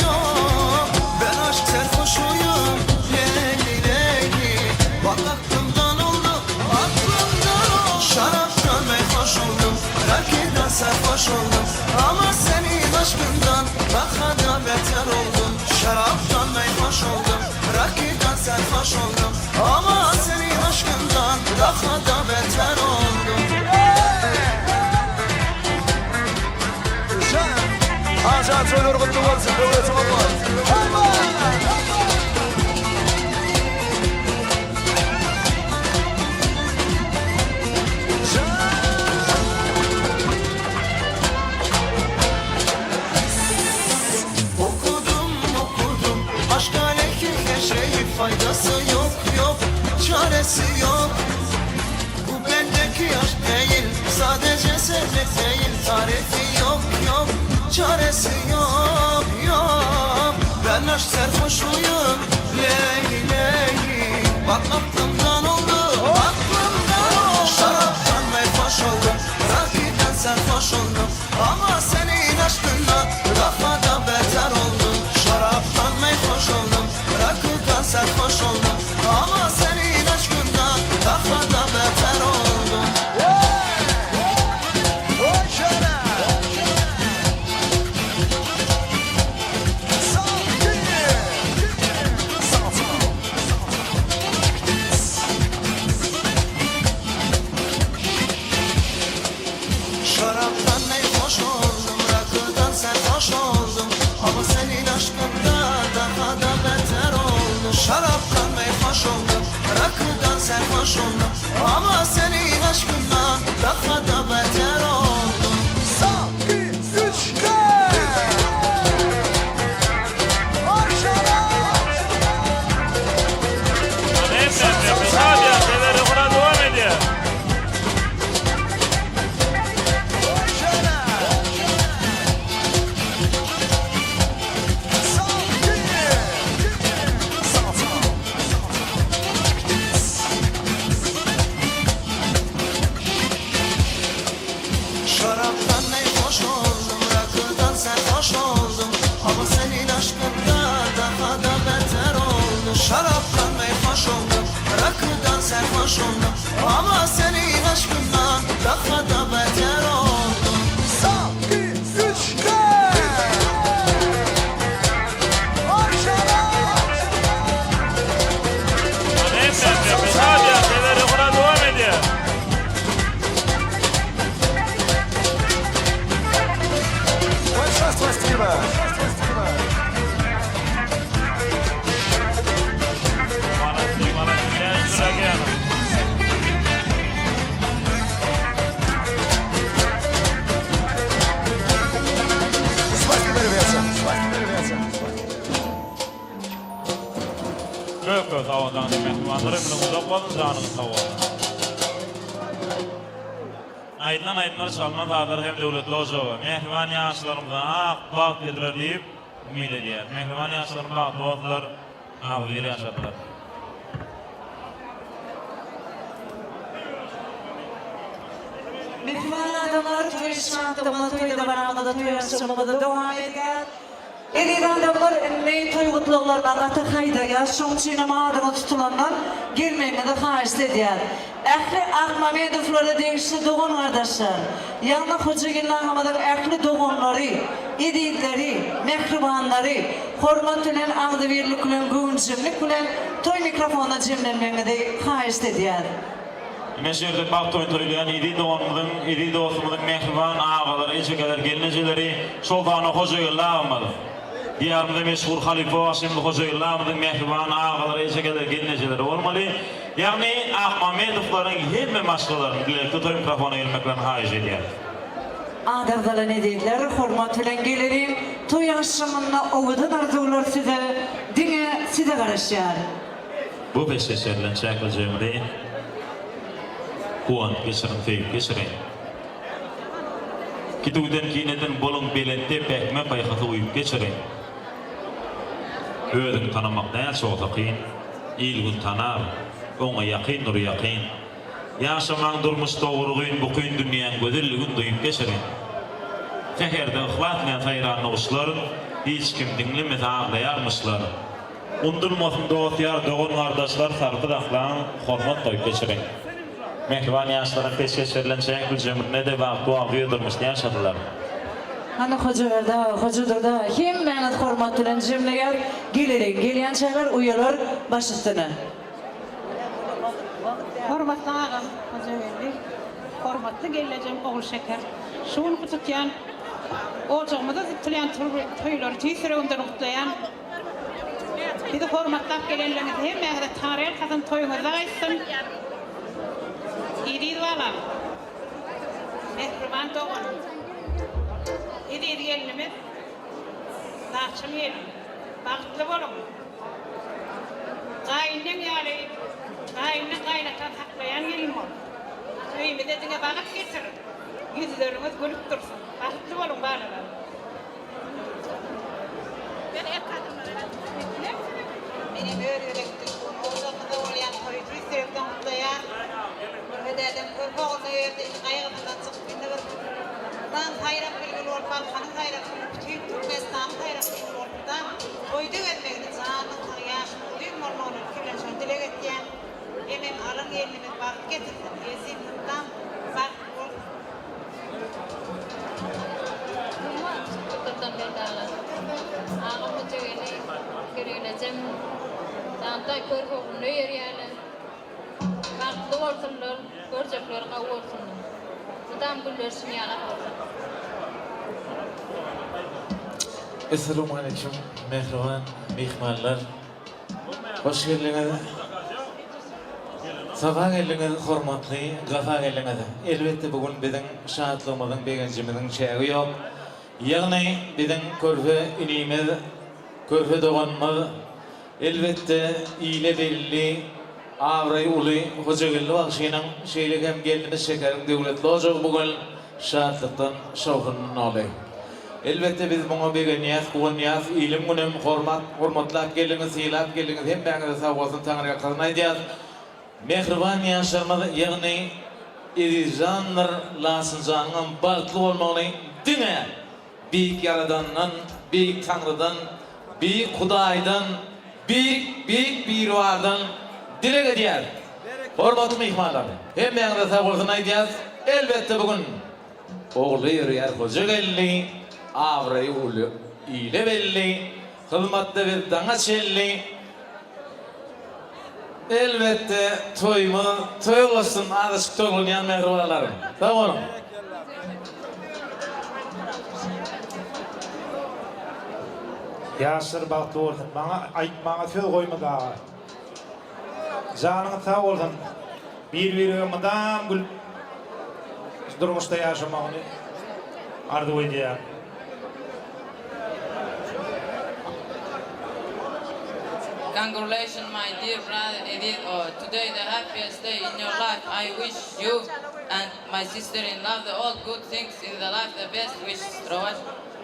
yok. Ben aşk serhoşuyum, leyli leyli. Bak aklımdan oldu, aklımdan oldu. Şaraptan meyhoş oldum, rakıdan sarhoş oldum. Ama senin aşkından daha da beter oldum. Şaraptan meyhoş oldum, rakıdan sarhoş oldum. Ama senin aşkından daha da beter oldum. Ajan söylüyor kutlu olsun, devletim Allah. Okudum, aşk aleyhi her şeyin faydası yok, yok, çaresi yok. Bu bendeki aşk değil, sadece sevmek değil. Tarifi yok, yok, çaresi yok, yok. Ben aşk serhoşuyum, leyli leyli. Bak aklımdan oldu, aklımdan oldu. Şaraptan meyhoş oldum, rakıdan sarhoş oldum. Ama senin aşkından daha da beter oldum. Şaraptan meyhoş oldum, rakıdan sarhoş oldum. Ama senin aşkından daha da beter oldum. Şaraptan meyhoş oldum, rakıdan sarhoş oldum. Ama senin aşkından daha da beter oldum. Şaraptan meyhoş oldum, rakıdan sarhoş oldum. Ama senin aşkından daha da beter oldum. Son, 2, 3, 4. Hadi ya, şeyleri buna devam ediyor. Şaraptan meyhoş oldum, rakıdan sarhoş oldum. Ama senin aşkından daha da beter oldum. Şaraptan meyhoş oldum, rakıdan sarhoş oldum. Ama senin aşkından daha da beter oldum. Son, 2, 3, 4. Hadi ya, şeyleri buna devam ediyor. Большинство стима. Свастика рвется, свастика рвется. Köp havadan mehmanları bilen uzak olun, canınız sağ olun. Aydınlar çalma dağdır hem devletli ocağı. Mehriban yaşlarımızdan ak bak dediler deyip ümid ediyor. Mehriban yaşlarımızdan ak doğdular, ağzıyla yaşadılar. Mehriban adamlar toy şartımda toyda baramada toy yaşamada devam ediyor. Edir adamlar emmey toy kutluqlardan ata haydaya, şoňçyna madyny tutulanlar gelmegine haýyş edýär. Ähli Ahmamedowlara degişli dogan gardaşlar, ýa-da Hojagellan hamadan ähli doganlary, edilleri, mehribanlary, hormat bilen agdybirlik bilen göwnjimlik bilen toy mikrofonuna jemlenmegine haýyş edýär. Meşerde baktoy toylayan idi doğumudun, idi dostumudun mehriban ağaları, eçekeler, gelineceleri, Sultanı Hojagellan'madı. Diyarımda meşhur Halife Hasimli Hojagellan'madın mehriban ağaları, eçekeler, gelineceleri olmalı. Yani Ahmamedowların hemme başkalarını dilekte toy mikrofona gelmeklerini haýyş edýär. Adamdalan edildiler, hormat bilen gelelim, toy aşamında oğudan arzular dine size garaşýar. Bu peskeserlen çäkilejeginde kuan keserin feyip keserin. Kituden kineden bolun belente pekme bayhatı uyup geçerin. Ödün tanımak näçe otakyň, ilgün tanar, Oňa ýakyndyr ýakyn. Ýaşamaň durmuş dogrugyň bu kyn dünýäň gözelligin duýup geçirin. Teherde ıhlat bilen saýranlygyşlar hiç kim dinlemese aglaýarmyşlar. Undurmasyn dostlar, dogan gardaşlar sarpy daqlan hormat goýup geçirin. Mehriban ýaşlara peşkeş berilen şeýle jemgyne de wagt ýaýdyrmyş ýaşadylar. Hani hocadırda hem meňat hormat bilen jemleger gelerik, gelýän şeýler uýalar baş üstüne. Hormatly agam, hojaberdi. Hormatly geleceğim oğul şeker. Şuň gutýan ocağımda zıplayan toylar tüýsüregimden gutlayan. Bir de hormatlap gelenleriniz hem meňde taryh kazan toyuňyza gaýtdym. İdi wala. Mehriban dogan. İdi gelnimiz. Naçym yelim. Bagtly bolun. Gaýnyň ýaly. Gaýnyň gaýnatan saklayan gelim bol. Öýmede diňe bagyp getir. Yüzleriniz gülüp dursun. Bagtly bolun balalar. Ben erkadymlara benim öýrekdim. Orada bolýan toýry sevdim daýan. Ödäden körpegine ýerde aýagyndan çykyp indi. Ben haýrap bilgili bolup balkany haýrap tüýüp Türkmenistan haýrap bilgili bolup da toýdy etmegini janyň ýaşy bolýan mormony kilen şol dile getýän. Hemen alan ýerlimi bagyp getirdim. Esimden bak bol. Tutdan beldalar. Ağam tügeli görüneceğim. Tantay körpegine ýerýärler. Bagtly bolsunlar, görjekler gawursunlar. Budam güllersin ýalap bolsun. Assalamu alaykum mehriban mehmanlar. Hoş geldiňiz. Sabah geldiňiz hormatly, gafa geldiňiz. Elbetde bugün biziň şahatlygymyzyň begenjimiziň şägi ýok. Ýagny biziň körpe inimiz, körpe doganymyz elbetde ýyle belli Avray uly hojagelli bagşynyň şeýle hem geldiňiz şekerim döwletli ojak bugün şahatlykdan şowkunyny alay. Elbette biz buňa begenýäs, goňýas, ilim günem hormatlap geldiňiz, ýylap geldiňiz, hem baňyza sag bolsun taňryga kazanaýdýas. Mehriban ýaşlarymyz, ýagny Erizanlar lasynjanyň bagtly bolmagyny diňe biýik Ýaradandan, biýik Taňrydan, biýik Hudaýdan, biýik birwardan dile edýär. Hormatly mehmanlar, hem baňyza sag bolsun aýdýas. Elbette bugün oğlu ýürýär hojagelli, avray uly, ýyle belli, hyzmatda bir daňa çelli. Elbette toymy, toy bolsun, adaşyk toýlanýan mehribanlarym. Sag bolun. Ýaşlar bagtly bolsun. Maňa aýtmaňa söz goýma daga. Janyň sag bolsun. Bir-birimizden gül durmuşda ýaşamagyny arzu edýär. Congratulations, my dear brother Edith. Today, the happiest day in your life. I wish you and my sister-in-law all good things in the life, the best wishes.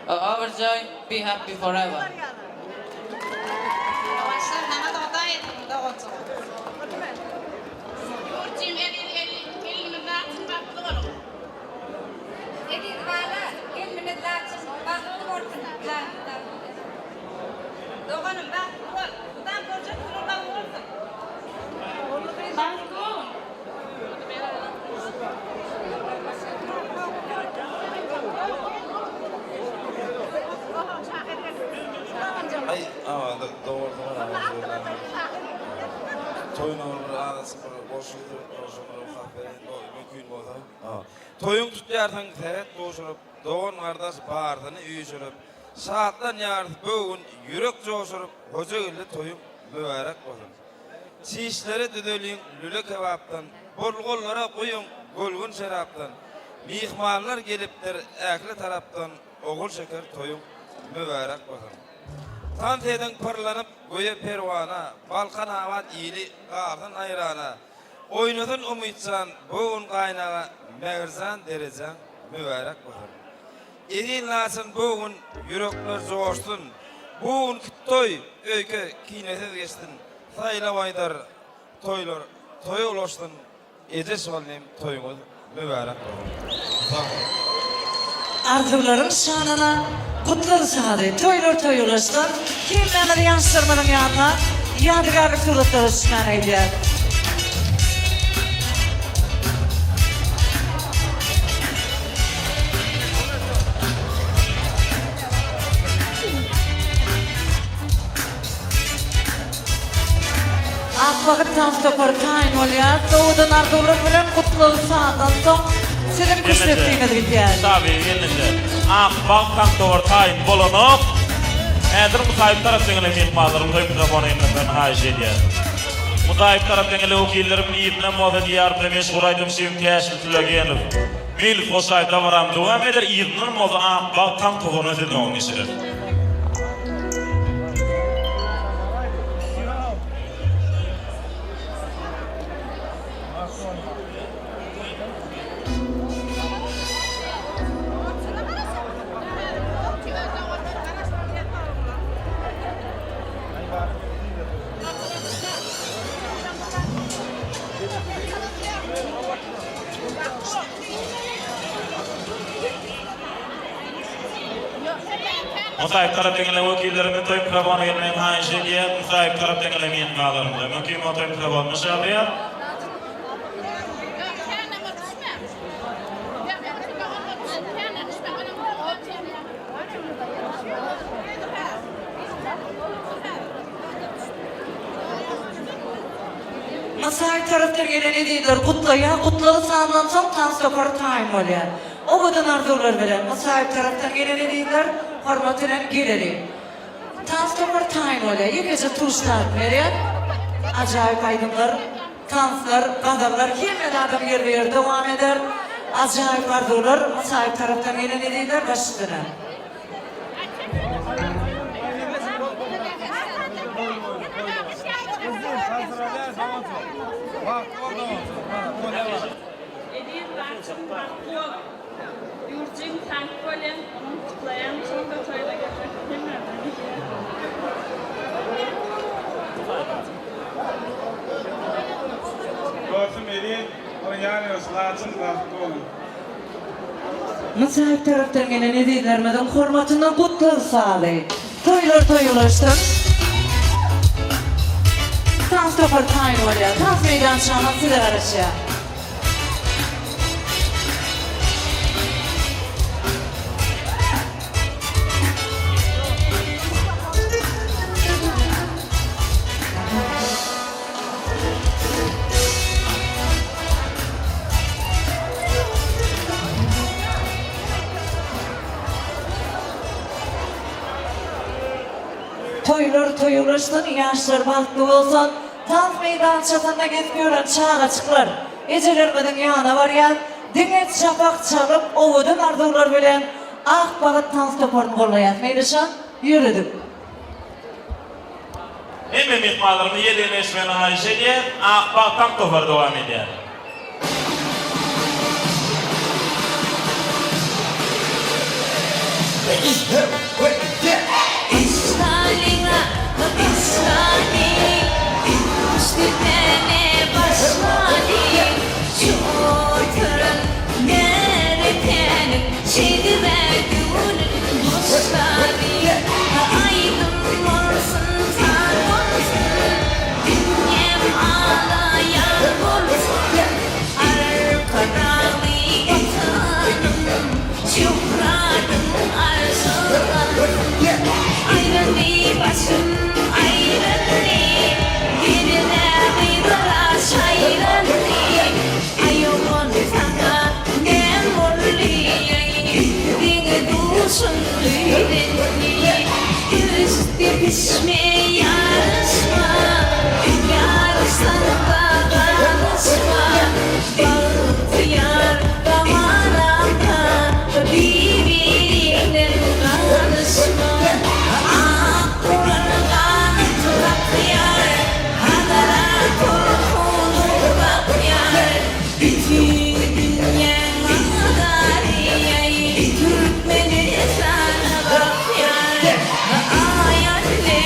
Overjoy, be happy forever. Doğanım bak, buradan borcak kuruldan olsun. Ay, ama doğru. Toyun olur, arası boşulur, mümkün bolsa. Toyun tutýarsyň seret boşurup, doğan gardaş bardyny üýüşürüp, saatlan ýardy böwün ýürek joşurup, hojagelli toyun mübarek bolsun. Çiýişleri düdeliň lüle kebapdan, bolgollara goýun golgun şerapdan. Mihmanlar gelipdir äkli tarapdan, ogul şeker toyun mübarek bolsun. Tanteden parlanyp goýa perwana, balkan awat ýyly gardyn aýrana. Oýnadyn umytsan, böwün gaýnaga, megirzan derejan mübarek bolsun. Edin lasyn böwün ýürekler joşsun. Bugün toy öýke kinesiz geçsin. Sayla baydar toylar toy ulaştın. Eces olayım toyumuz mübarek olsun. Arzuların şanına kutlu sade toylar ulaştın. Kimlerle yansırmanın yanına yadigarlık suratları şundan ediyor. Vakit transportör tayin oluyor. Doğudan arzular bilen kutlu sağdan son sizin kuşlettiğiniz gidiyor. Tabii, yenildi. Baktan doğru tayin bulunup, eğer mutabip taraftan mihmanlarım da mikrofonu elinden haiz ediyor. Mutabip taraftan okillerim iyibine muhabbet yardım emiş kuraydım sevim teşkiltüle gelip. Milif o sayda varam devam eder, iyibinin muhabbet baktan doğru edin onu istiyor. Mutabip taraftan vakillerimin toy mikrofonu elinden haiz ediyor. Mutabip taraftan mihmanlarım da. Mümkün mutabip mikrofonu müsaade. Masar taraftan gelen ediler kutlalı sağından son transportör tayin oluyor. O kadar arzular bilen masar taraftan gelen ediler hormatıyla geleri. Transportör tayin oluyor. Yekece turistler veriyor. Acayip aydınlar, kanslar, kadavlar, hemen adam yer devam eder. Acayip arzular masar taraftan gelen ediler başlığına. Yurcun Tankkol'ün kutlayan çok da toyla getirdim. Görsüm edin, o yani ıslatsın vakti olun. Masar taraftan gelen edilermeden hormatından kutlu sağlayın. Toylar ulaştın. Transportör tayin oluyor. Trans meydan şahına sizler arası. Toylar ulaştın, yaşlar balıklı olsun. Tanz meydan çatında gezip gören çağa çıklar. Ecelermeden yana var ya, dinlet şafak çalıp, ovudun arzular bilen ak balık tanz toporunu kollayat. Meylişan, yürüdük. Emme mihmanlarını yediğine esmeni haiz ediyor, baktan doğru devam ediyor. İsrail'e, İsrail, üstüne başladı. Çoğurtun nereden çiğde gülün dostları. Aydın olsun, tar olsun, dünyam ağlayan olsun. Arkadalı vatanım, çupradım arzularım. Ayrılı başım ayrılı, birine kıydıra çayırlı. Ayağımın sana ne morlu, beni duşun lülenli. Üstü pişme yarışma, yarışsan da danışma. Bağıntı yar damaranda, birbirinden danışma. Türkmeni sana bak yar, ayat ve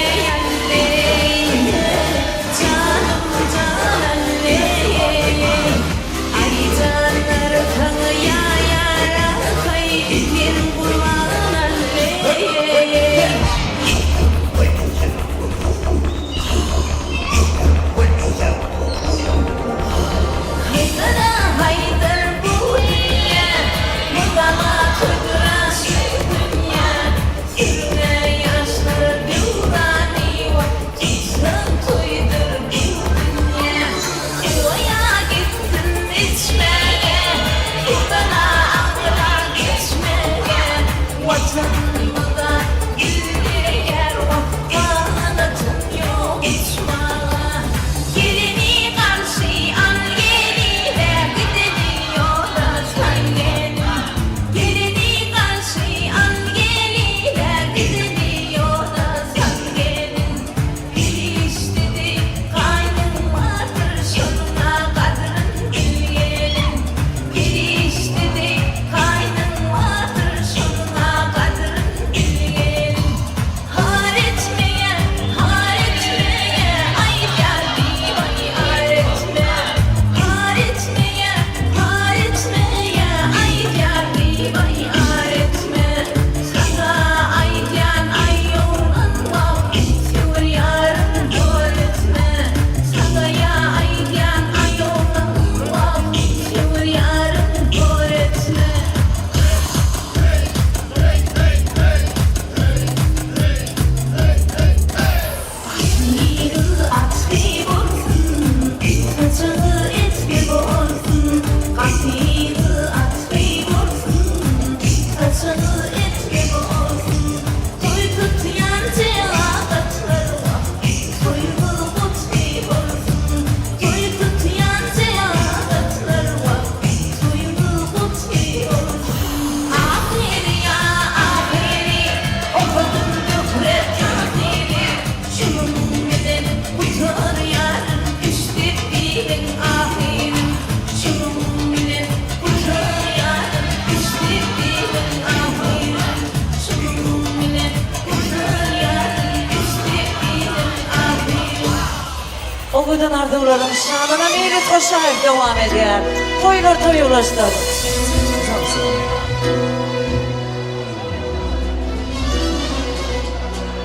buydan ardıwlaryň şanyna meýlet goşaýyp dowam edýär. Toýlar toýulaşdyr.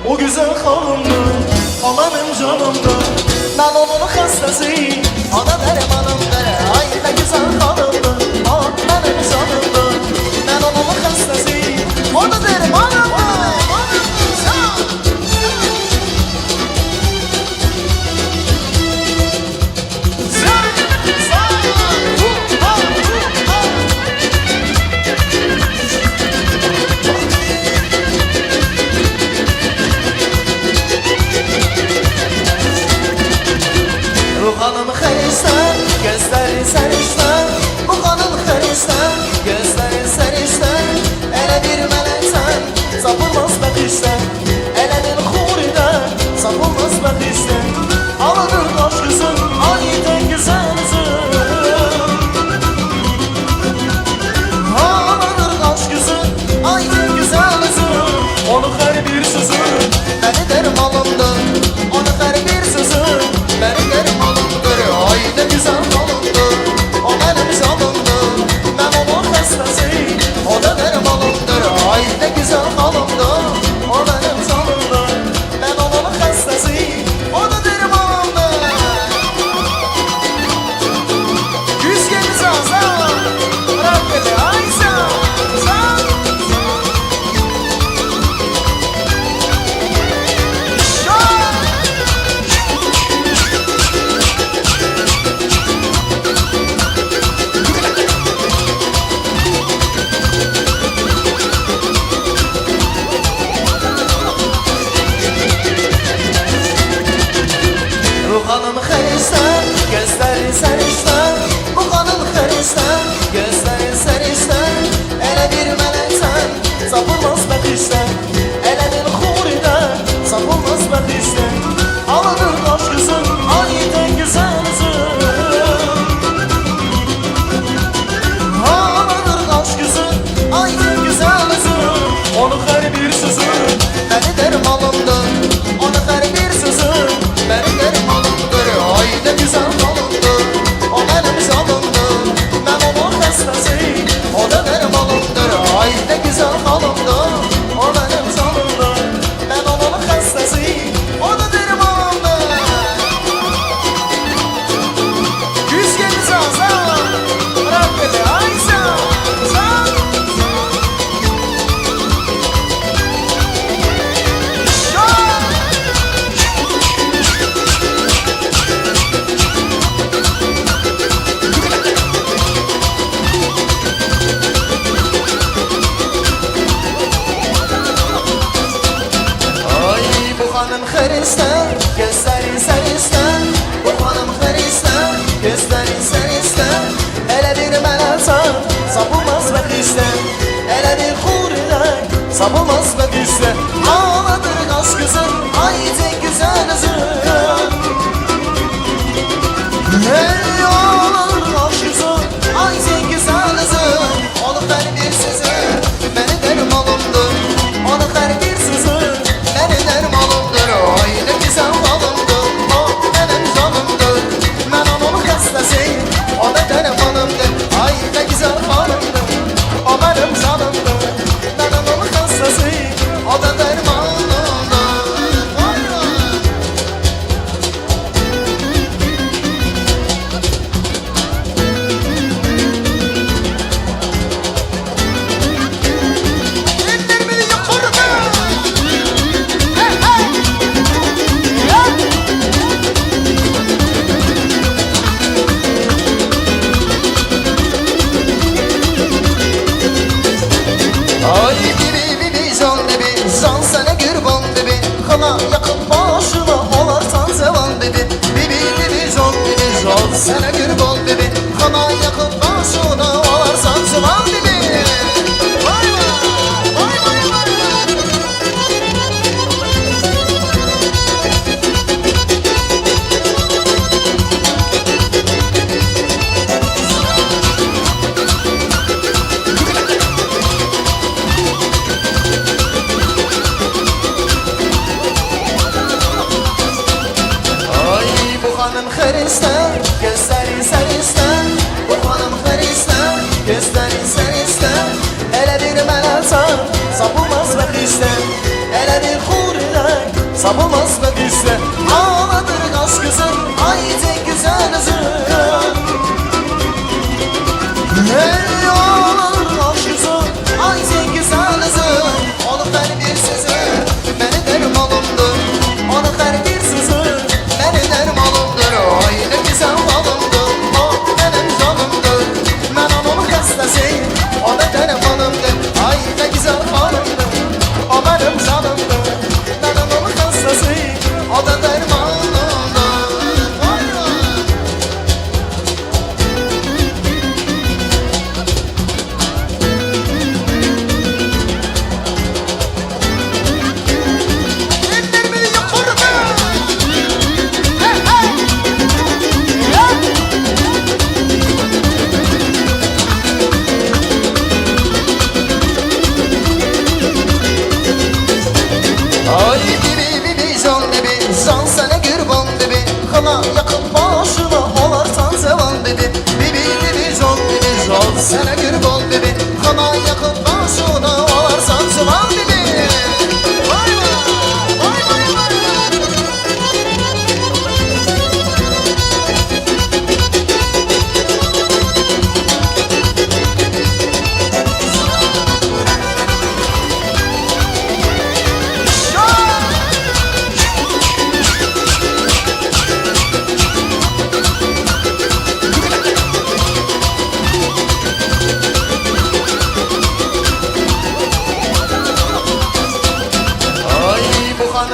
O güzel halımdı, o benim canımdı. Ben onun hastasıyım, o da dermanımdır. Ay ne güzel halımdı, o benim canımdı. Ben onun hastasıyım, o da dermanımdır. Bu hanım Hristiyan, gözleri sarıştan. Bu hanım Hristiyan, gözleri sarıştan. Ele bir melekten, sapılmaz bakıştan. Ele bir huriden, sapılmaz bakıştan. Ağladır kaş kızın, ayeten güzel kızın. Ağladır kaş kızın, ayeten güzel kızın. Onu her bir sözü, beni derim alındı. Onu her bir sözü, beni derim alındı. Ay ne güzel alındı, o benim canımdı. Ben onun hastasıyım, o da benim alındır. Ay ne güzel alındı, o benim canımdı. Ben onun hastasıyım, o da benim alındır. Yüz geldi sağ, bırak beni, ay sağ. Bu hanım Hristiyan, gözleri sarıştan. Bu hanım Hristiyan, gözleri sarıştan. Ele bir melekten, sapılmaz bakıştan. Ele bir huriden, sapılmaz bakıştan. Ağladır kaş kızın, ayeten güzel kızın. Ağladır kaş kızın, ayeten güzel kızın. Onu her bir sözü, beni derim alındı. Onu her bir sözü, beni derim alındı. Ay ne güzel alındı, o benim canımdı. Ben onun hastasıyım, o da benim alındır. Ay ne güzel alındı, o benim canımdı. Ben onun hastasıyım, o da benim alındır. Yüz geldi sağ, bırak beni, ay sağ. Hanım Hristiyan, gözleri sarıştan. Bu hanım Hristiyan, gözleri sarıştan. Ele bir melekten, sapılmaz bakıştan. Ele bir huriden, sapılmaz bakıştan. Ağladır kaş kızın, ayeten güzel kızın. Hey ağladır kaş kızın, ayeten güzel kızın. Onu her bir sözü, beni derim alındı. Onu her bir sözü, beni derim alındı. Ay ne güzel alındı, o benim canımdı. Ben onun hastasıyım, o da benim hanımdı. Ay ne güzel alındı, o benim canımdı. Ben onun hastasıyım, o da benim hanımdı. Ay bibi can bibi, can sana kurban bibi. Kana yakıp başına olarsan sevan bibi. Bibi can bibi, can sana kurban bibi. Kana yakıp başına olarsan sevan bibi. Vay vay, vay vay vay.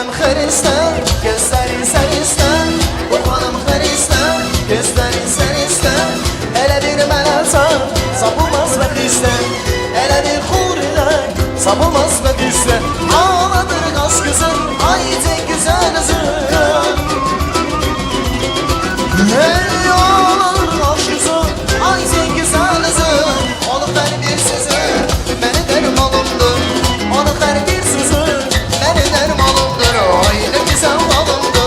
hanım Hristiyan, gözlerin sen isten. Bu hanım Hristiyan, gözlerin sen isten. Hele bir melatan, sapılmaz ve bizden. Hele bir huriler, sapılmaz ve bizden. Ağladır kaş gözün, haydi güzel üzün. Hey ağladır kaş gözün, haydi güzel üzün. Olup beni bir sözü, beni derim alımdır. Olup beni bir sözü, beni derim alımdır. Haydi güzel alımdır.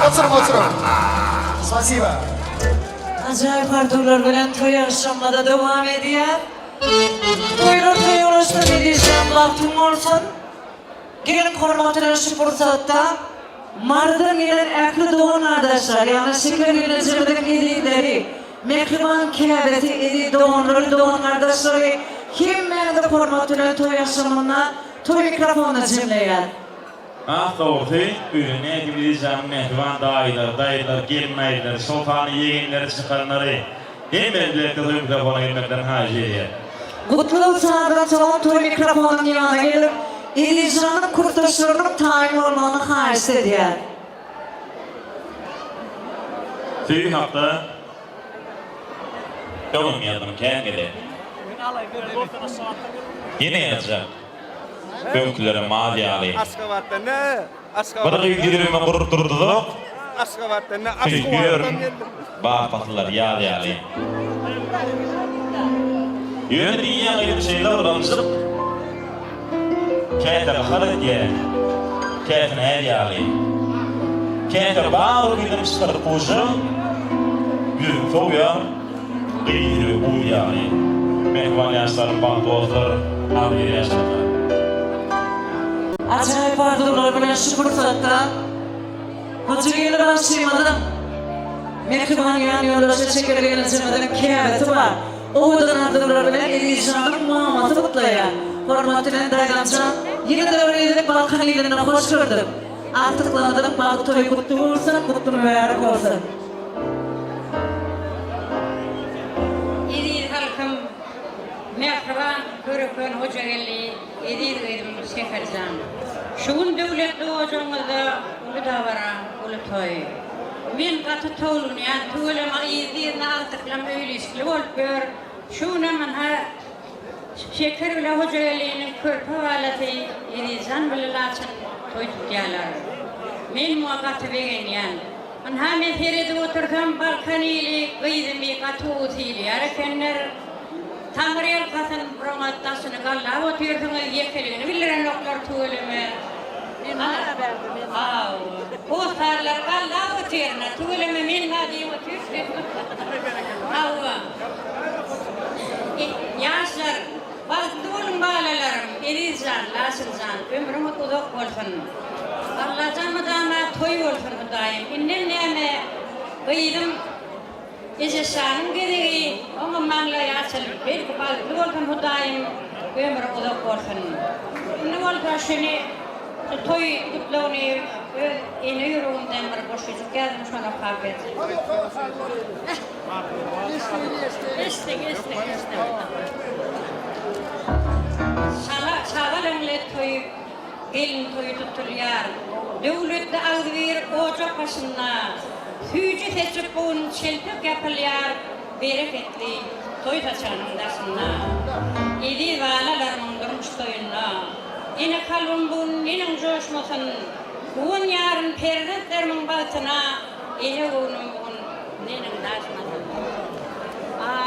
Спасибо! Oturun. Спасибо. Acayip arturlar bilen toy yaşamada devam ediyor. Toylar toy uğraştı edeceğim baktım olsun. Gelin kormatına şu fırsatta Mardan gelen aklı doğan arkadaşlar yani şeker yöneticilerin edilleri mekliman kâbeti edil doğan arkadaşları kim mende kormatına toy yaşamına toy mikrofonuna cimleyen. Doğrusu ürüne edileceğim mehvan dayılar, gelin aylar, sultanı yeğenleri çıkanları hem elbette toy mikrofona gelmekten hacı. Kutlu sağdan çalan toy mikrofonun yanına gelip İlişanın kurtuluşlarının tayin olmanı haiz ediyor. Tüy hafta Doğum yadım kendine yine yazacak Önkülere madi alayım Bana ilgilerime kurturdu da Tüyüyorum Bağpatılar yağdı alayım Yönü dünya gibi şeyler uğramıştık Kete bakar diye, kete ne diyali? Kete bağır gidelim çıkarıp koşu, yürü soğuya, kıyırı uyuyali. Mehvan yaşların bağdozlar, ağır yaşlarlar. Acayip ardırlar bilen şu fırsatta, hoca gelir başlaymadan, mehvan yan yoldaşı çekerlerini cemeden kâbeti var. Oğudan ardırlar bilen İlişan'ın muhamatı kutlayan. Hormatıyla dayılamcan, yine de öyle Balkan iline hoş gördüm. Artıkladığım Baltoy kutlu olsun, kutlu mübarek olsun. İdir halkım, merhaba, körükön hoca geldi, İdir gıydım Şekercan. Şuun devletli hocamızda ulu davara, ulu toy. Min katı toğlun, yani tuğlama İdir'ne artıklam öylüsü olup gör. Şuun hemen Şeker bile hoca elinin körpe valeti irizan bile laçın toy tutyalar. Men muakkatı beğeniyen. An hame feride otursam Balkanili gıydım bir katı utili. Erekenler Tanrıyal katın promattasını galla otuyorsunuz yekelini biliren noklar tuğuleme. Postarlar galla otuyorna tuğuleme men hadi otuyorsun. Yaşlar Baltuğun bağlalarım, erizcan, lasılcan, ömrümü uzak olsun. Allah'can madama toy olsun hudayım. İnnen neyme gıydım, ezeşanım gereği, ama manla yaşalım. Belki baltuğu olsun hudayım, ömrü uzak olsun. Ne oldu şunu, toy kutluğunu, eni yüreğinden bir boşucuk geldim şuna kahvet. İşte. Sağalanlı toy, gelin toyu tutuluyor. Devlette ağır ocak başında, hücü seçip bunun çelpik yapılıyor. Bereketli toy saçanındasında. İdi valalarımın durmuş toyunda. Yine kalbim bunun, yine coşmasın. Bugün yarın perdetlerimin batına, yine bunun, yine daşmasın.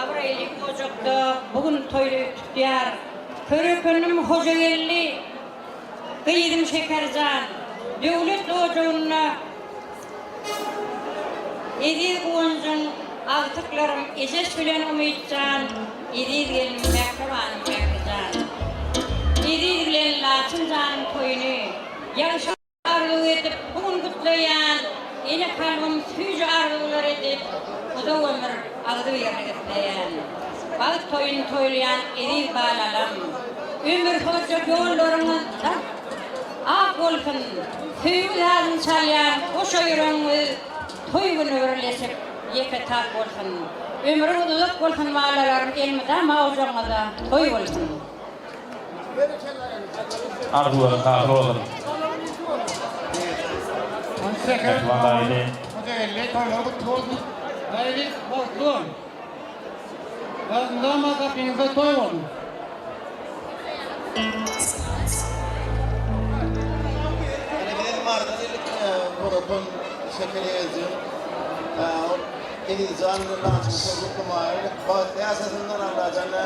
Burayı ocakta bugün toylu tutuyor. Körükönüm hoca geldi, kıydım Şekercan, devlet ocağına Edir kuvancın altıklarım eşeş bilen umutcan, Edir gelin mekruvanım mekrucan. Edir bilen laçıncan toyunu, yarış arzu edip bugün kutlayan, yine kalbim fücü arzular edip, o da ömür ağzı yerine gitleyen. Balık toyunu toylayan Edir bağlalam, ömür hoca yollarımızda ak olsun, tüyülerin çalyan koşa yüreğimiz toy günü örleşip yeke tak olsun. Ömrü uzak olsun bağlalarım elmide mağuzamada toy olsun. Arduların kahır olun. Ekvan dayılı. Hoca elle toyları kutlu olsun. Dayılı bozdu. Bazında kapınızda toy olun. Benim vardı grubun şekeri yazıyor. İlizan lansın kurulmayı. Siyasetinden Allah'tan ne?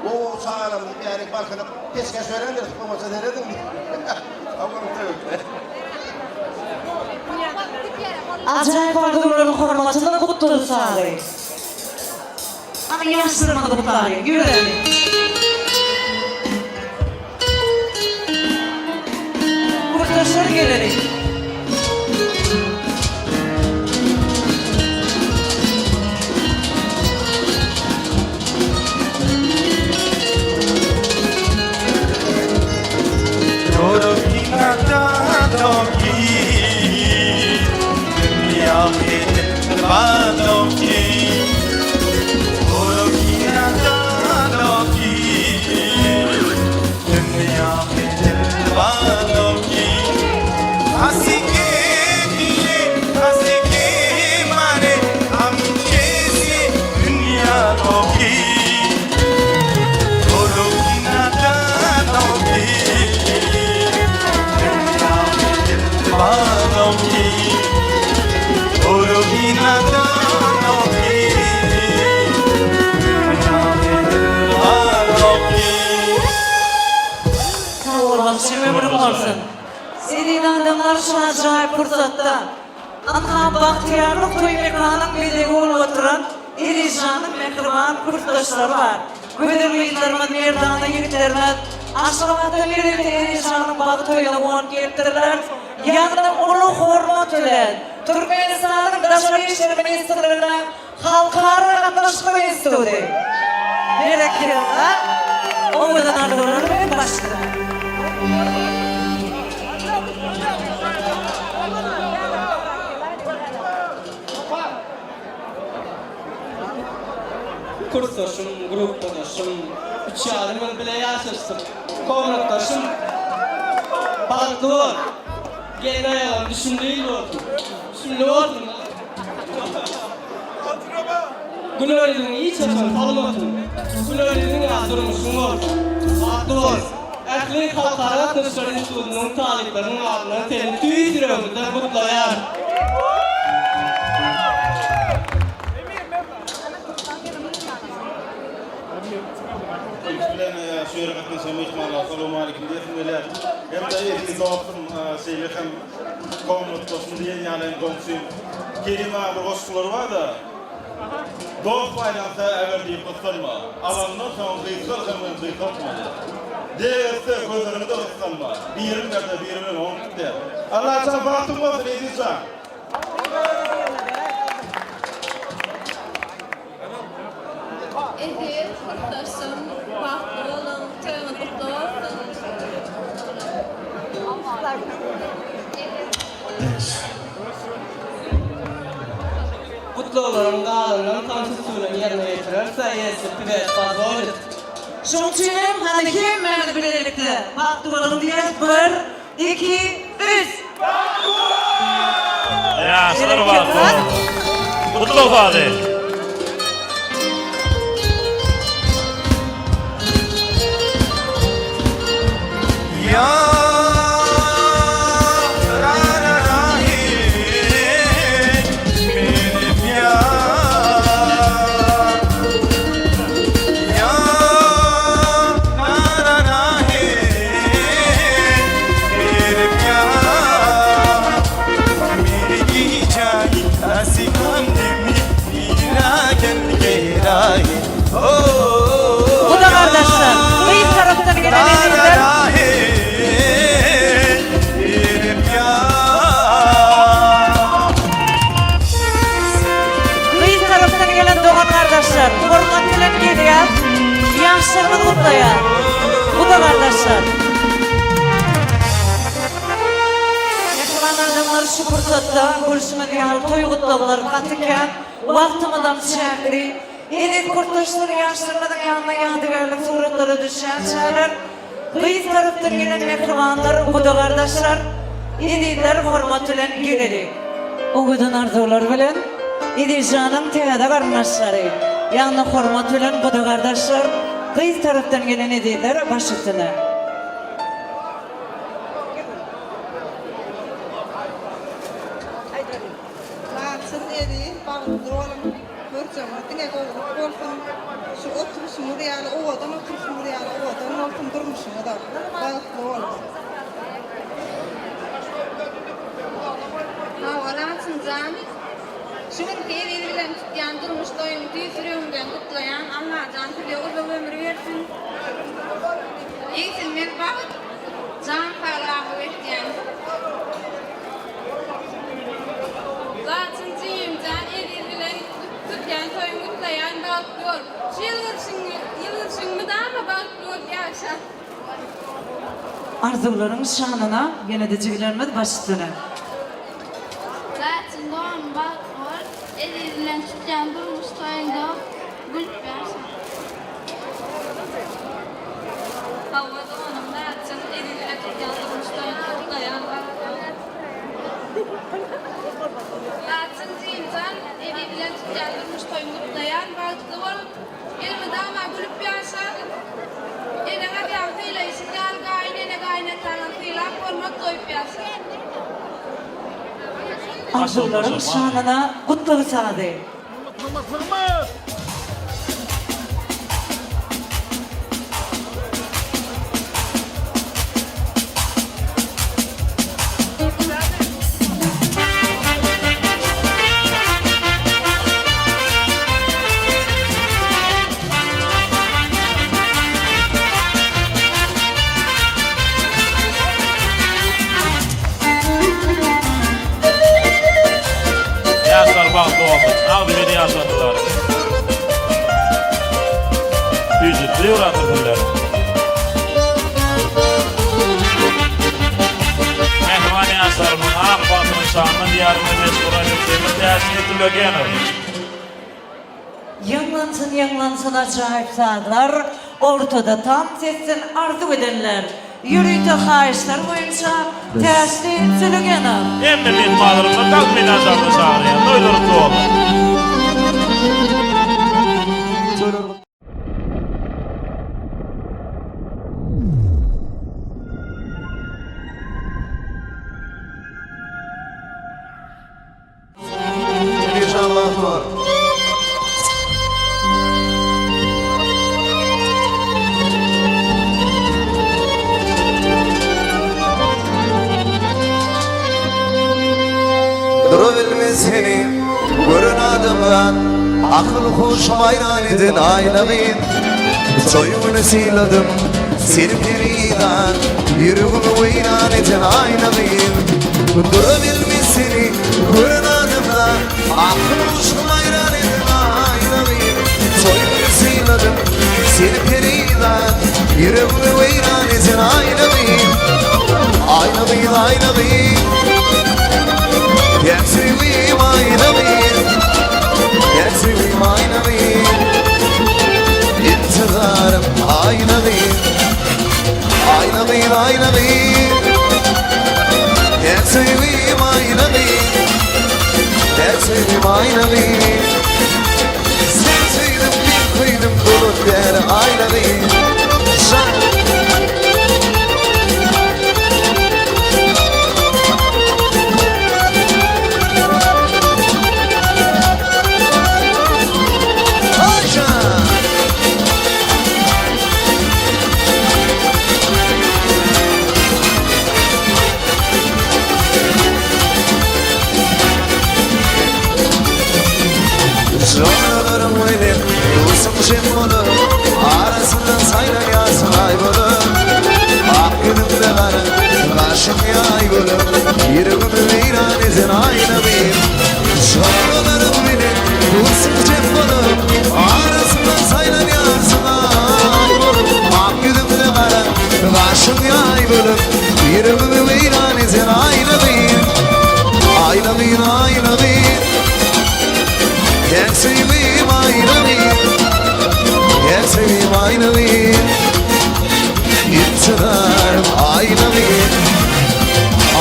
Bu çağrım bir yere bakıp keşke söylenir. Bu maçı denedim. Allah'ım tövbe. acayip ardırların hormatını kutlu sağlayın. Ama yaşlarını kutlayın, yürüyelim. Kurtaşlar gelelim. Senin adamlar şu acayip fırsatta Anha bahtiyarlık toy mekanın bilegi olup oturan Elijan'ın mehriban kurtaşları var. Güdürlüklerime, merdana yigitlerime Aşırıqata birlikte Elijan'ın bağı toyuna on geltirdiler. Yanında ulu hormat ölen Türkmenistan'ın Daşarı İşleri Ministerlerine halkara katlaşıkı istedi. Gerekli ha? O kadar arılarını ben başladım. Kurtaşım, gruptaşım, uçağımın bile yaşasın. Komraktaşım, farklı var. Gelin ayağım düşündüğün olsun. Şimdi olsun. Gülörlüğün iyi çalışan salmasın. Gülörlüğün yazdırmışsın olsun. Farklı var. Erklik halkara Kılıçdaroğlu İnstitutu'nun taliplerinin adına seni tüyütürümüzden kutlayar. Şöyle katılsam ihtimalle Assalamu aleyküm diyesinler. Hem de etkisi olsun şeylik hem komut olsun diye yani komşuyum. Kerim abi hoşçuları var da dost paylansa evvel deyip kutsanma. Alandan sonra kıyıklar hemen kıyıklatmadı. Değerse gözlerinde kutsanma. Birim nerede birimin on gitti. Allah için baktım olsun edilsen. Edir, kurtaşım, bahtlı olun, tövün kutlu olsun. Kutlu olurum dağlarının konstitusiyonu yerine getirirse yesip bir fazla olur. Şunçuyum, hani kim verdi birlikte? Baktı olalım diye 1, 2, 3. Yaşlar var. Kutlu olsun. Ya Bu da kardeşler. Kıyı taraftan gelen elinizden. Kıyı taraftan gelen doğan kardeşler. Hormat bilen geliyor. Yaşlarını kutlayar. Bu da kardeşler. Yakılan adamlar şu fırsatta görüşme diyal toy kutladılar katıken vaktimidan şehri Edip kurtaşları yaşlarına da yanına yadigarlık suratları düşen çağırır. Kıyı taraftan gelen mehribanlar, bu da kardeşler, edipler hormat ile gelelik. O güden arzular bilen, Edijan'ın teyada karmaşları, yanına hormat ile bu da kardeşler, kıyı taraftan gelen edipler baş üstüne. Rahatsız edi, bağlıdır oğlum. Hörcəmətini olsun, şu oturuşumu riyali oğadan, oturuşumu riyali oğadan, olsun durmuşumu da bağlıqlı olsun. Havalar Latıncan, şunun evi bilen tutyan durmuş doyum tüysürüğümden kutlayan Allah can tüle uzun ömür versin. Eğitilmek bak, can parlağı etken. Latıncıyım can evi bilen tutyan doyum kutlayan bakıyor. Şu yılgırsın mı da mı bakıyor bir akşam? Arzuların şanına gene de civilerimiz başüstüne. Zaten doğan bakıyor, elinden tutyan durmuş toyunda gülüp versin. Havada onun zaten elinden tutyan durmuş toyunda kutlayan bakıyor. Zaten zincan elinden tutyan durmuş toyunda kutlayan bakıyor. Elimi dama gülüp versin. Eline bir hafıyla işgal gaynetanın fıyla kormak doyup versin. Arzuların şanına kutlu sade. Yaşlar baktı oldu. Aldı beni yaşadılar. Yüzüklü uğratırdılar. Mehman yaşlarımın Akbat'ın şanını diyarını meşgul edip tesir ettiler. Yanlansın acayip saatler. Ortada tam sessin arzu edenler. Yürüyte hayışlar boyunca teslim sülügenem. Emmi bin malırımda kalkmayın azarlı çağırıya. Doyduruklu olun. İnşallah. Durabilme seni görün adamdan akıl hoş hayran edin aynabin soyumunu siladım seni periden yüreğimi veyran edin aynabin Durabilme seni görün adamdan akıl hoş hayran edin aynabin soyumunu siladım seni periden yüreğimi veyran edin aynabin Aynabin Yersivim aynabin Yersivim aynabin İntidarım aynabin Aynabin Yersivim aynabin Yersivim aynabin Senseydim bir kıydım bulup yer aynabin Zorlarım öyle, dostum şemmalı Arasından saylan yazın ay bölüm Hakkınımda karın, karşım yay bölüm Yüreğimi veyran edin ayna bir Zorlarım öyle, dostum şemmalı Arasından saylan yazın ay bölüm Hakkınımda karın, karşım yay bölüm Yüreğimi veyran edin ayna bir Ayna bir, ayna bir Yersivim aynabin Yersivim aynabin İntidarım aynabin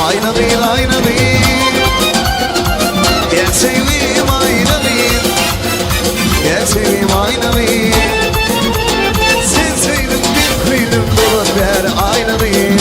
Aynabin, aynabin Yersivim aynabin Yersivim aynabin Senseydim bir kıydım dolup ver aynabin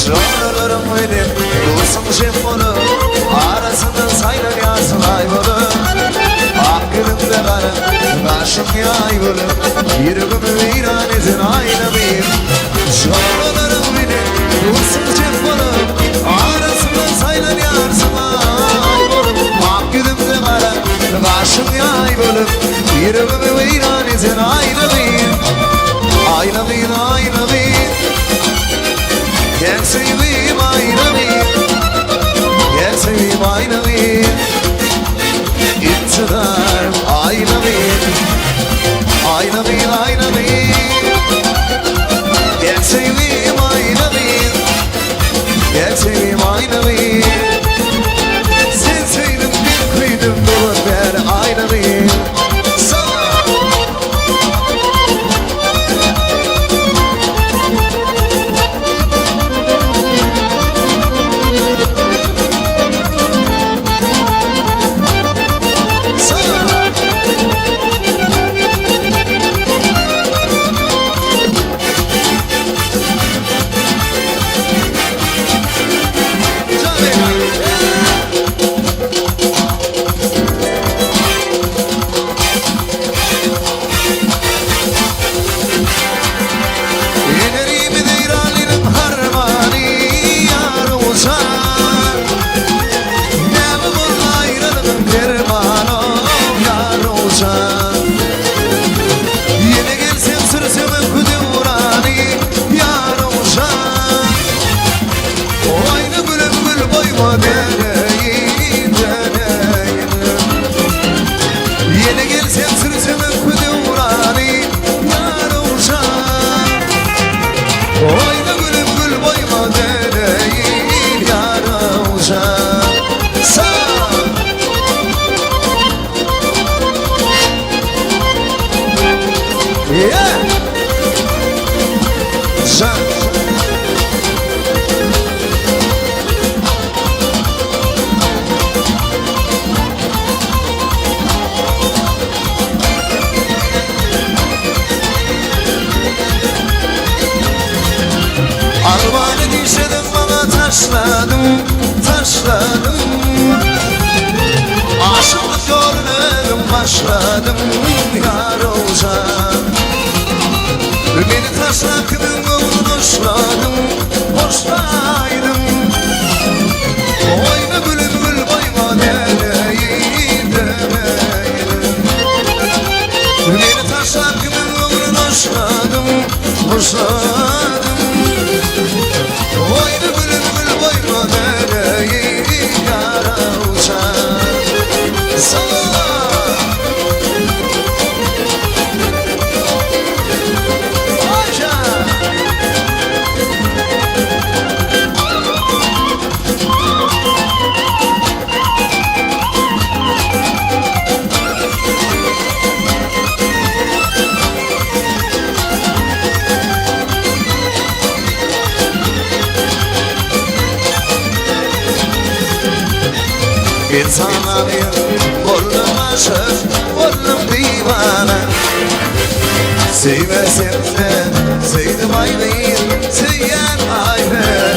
Canlarım benim Dursun şefonu Arasından saylar yazın ayvalı Aklımda karım Kaşım yayvalı Yüreğimi viran edin ayna bir Canlarım benim Dursun şefonu Arasından saylar yazın ayvalı Aklımda karım Kaşım yayvalı Yüreğimi viran edin ayna bir Ayna bir ayna bir Gel seveyim ayna bir Gel seveyim ayna bir İktidar ayna bir Ayna bir ayna bir Gel seveyim ayna bir Gel seveyim ayna bir Sen sevdim bir kıydım dolar ver ayna bir Aşıklık görmedim başladım yar olacağım Beni taşrakının boşladım boşlaydım Oyna bülbül bayma deneyi deneyi Beni taşrakının boşladım boşladım Oyna bülbül bayma deneyi yar olacağım İnsana bir bollum aşık, bollum divane Sevmesem de sevdim ayrıyım, sevyen ayrı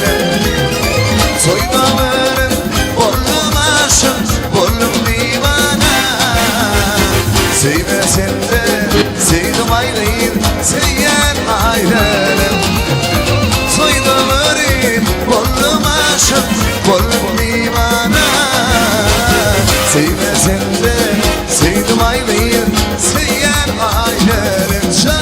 Soymalarım bollum aşık, bollum divane Sevmesem de sevdim ayrıyım, sevyen ayrı Soymalarım bollum aşık, bollum divane Sevmesem de sevdim ayrıyım, sevyen ayrılınca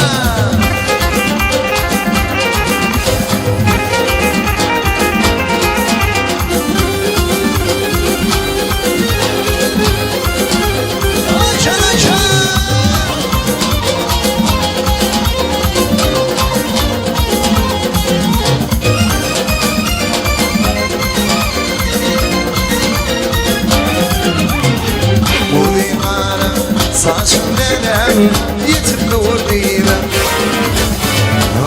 Saçım nenem yitip dur diyemem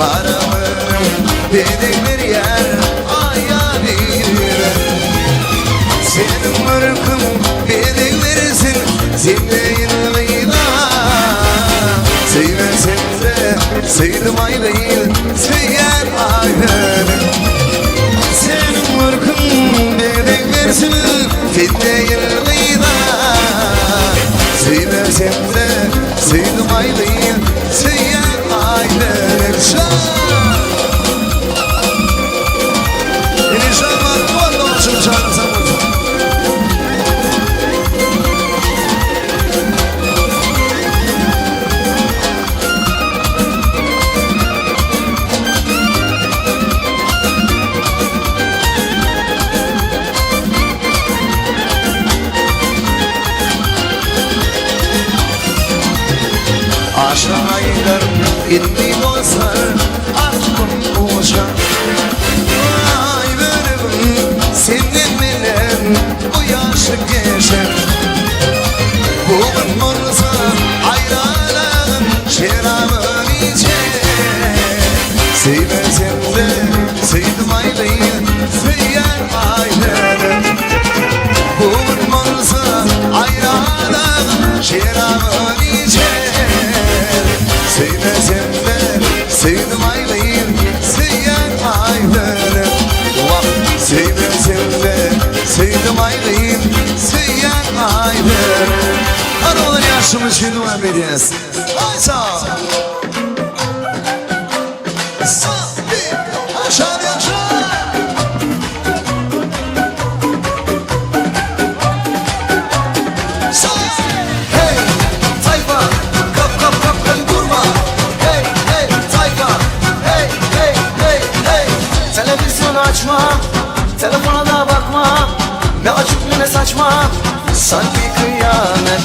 Aramın dedikleri yer ayarıyla Senin mırkın dediklerizin zindeğinliyla Sevmesem de sevdim ayrıyım, sevyen ayrı Gitti dostlar aklım uçar. Vay benim senin bilen bu yaşı geçer. Bugün olsa ayranım şerabım içer. Sevmesem de sevdim aylıyım söyler aylarım. Bugün olsa ayranım şerabım içer. Sevmesem de sevdim aylıyım söyler aylarım. Sevmesem de sevdim aylıyım söyler aylarım. Hadi olur yaşımız şimdi devam edeceğiz. Hay sağ ol. Aşağı aşağı. Hey tayfa kap kap kap hadi durma. Hey hey tayfa hey hey hey hey. Televizyonu açma, telefona da bakma. Ne açık ne saçma, sanki kıyamet.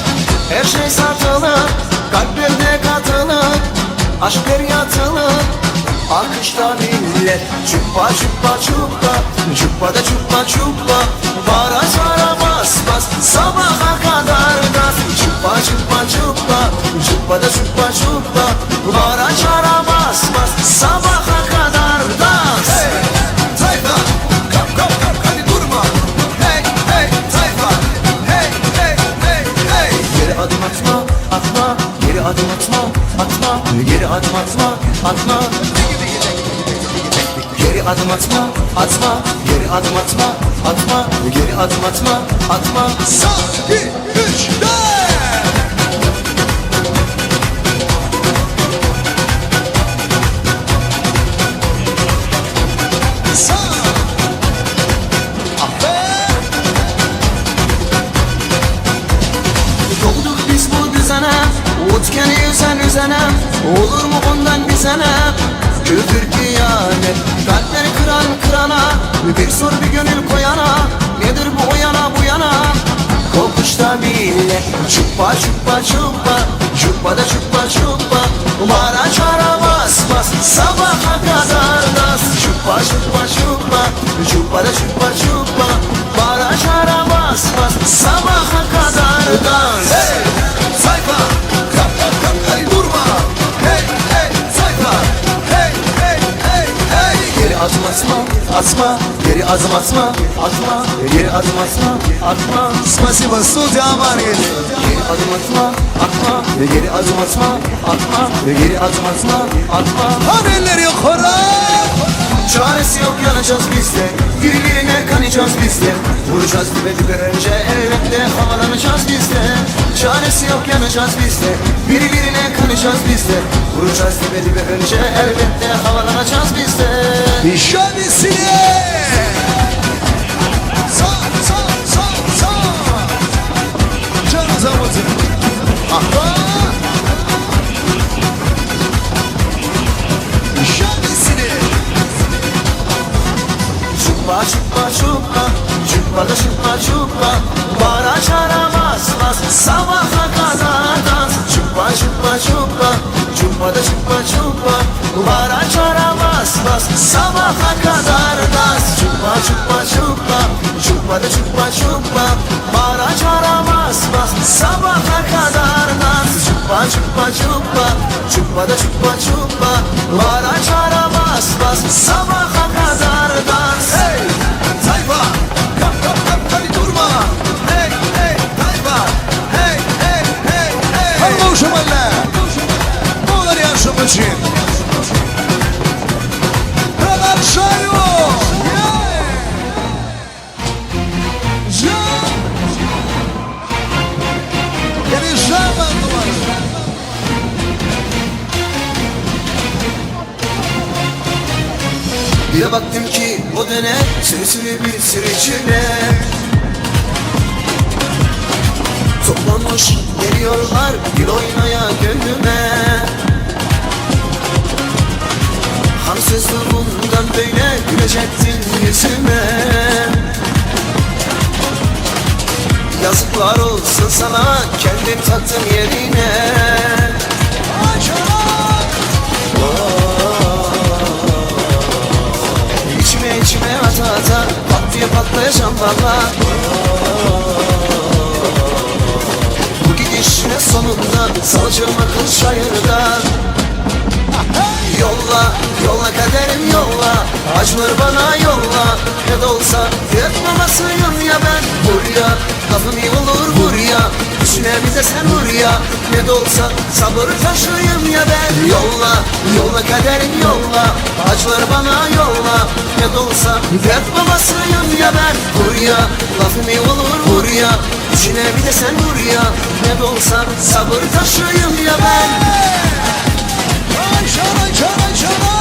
Her şey satılık, kalplerde katılık. Aşk yatılı, akışta millet. Çuppa çuppa çuppa, çuppa da çuppa çuppa. Bara çara bas bas, sabaha kadar gaz. Çuppa çuppa çuppa, çuppa da çuppa çuppa. Bara çara bas bas, sabaha kadar dans. Hey tayfa kap kap kap hadi durma. Hey hey tayfa hey hey hey hey. Geri adım atma, atma. Geri adım atma, atma. Geri adım atma, atma. Geri adım atma, atma. Geri adım atma, atma. Geri adım atma, atma. Sağ, 2, 3, 4. Sağ. Aferin. Doğduk biz bu düzene, utkeni yüzen üzene. Olur mu bundan bir sene? Küfür kıyamet, kalpleri kıran kırana. Bir sor bir gönül koyana. Nedir bu o yana bu yana? Kokuşta bile çuppa çuppa çuppa. Çuppa da çuppa çuppa. Bara çara bas bas, sabaha kadar dans. Çuppa çuppa çuppa, çuppa da çuppa çuppa. Bara çara bas bas, sabaha kadar dans. Hey tayfa kap kap kap hadi durma. Hey hey tayfa hey hey hey hey. Geri adım atma, atma. Geri adım atma, atma. Geri adım atma, atma. Спасибо, студия Амаргель. Geri adım atma, atma. Geri adım atma, atma. Geri adım atma, atma. Hadi elleri yukarı. Çaresi yok yanacağız biz de. Birbirine kanacağız biz de. Vuracağız dibe dibe önce elbette havalanacağız biz de. Çaresi yok yanacağız biz de. Birbirine kanacağız biz de. Vuracağız dibe dibe önce elbette havalanacağız biz de. Nişanesine. Sağ sağ sağ sağ. Canınıza batın. Aha. Nişanesine. Çuppa çuppa çuppa, çuppa da çuppa çuppa. Bara çara bas bas, sabaha kadar dans. Çuppa çuppa çuppa, çuppa da çuppa çuppa. Bara çara bas bas, sabaha kadar dans. Çuppa çuppa çuppa, çuppa da çuppa çuppa. Bara çara bas bas, sabaha kadar dans. Çuppa çuppa çuppa, çuppa da çuppa çuppa. Bara çara bas bas, sabaha kadar dans. Hey tayfa kap kap kap hadi durma. Hey hey tayfa hey hey hey hey. Hadi uşamalar. Bunlar yaşam için. Radar şayo. Yani zaman duvarı. Bir baktım ki o dönem sürü bir sürü çile. Toplanmış geliyorlar bir oynaya gönlüme. Hansız bundan böyle gülecektin yüzüme. Yazıklar olsun sana kendin taktın yerine. ata ata pat diye patlayacağım valla. Bu gidişle sonunda salacağım akıl şairda. Yolla, yolla kaderim yolla, acılar bana yolla. Ne de olsa tek babasıyım ya ben. Buraya lafım iyi olur buraya, üstüne bir de sen buraya. Ne de olsa sabır taşıyım ya ben. Yolla, yolla kaderim yolla, acılar bana yolla. Ne de olsa tek babasıyım ya ben. Buraya lafım iyi olur buraya, üstüne bir de sen buraya. Ne de olsa sabır taşıyım ya ben. Çana çana çana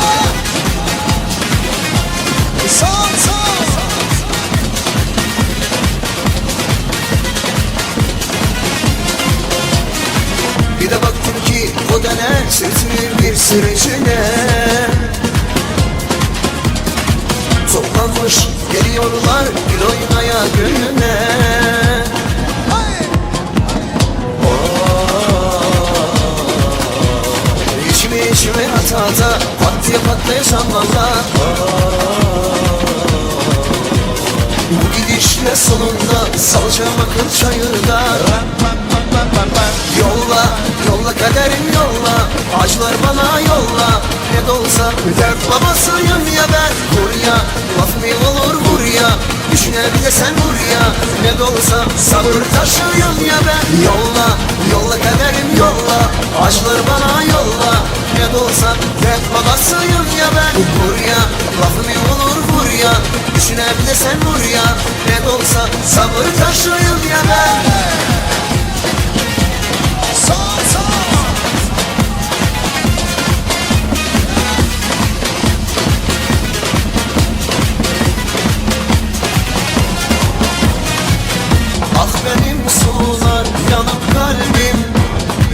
Sağ Bir de baktım ki o dönem sürtünür bir sürecine. Toplanmış geliyorlar bir oynaya gönlüne. İçime ata ata pat diye patlayacağım valla. Bu gidişle sonunda salacağım akıl çayırda. Yolla, yolla kaderim yolla, acılar bana yolla. Ne de olsa dert babasıyım ya ben. Buraya lafım iyi olur buraya, düşüne bir de sen buraya. Ne de olsa sabır taşıyım ya ben. Yolla, yolla kaderim yolla, acılar bana yolla. Ne de olsa dert babasıyım ya ben. Buraya lafım iyi olur buraya, düşüne bir de sen buraya. Ne de olsa sabır taşıyım ya ben. Ah benim sular yanıp kalbim,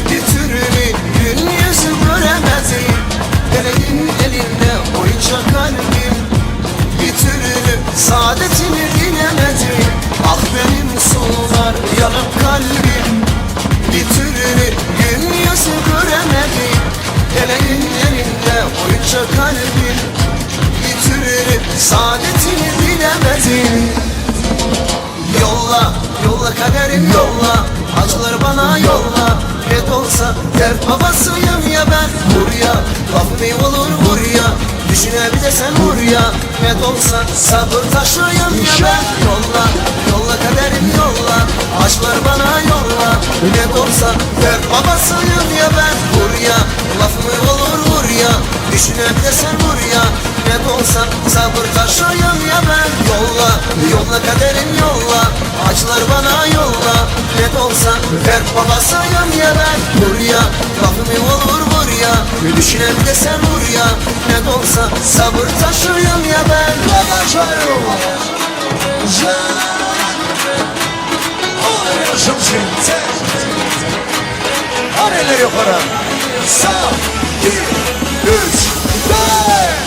bir türlü gün yüzü göremedim. Elin elinde oyuncak kalbim, bir türlü saadetini bilemedim. Ah benim sular yanıp kalbim, bir türlü gün yüzü göremedim. Elin elinde oyuncak kalbim, bir türlü saadetini bilemedim. Yolla, yolla kaderim yolla, acılar bana yolla. Ne de olsa dert babasıyım ya ben. Buraya lafım iyi olur buraya, düşüne bir de sen buraya. Ne de olsa sabır taşıyım ya ben. Yolla, yolla kaderim yolla, acılar bana yolla. Ne de olsa dert babasıyım ya ben. Buraya lafım iyi olur buraya, düşüne bir de sen buraya. Ne de olsa sabır taşıyım ya ben. Yolla, yolla kaderim yolla, acılar bana yolla. Ne de olsa dert babasıyım ya ben. Buraya lafım iyi olur buraya, düşüne bir de sen buraya. Ne de olsa sabır taşıyım ya ben. Hareler yukarı. Sağ, 2, 3, 4.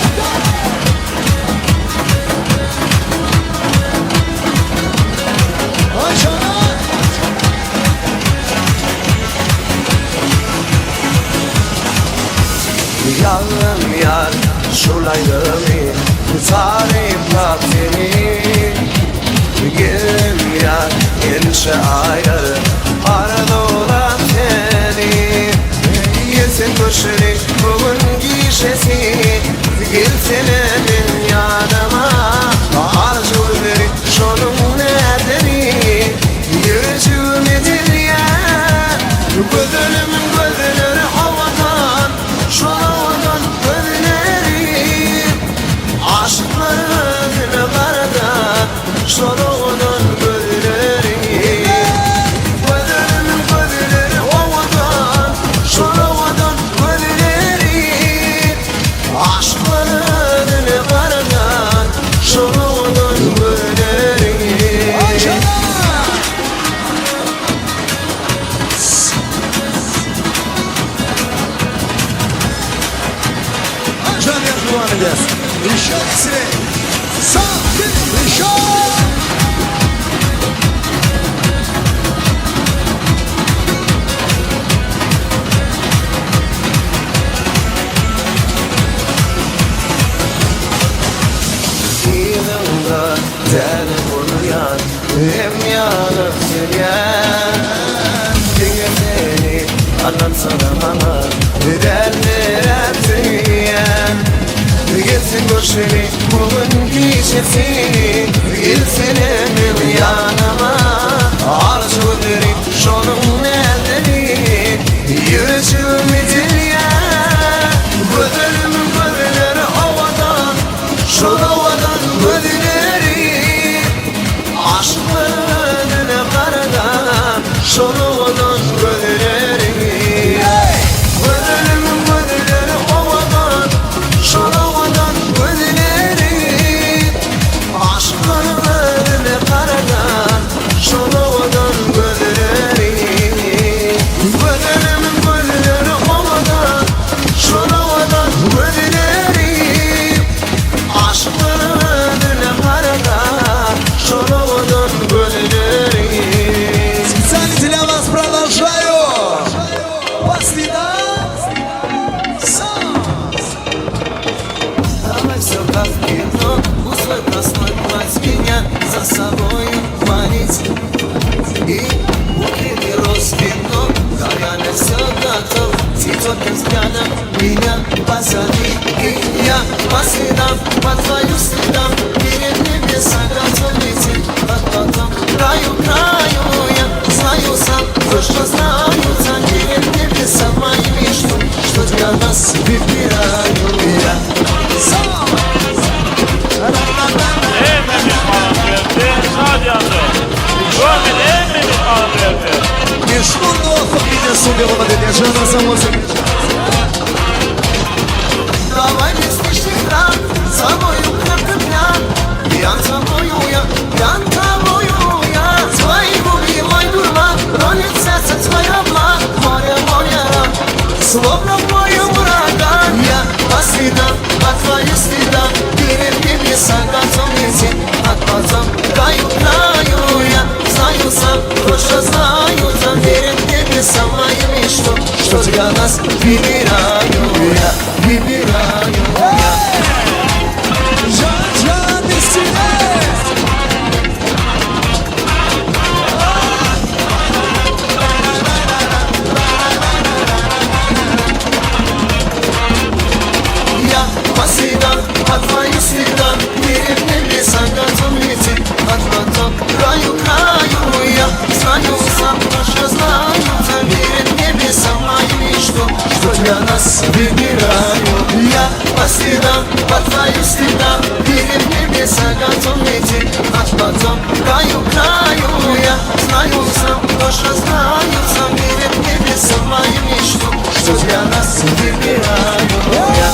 Yalım yar şulaydım tarif kapteni. Gelim yar gençe ayarı arada olan seni. Yesin köşeli bugün gişesi, gelsene benim yanıma. Arzu veri şunun nedeni, yüzüm nedir ya. Gözlerimin gözleri havadan, şu havadan gözleri. Aşkların karada, şu havadan gözleri. Gözlerimin gözleri havadan, şu havadan gözleri. Aşkların karada, şu havadan gözleri. Devam edeceğiz. Rişat Sire. Sağ, Rişat. Seni koruyan hem yanıp süryen Diye seni anlatsana bana derler tüyen Gitsin görüşeni bugün gecesini Gitsin emin yanıma Arzu derim şunun elleri Yüzümü dilyen Gözlerimin gözleri havadan Şu havadan gözleri Aşklarını karadan Şu havadan gözleri Gözlerimin gözleri havadan Şu havadan gözleri Aşklarını karadan Şu havadan gözleri Gözlerimin gözleri havadan Şu havadan gözleri Aşklarını karadan Şu havadan gözleri Специальный для вас продолжаю. Последа. Давай все как в кино, узлы прослать меня за собой манить И букеты роз вино, заранее все готов Ты только взглядом меня позови И я по следам, по твоим следам Перед небеса готов лететь Под потом краю я знаю сам То, что знают сам перед небесом моими Что для нас выбираю я Международного фамилия Субелова Дедержана за музыку. Давай не слышишь грам, за мою крепкий пьян Пьян за тобою я, пьян тобою я Твои губы, мой дурман, ронит сердце твоя благ Море ран, словно в моем ураган Я по следам, по твоим следам Перед небеса готов лететь От потом краю я знаю сам То, что знаю там перед небесом моими Что для нас выбираю я Жан Дестинес. Я по следам, по твоим следам Перед небесом готов лететь От потом краю я знаю сам То, что знаю там перед небесом моими Что для нас выбираю Я по следам, по твоим следам Перед небесом готов лететь От потом краю я знаю сам То, что знаю сам перед небесом моими Что для нас выбираю я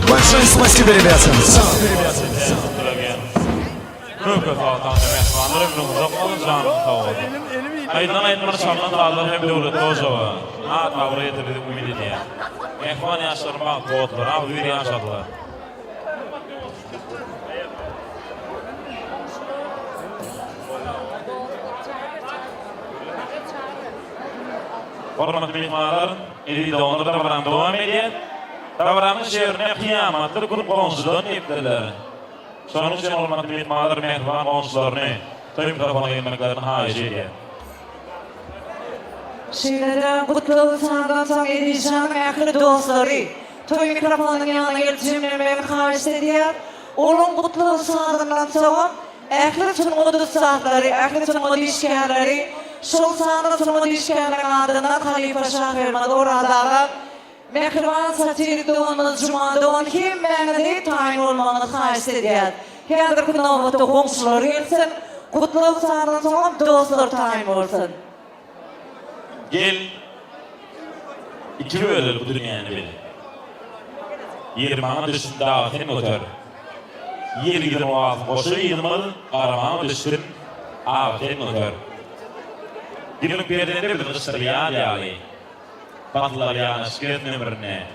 Большое спасибо, ребята. Köp atan mehmanlar ömrümüzde kalın canım sağ olun. Aydan aydan şartlar dağlar hem devlet tozawa. Ha tavır yetirdik ümid ediyor. Mehman yaşlarmak doğdular, abi bir yaşadılar. Hormatly mehmanlar, eli donurda davran devam ediyor. Davranın şehrine kıyamatlar grup konsudan iptiler. Sonun için hormatly mehmanlar mehman konsularını tüm mikrofona gelmeklerini haiz ediyor. Şeýlede gutlaw sandan soň edişan ähli dostlary toy mikrofonun ýanyna gelip jemlenmegi hariç edýär. Olum gutlaw sandan soň ähli çyňydy sahlary, ähli çyňydy işgärleri, şol sandan çyňydy işgärlerin adyna Halifa Şahirmad oradaga mehriban satyr doğumuz Cuma doğum kim bäňde taýin bolmagyny hariç edýär. Häzir kunowatda goňşular gelsin, gutlaw sandan soň dostlar taýin bolsun. Gel iki bölür bu dünyanı bil. Yermana düşün dağıtın otur. Yer gidim o ağzı boşu yedimil, aramana düşün ağıtın otur. Gülün perdede bir kısır yağlı. Batlar yağına şikayetine birine.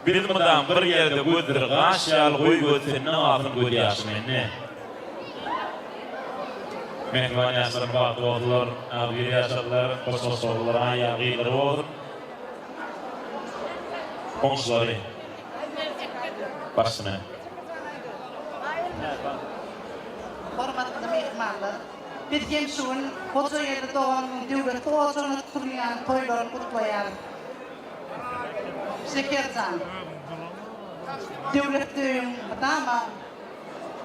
Bir mıdan bir yerde götür gaşyal koy götürünün altın koy yaşmayını. Mehvan yaşlarım baktı oldular, bir yaşarlar, kosos oldular, ayağıyları olur. Komşuları başına. Hormatly mehmanlar, bizim şun hoca yeri doğan devlet hocanı kuryan toylarını kutlayan. Şekercan. Devlet düğün dama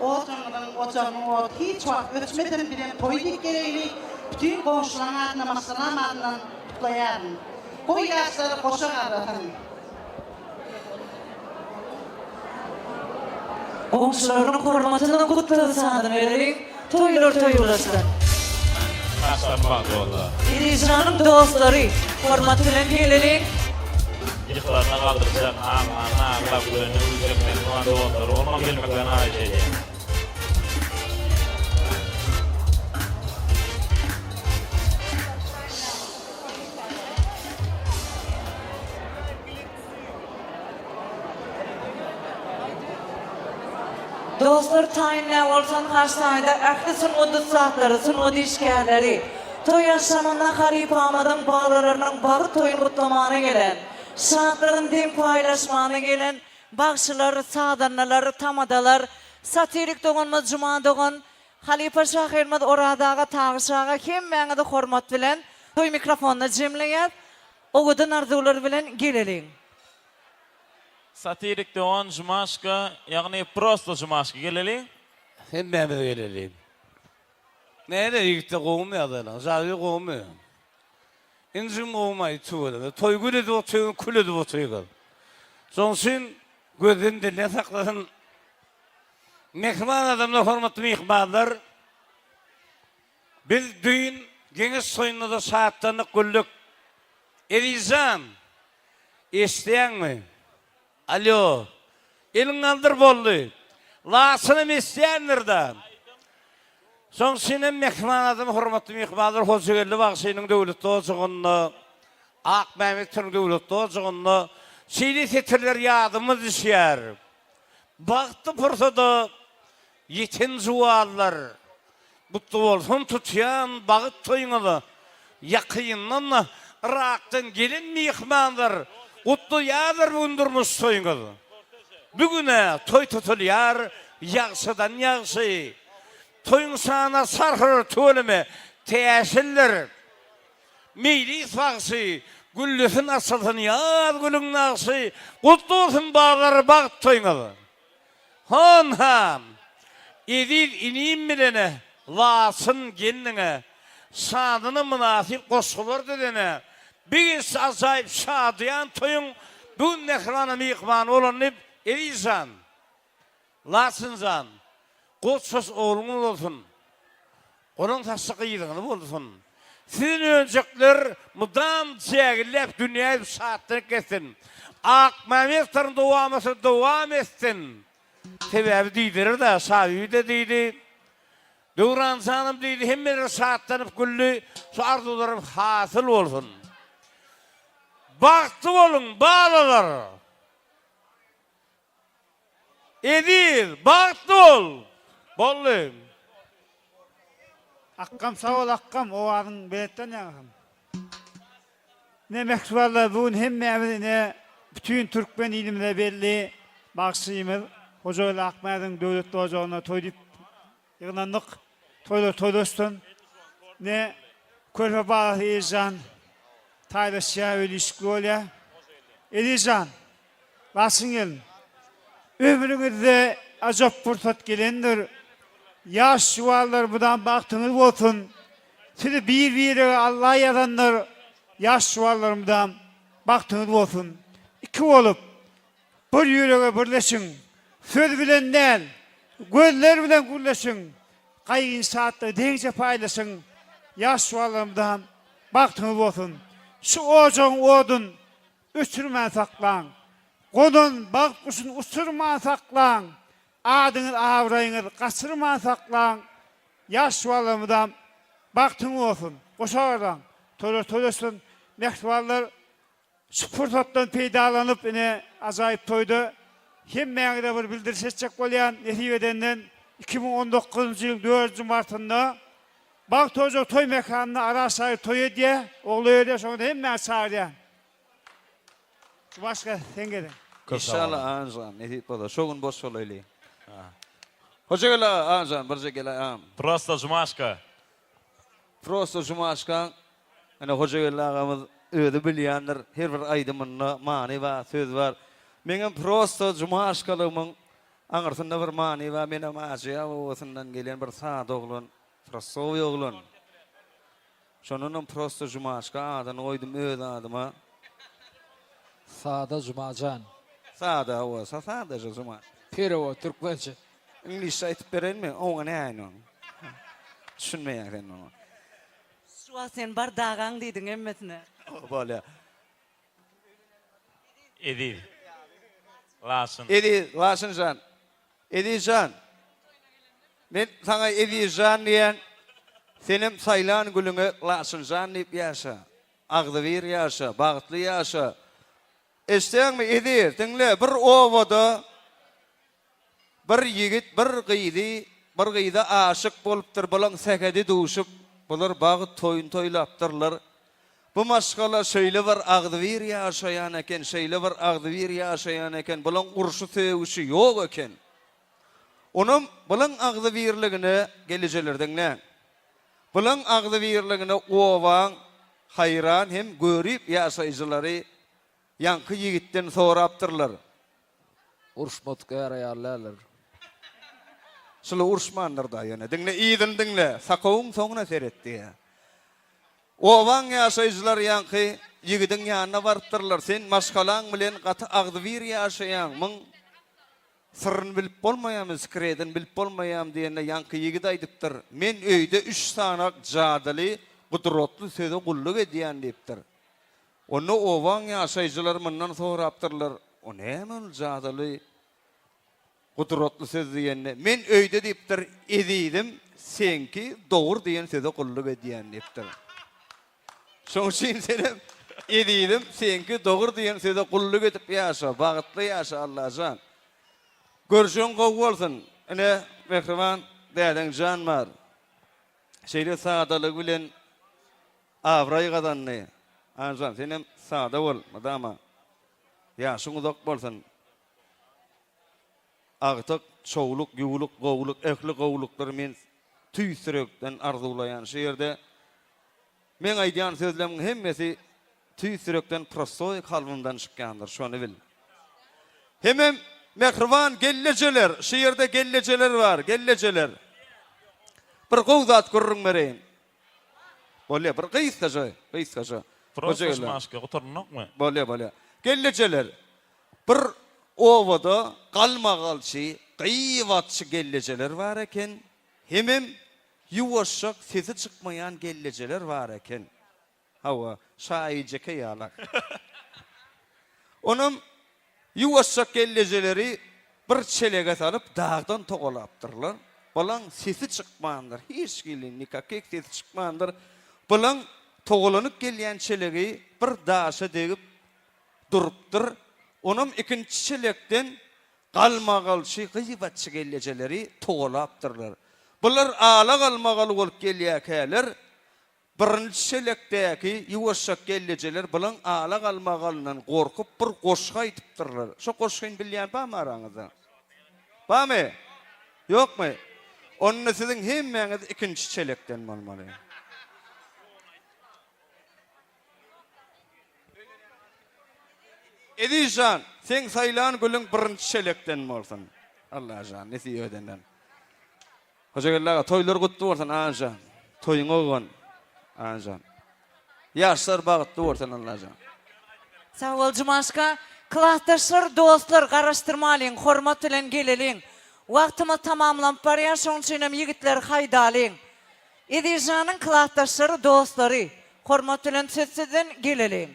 Ocanın hiç vakit ötmeden bilen toy gereğini bütün komşuların adına masalam adına kutlayan. Koy yaşları koşa aratan. Komşularının hormatını kutlasan vererek toyulasın. Başlar baktı oldu. İricanın dostları hormat bilen gelelik. Yıklarına kaldıracak, ağla gülünü üzerine kuandı oldu. Olma gelmekten ağacıydı. Dostlar tayinle olsan hastanede aklı sunudu saatleri, sunudu işgərləri. Toy yaşamında Halife Ahmet'in bağlarının bağı toyun kutlamağına gelen, saatlerin dem paylaşmağına gelen, bağışçıları, sadanları, tamadalar, satirik doğunma, cuma doğun, Halife Şah Elmad oradağı tağışağı kim məngədə hormat bilen, toy mikrofonuna cimleyip, o gıdın arzular bilen gelelim. Satirik doğan cumaşka, yani prosto cumaşka geleli. Hem ben de geleliyim. Nerede yıktı kovmuyor lan, zaten kovmuyor. İncim kovmayı tuğla, toy gülü de otuyor, külü de otuyor. Sonsun gözünde ne sakladın? Mehman adamlar, hormatlı mehmanlar. Biz düğün, geniş soyunda da saatlerini güllük. Erizan, isteyen mi? Alo, elin aldır bollu. Lasını isteyenlerden. Son sinem mehman adamı, hormatlı mehmanlar, hoca geldi bak senin devletli olacağını, Ak Mehmet'in devletli olacağını, seyli tetirler yadımız düşer. Baktı fırsatı, yetin zuvallar, mutlu olsun tutuyan, bağıt toyunalı, yakıyından, Irak'tan gelin mehmanlar, Utlu yağdır bundurmuş toyunalı. Bugüne toy tutuluyar, yağsıdan yağsı. Toyun sağına sarhır tuğuleme, teşiller. Meyli isfaksı, güllüsün asılsın yağ gülün nağsı. Utlu olsun bağları bağıt toyunalı. Honham, edil ineyim bilene, lasın geline, sağdını münasip koşulur dedene, bir azayip şadıyan toyun, bu nehrana mihman olanıp erizan, lasınzan, koçsuz oğlunuz olsun, onun tasıqı yedini olsun. Sizin öncekler mudam çeğilip dünyayı saatini kesin. Ak Mehmet'lerin devam etsin. Sebebi deydirir de, sahibi de deydi. Doğran sanım deydi, hem bir saatlenip güllü, su arzularım hasıl olsun. Baktı olun, bağlılar. Edil, baktı ol. Bollu. Akkam sağ ol akkam, o adın beletten yanım. Ne mektubarlar bugün hem ne bütün Türkmen ilimde belli baksıyımız. Hocalı Akmay'ın devletli ocağına toyduk, yığınlandık, toydostun. Ne körpe bağlı heyecan, taylaşıya öyle işgü oluyor. Elican, basın gelin. Ömrünüzde acayip fırsat gelendir. Yaş yuvarlar buradan baktınız olsun. Sizi bir Allah'a yaranlar. Yaş yuvarlarımdan baktınız olsun. İki olup bir yüreğe birleşin. Söz bilen değil, gözler bilen gülleşin. Kaygın saatleri dengece paylaşın. Yaş yuvarlarımdan baktınız olsun. Şu ocağın odun üstürmen saklan. Kodun bak kuşun usurman saklan. Adınız avrayınız kaçırman saklan. Yaş yuvarlarımdan baktınız olsun. Koşardan toylasın, mektuballar spurtattan peydalanyp ine azayıp toydu. Hem meňde bir bildiriş etjek bolýan netibedenden 2019 ýyl 4 martynda Bak tozo toy mekanına arasayı toy diye oğluyor diye sonra hem çağırıyor. Başka sen gidin. İnşallah ancan netip bolar. Şogun boş olaylı. Hoca gele ancan birje gele am. Prosto Jumashka. Prosto Jumashka. Ana hoca gele ağamız öde bilýändir. Her bir aýdymyna many we söz bar. Meňem prosto Jumashkalygymyň aňyrsynda bir many we men amaja osundan gelen bir saat oglun. Prostowy oglun. Şonunun prosto Jumashka adan oýdum öz adyma. Sada Jumacan. Sada o, sada Juma. Pero Türkmençe. İngiliz aytıp beren mi? O ne aynon? Düşünmeýän onu. Şu sen bar dağan diýdiň emmesine. Böyle. Edil. Lasın. Edil, Lasın can. Edil can. Men sana Edil can diýen senim saylan gülüňe Lasın can diýip ýaşa. Agdybyr ýaşa, bagtly ýaşa. Eşteň mi Edil? Dinle bir owada bir yigit bir gyýdy aşyk bolupdyr, bolan sekedi duşup, bular bagy toyun toylapdyrlar. Bu maşgala şeýle bir agdybyr ýaşaýan eken, şeýle bir agdybyr ýaşaýan eken, bolan urşy sevgisi ýok eken. Onum bolan agdybyrligine gelecelerden ne? Bolan agdybyrligine owaň hayran hem görüp ýaşaýjylary yankı yigitten sorapdyrlar. Urşmatga ýaraýarlar. Şol urşmandyr da ýene. Dinle ýygyň dinle, sakawyň soňuna seretdi. Owaň ýaşaýjylar yankı ýigitiň ýanyna barpdyrlar. Sen maşgalaň bilen gaty agdybyr ýaşaýan, myň sırryn bilip bolmaýam, skredin bilip bolmaýam diýende yankı ýigit aýdypdyr. Men öýde 3 sanak jadaly, gudratly söze gulluk edýän diýipdir. Onu owaň ýaşaýjylar mundan sorapdyrlar. O näme jadaly gudratly söz diýende men öýde diýipdir, edidim, senki dogry diýen söze gulluk edýän diýipdir. Şoň üçin senem edidim, senki dogry diýen söze gulluk edip ýaşa, bagtly ýaşa Allahjan. Görüşün gowy bolsun. Ene mehriban däden janmar. Şeýle sadalyk bilen awray gadanny. Anjan senem sada bol, madama. Ýaşyň uzak bolsun. Agtyk, çoğuluk, ýuwuluk, gowuluk, ehli gowuluklar men tüýsürekden arzulayan şeýerde men aýdýan sözleriň hemmesi tüýsürekden prostoy kalbymdan çykýandyr, şonu bil. Hemem mehriban gelleceler, şeýerde gelleceler var, gelleceler. Bir gowzat görüň bereýin. Bolýa bir gysgaja. Prosto Jumashka oturmakmy? Bolýa. Gelleceler. Bir owada galmagalçy, gyýwatçy gelleceler var eken, hemem ýuwaşak sesi çykmaýan gelleceler var eken. Hawa şaýjeke ýalak. Onum ýuwaşak gelleceleri bir çelege salyp dağdan togalapdyrlar. Bolan sesi çykmandyr, hiç gelin nikakek sesi çykmandyr. Bolan togalanyp gelýän çelegi bir daşa degip durupdyr. Onum ikinci çelekden galmagalçy gyýbatçy gelleceleri togalapdyrlar. Bular ala galmagal bolup gelýärler. Birinci çelekdäki ýuwaşak gelleceler bulan ala galmagalyndan gorkup bir goşga aýdypdyrlar. Şo goşgyny bilýän barmy araňyzda? Barmy? Ýokmy? Onu siziň hemmeňiz ikinci çelekden bolmaly. Edijan, sen saylan gülüň birinci çelekden bolsun. Allahjan, nesi ödenden. Hojagellaga toylar gutly bolsun anjan. Toyuň ogan anjan. Ýaşlar bagtly bolsun Allahjan. Sağ ol Jumaşka. Klassdaşlar, dostlar, garaşdyrmalyň, hormat bilen geleliň. Wagtymy tamamlap barýar, şoň üçin ýigitler haýdalyň. Edijanyň klassdaşlary, dostlary, hormat bilen sessinden geleliň.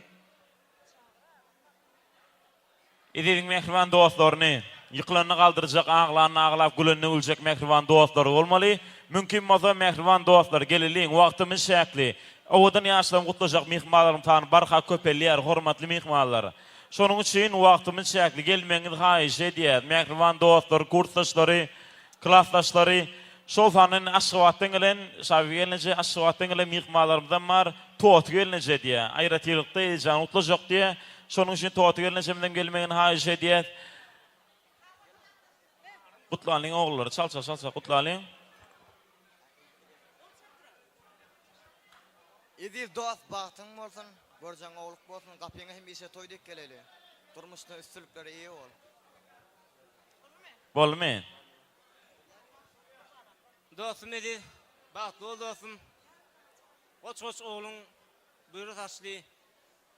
Edilin mehriban dostlaryny, ýyklanyny galdyrjak, ağlanyny ağlap, gülünni üljek mehriban dostlary bolmaly. Mümkin bolsa mehriban dostlar geleliň, wagtymyz şäkli. Owadan yaşlan gutlaşak mihmanlarym tany barha köpelliler, hormatly mihmanlar. Şonuň üçin wagtymyz şäkli gelmeňiz haýyş edýär. Mehriban dostlar, kursdaşlary, klassdaşlary, şofanyň aşgawatyň bilen, şawiýelnije aşgawatyň bilen mihmanlarymdan mar tot gelnije diýär. Aýratylykda jan utlaşak diýär. Şonuň üçin tot gelnije bilen gelmeňiz haýyş edýär. Gutlalyň oglary, çalça gutlalyň. Edip dost baktın bolsun, görjäň oğluk bolsun, gapyňa hem işe toýdyk geleli. Durmuşda üstünlikleri iyi ol. Bolmaýan. Dostum Edip, baktı ol dostum. Koç oğlun buyruq taşly,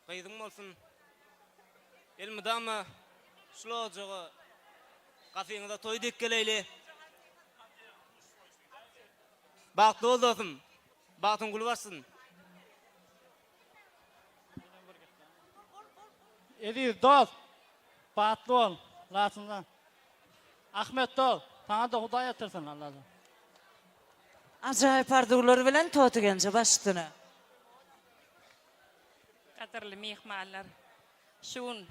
gyýdyň bolsun. Elmidama şulojagy gapyňda toýdyk geleli. Baktı ol dostum. Baktın gulu barsın. Edip dost, batlı ol, lasından. Ahmet ol, sana da Huday yatırsın Allah'ım. Ajaýyp arzuwlary bilen totugenje başdyny. Katarly mihmanlar. Şun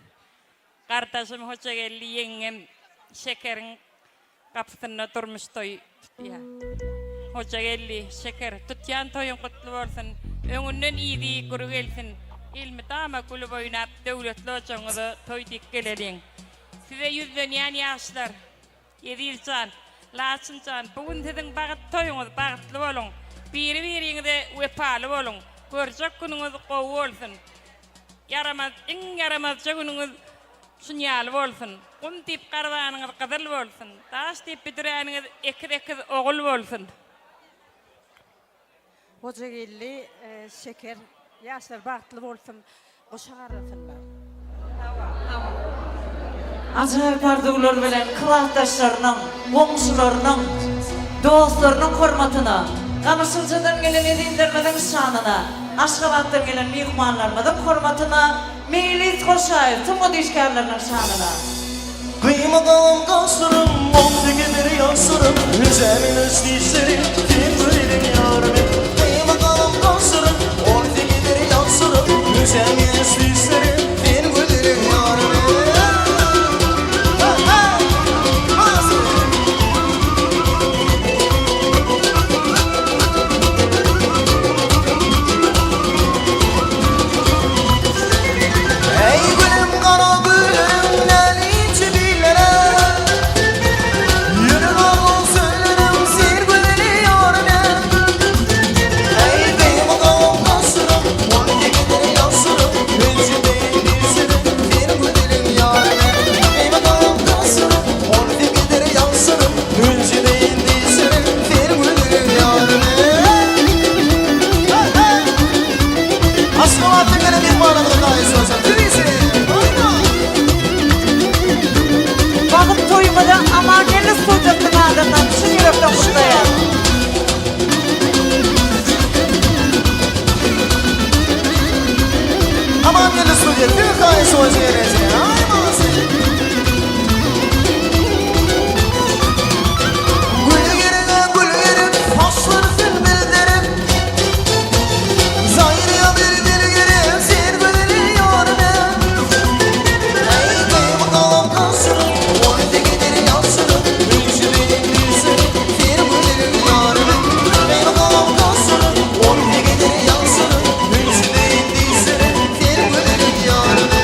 kardeşim hoca geldi yengem şekerin kapısına durmuş toy tutya. Hoca geldi şeker tutyan toyun kutlu olsun. Öňünden iyidi guru gelsin. İlmi tama kulu boyunap devletli oçoňyzy toýdyk geleliň. Size yüzden ýan ýaşlar. Yedilcan, laçyncan, bugün siziň bagat toýuňyz bagatly boluň. Biri-biriňize wepaly boluň. Görjek günüňiz gowy bolsun. Yaramaz, iň yaramazja günüňiz şunýaly bolsun. Gun dip garwanyňyz gyzyl bolsun. Taş dip bitirýäniňiz ekir ogul bolsun. Hoca geldi, şeker, yaşlar baktlı bolsun, goşa garasınlar. Ajaýyp arzuwlary bilen klassdaşlarynyň, goňşularynyň, dostlarynyň hormatyna, Gamysyljadan gelen edinlermeden şanyna, Aşgabatdan gelen mihmanlarymyň hormatyna, Meýlis Goşaýew tüm dişkärleriň şanyna. Kıymadağım kaşlarım, oldu gelir yaşlarım, Hüzemin özlişleri, kim böyledim yarımı. Kıymadağım kaşlarım, oldu gelir yaşlarım, Hüzemin özlişleri, kim böyledim yarımı. Ey gülüm kara gülüm, neli çibilere, yürü ağol söylerim, sir güleli yarime. Ey benim ağam kaşırım, onu gider yaşırım, Hüncü değil dizlerim, bir gülelin yarime. Benim ağam kaşırım, onu gider yaşırım, Hüncü değil dizlerim, bir gülelin yarime. Aşkım artık gene bir bağlamda daha istiyorsan, Bagyt toýmada amagenli sojatlyk adamdan şun ýürekden gutlaýar. Aman gel stüdyo, bir kayısı hoca yerece. Ay mağazı. Gülü yerim, hoşları sülbildirim. Zahiriye bir dil yerim, sir güleli yorme. Ey benim ağam kaşırım, onu da gider yaşırım. Hüncü benim dizlerim, sir güleli yorme. Benim ağam kaşırım, onu da gider yaşırım. Hüncü benim dizlerim, sir güleli yorme.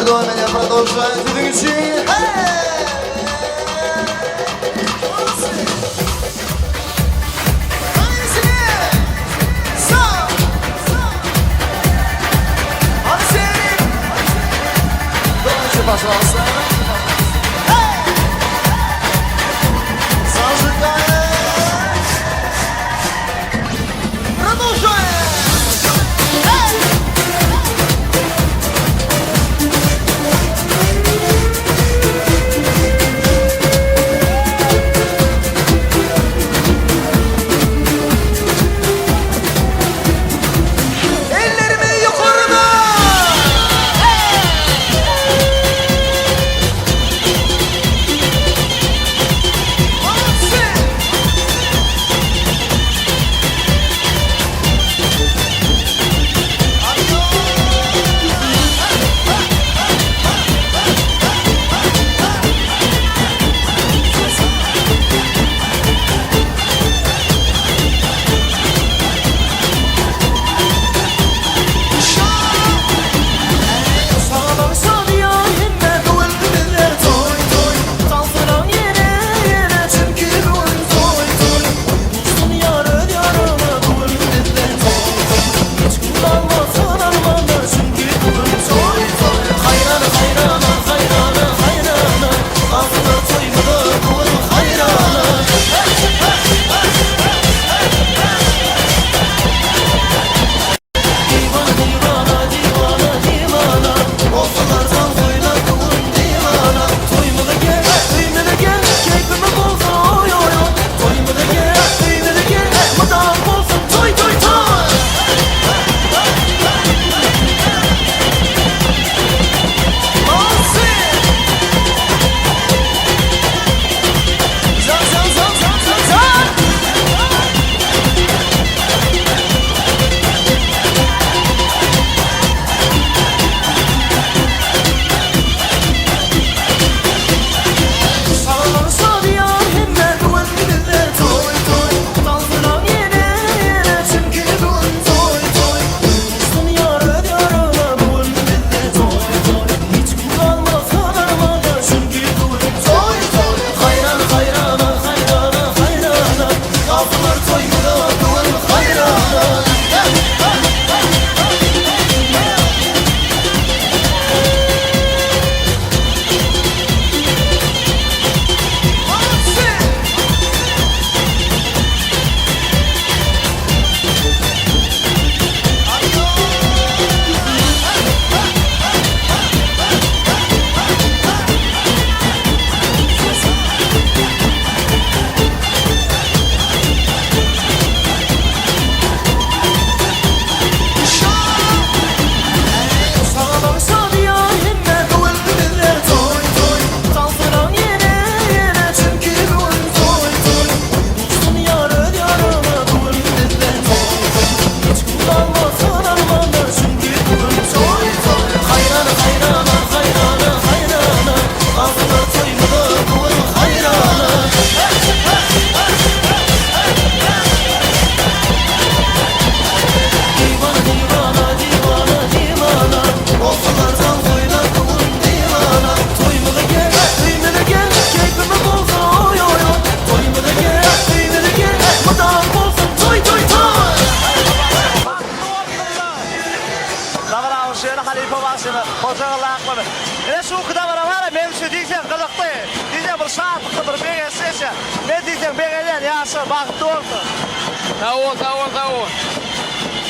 doymayan продолжает двигаться. Пожалуйста. Зажигай. Продолжаем. Ellerimi yukarıda.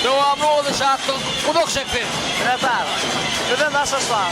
Devamlı olacak. Udok şekli. Evet abi. Bir de nasıl sağ?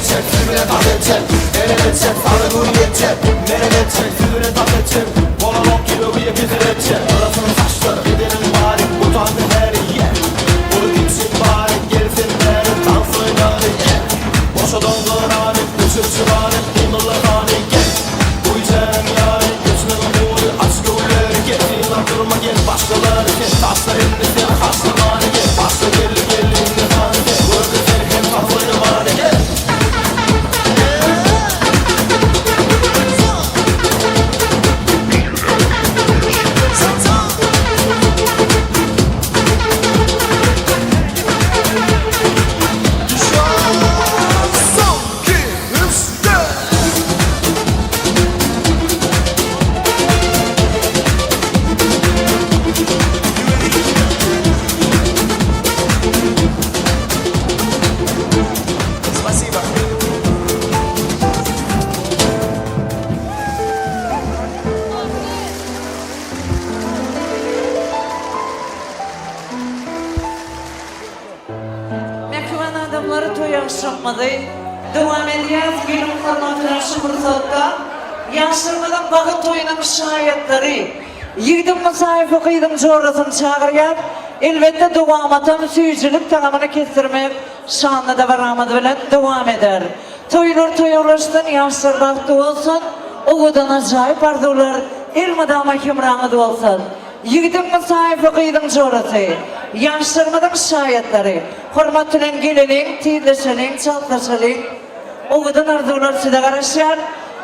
çek, sürüne taht çek. Elene çek, sarı dur yetecek. Nereye çek, sürüne taht çek. Bolalok gibi uyu bitir çek. Arasın saçları gidelim bari. Bu tahtı her yer. Bunu gitsin bari. Gelsin beri. Dans oynarı yer. Boşa doldur hali. Düşür çıvarı. Bunlarla hali gel. Bu içerem yarı. Geçme umuru. Aç gövleri gel. Yıllar durma gel. Başkaları gel. Taşlar elini sen. Kaçlamanı gel. Başka gelli gelli. Ünlühanı gel. Gördü seni hem kafayla bana gel. Mekvan adamları toy yaşamadı. Devam edeceğiz günün formatına şu fırsatta. Yaşırmadan bakı toyunun şahitleri. Yigdim musayifı kıydım jorasını çağırıyan. Elbette devam atan suyuculuk tamamını kestirmek şanlı da varamadı bilen devam eder. Toylar toyulaştın yaşlar baktı olsun. Oğudan acayip arzular ilmadama kimranı olsun. Yigdim musayifı kıydım jorası. Yaşlarmadan şahitleri. Hormatülen gelenin, tiyleşenin, çaltaşenin. Oğudan arzular size karışır.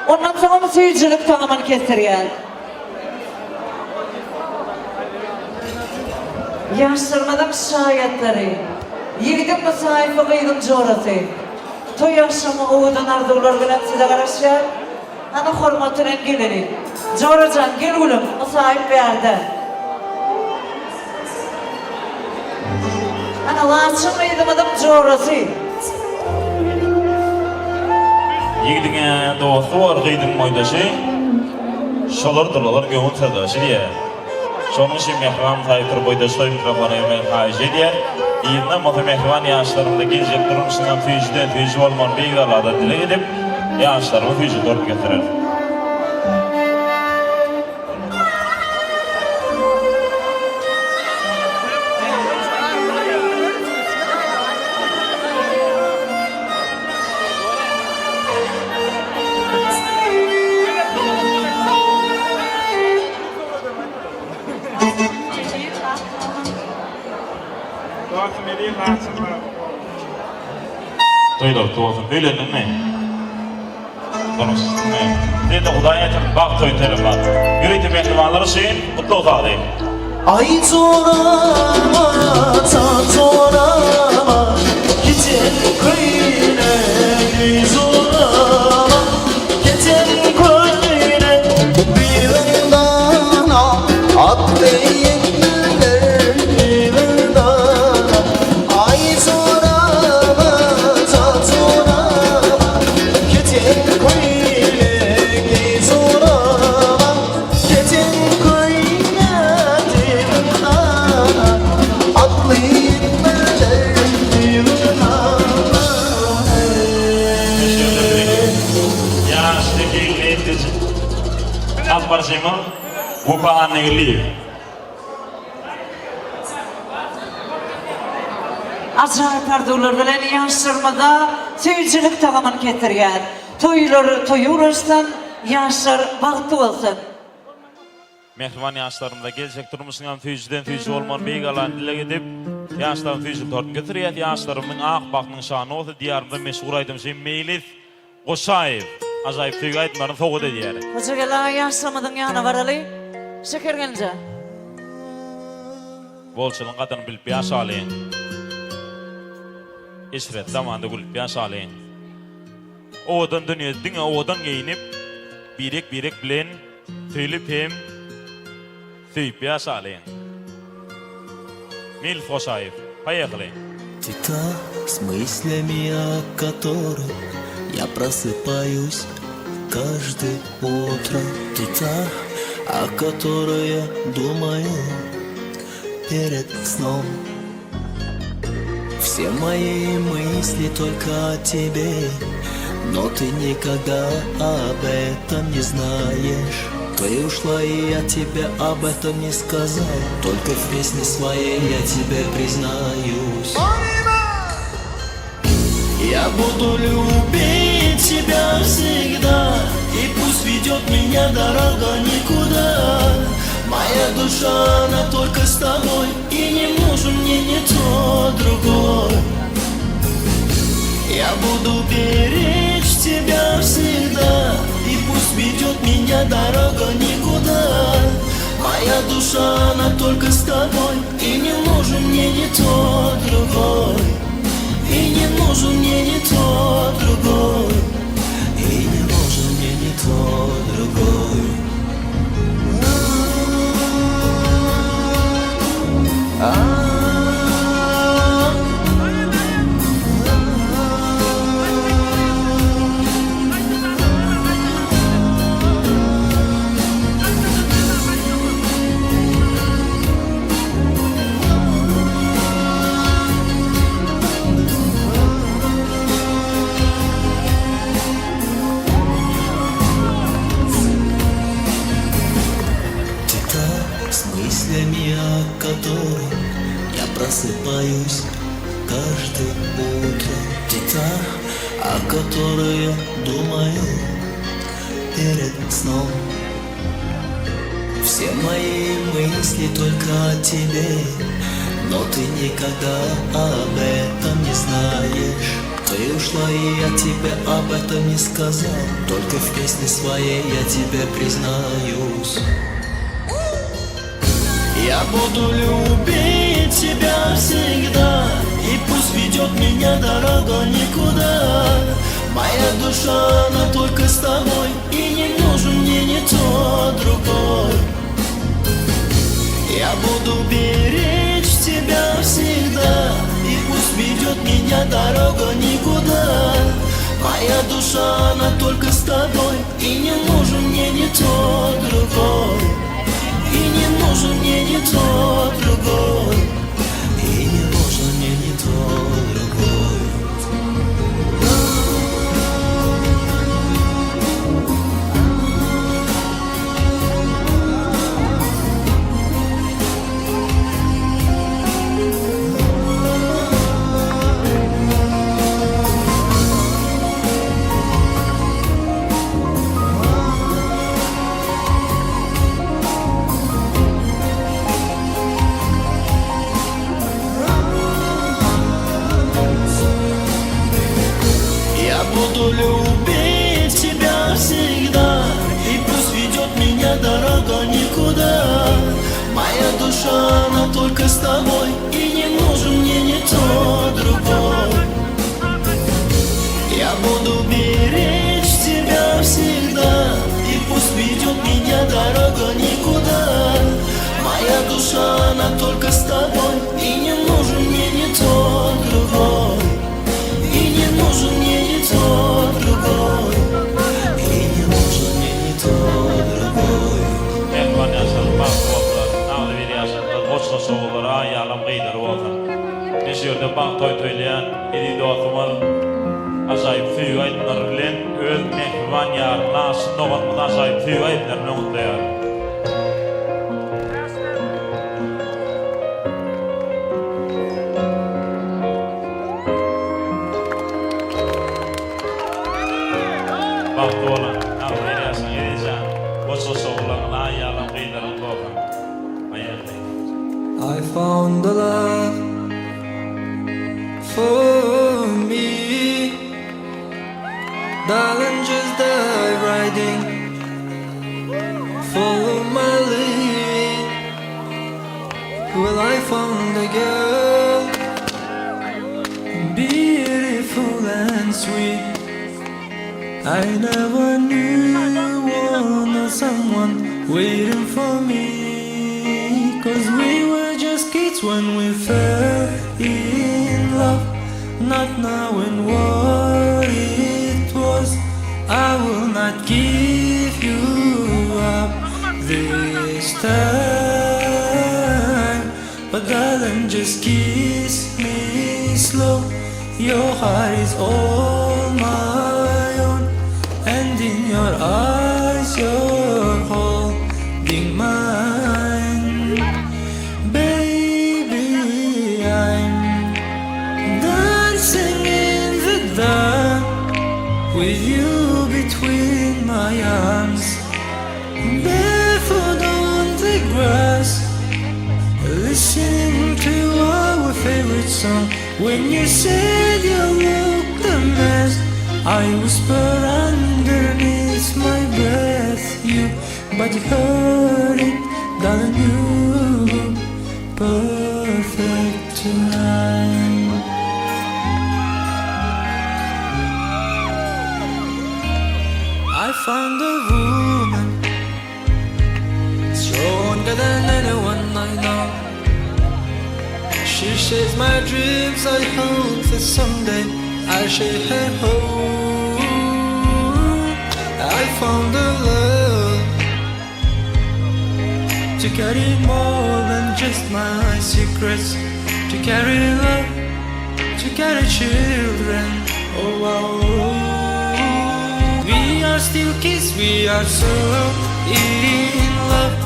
Ondan sonra suyuculuk tamamını kestiriyor. Yaşlarmadan şahitleri. Yigdim musayifı kıydım jorası. Toy yaşamı oğudan arzular bilen size karışır. Ana hormatülen gelenin. Joracan gel gülüm, musayif verdi. Ana laçın mıydım adım jorası. Yigidine dostu var gıydın moydaşı. Şolar dolalar göğün sadaşı diye. Şonun için mehvan taytır boydaşı toy mikrofonu emen hajı diye. İyinna mata mehvan yaşlarımda gelecek durumuşundan tüyücüden tüyücü olman beygarlarda dile gidip yaşlarımı tüyücü doğru getirir. Toylar tuğasın, öylendin mi? Konuş, ne? Dedi Hudaya etip bak toy telefon. Yürüyte mehlimanları şeyin, kutlu olsa değil. Ay zorama, ta zorama. Gidin köyüne, ey zorama. Gidin köyüne, bir verdana. Atlayın güller, bir verdana. Ay zorama, ta zorama. Gidin köyüne, ey zorama. Gidin köyüne, bir verdana. Atlayın güller, bir verdana. Yaştaki neytici. Alparsımı, bu pahanlığı liv. Acayip arzular bilen yaşlarmada suyuculuk tamamını getiriyor. Toyları toyulaşsın, yaşlar baktı olsun. Mehriban yaşlarımda gelecek durumuşundan tüyücüden tüyücü olman beygarlarını dile gidip yaşlarım tüyücü tortun götürüyor. Yaşlarımın ağ bakının şanı oldu. Diyarımda meşhur aydım şey Meylif Koşayev. Acayip tüyü aytımların toğu dedi yani. Hoca gel yaşlamadın yana varalı. Şeker gelince. Bolçılın kadını bilip yaş alayın. İşret zamanında gülüp yaş alayın. Oğudan dönüyor, dine oğudan giyinip birek bilen tüylüp hem tüyüp yaş alayın. Meylif Koşayev, hayaklayın. Тета с мыслями, о которых я просыпаюсь каждое утро. Тета, о которой я думаю перед сном. Все Все мои мысли только о тебе, но ты никогда об этом не знаешь. Ты ушла, и я тебе об этом не сказал. Только в песне своей я тебе признаюсь. Я буду любить тебя всегда, и пусть ведет меня дорога никуда. Моя душа, она только с тобой, и не нужен мне ни тот, другой. Я буду беречь тебя всегда, и пусть ведет меня дорога никуда. Моя душа, она только с тобой, и не нужен мне ни тот, другой. И не нужен мне ни тот, другой. И не нужен мне ни тот, другой. О которой я просыпаюсь каждое утро. Ты та, о которой я думаю перед сном. Все мои мысли только о тебе, но ты никогда об этом не знаешь. Ты ушла, и я тебе об этом не сказал. Только в песне своей я тебе признаюсь. Я буду любить тебя всегда, и пусть ведет меня дорога никуда. Моя душа, она только с тобой, и не нужен мне ни тот, другой. Я буду беречь тебя всегда, и пусть ведет меня дорога никуда. Моя душа, она только с тобой, и не нужен мне ни тот, другой. И не нужен мне ни тот, другой. И не нужен мне ни тот, другой. Буду любить тебя всегда, и пусть ведет меня дорога никуда. Моя душа, она только с тобой, и не нужен мне ни тот, другой. Я буду беречь тебя всегда, и пусть ведет меня дорога никуда. Моя душа, она только с тобой, и не нужен мне ни тот, другой. И не нужен мне ни тот, другой. И не нужен мне ни тот, другой. Elvan yaşadı bak oldular. Nağlı bir yaşadı. Koçla soğular. Ayalam kıydır oldular. Neşiyorde bak toy toylayan. Edi doğatımın. Azayip tüyü aydılar bilen. Öl mehvan yarına. Sındavanımın azayip tüyü aydılar. Ne mutlu yarın. I found the love for me, darling, just dive right in, follow my lead. Well, I found a girl, beautiful and sweet. I never knew one or someone waiting for me, 'cause we were just kids when we fell in love, not knowing what it was. I will not give you up this time, but darling, just kiss me slow. Your heart is all my own, and in your eyes you're holding mine. Baby, I'm dancing in the dark with you between my arms, barefoot on the grass, listening to our favorite song. When you said you looked a mess, I whispered underneath my breath, but you heard it, darling, you look perfect tonight. I found a woman stronger than anyone I know. She shares my dreams. I hope that someday I'll share her home. I found a love to carry more than just my secrets, to carry love, to carry children. Oh, wow. We are still kids, we are so in love,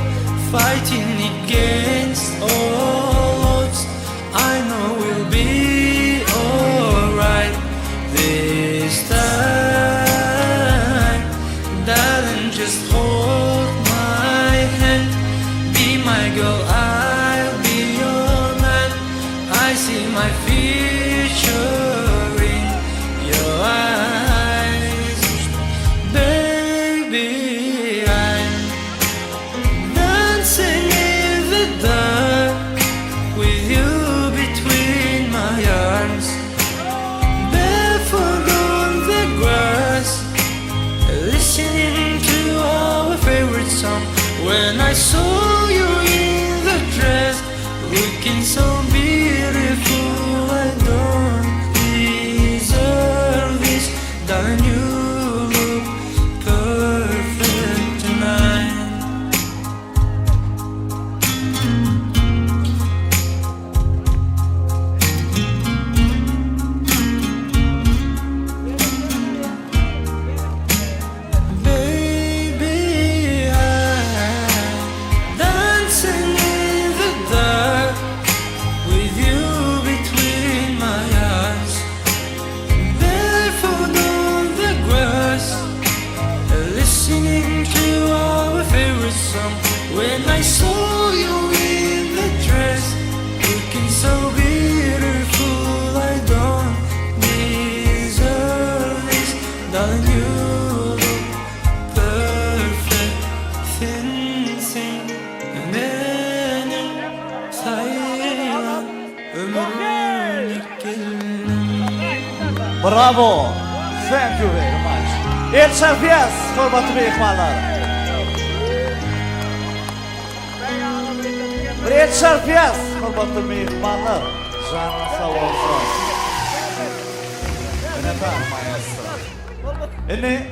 fighting against all odds. I know we'll be alright this time. Darling, just hold my hand, be my girl, I'll be your man. I see my future in your eyes. Baby, I'm dancing in the dark with you between my arms, barefoot on the grass, listening to our favorite song. When I saw you in the dress, looking so beautiful, I don't deserve this, darling, you look perfect tonight. Baby, I'm dancing in the dark with you between my arms, barefoot on the grass, listening to our favorite song. When I saw you in the dress, looking so beautiful, I don't deserve this, darling, you look perfect. Thinsin benim sayılan ömrümlük gelinim. Bravo. Thank you very much. Elçar Fiyaz, hormatly mehmonlar. Elçar Fiyaz, hormatly mehmonlar. Canın sağ olsun. Minnettar maestro. Endi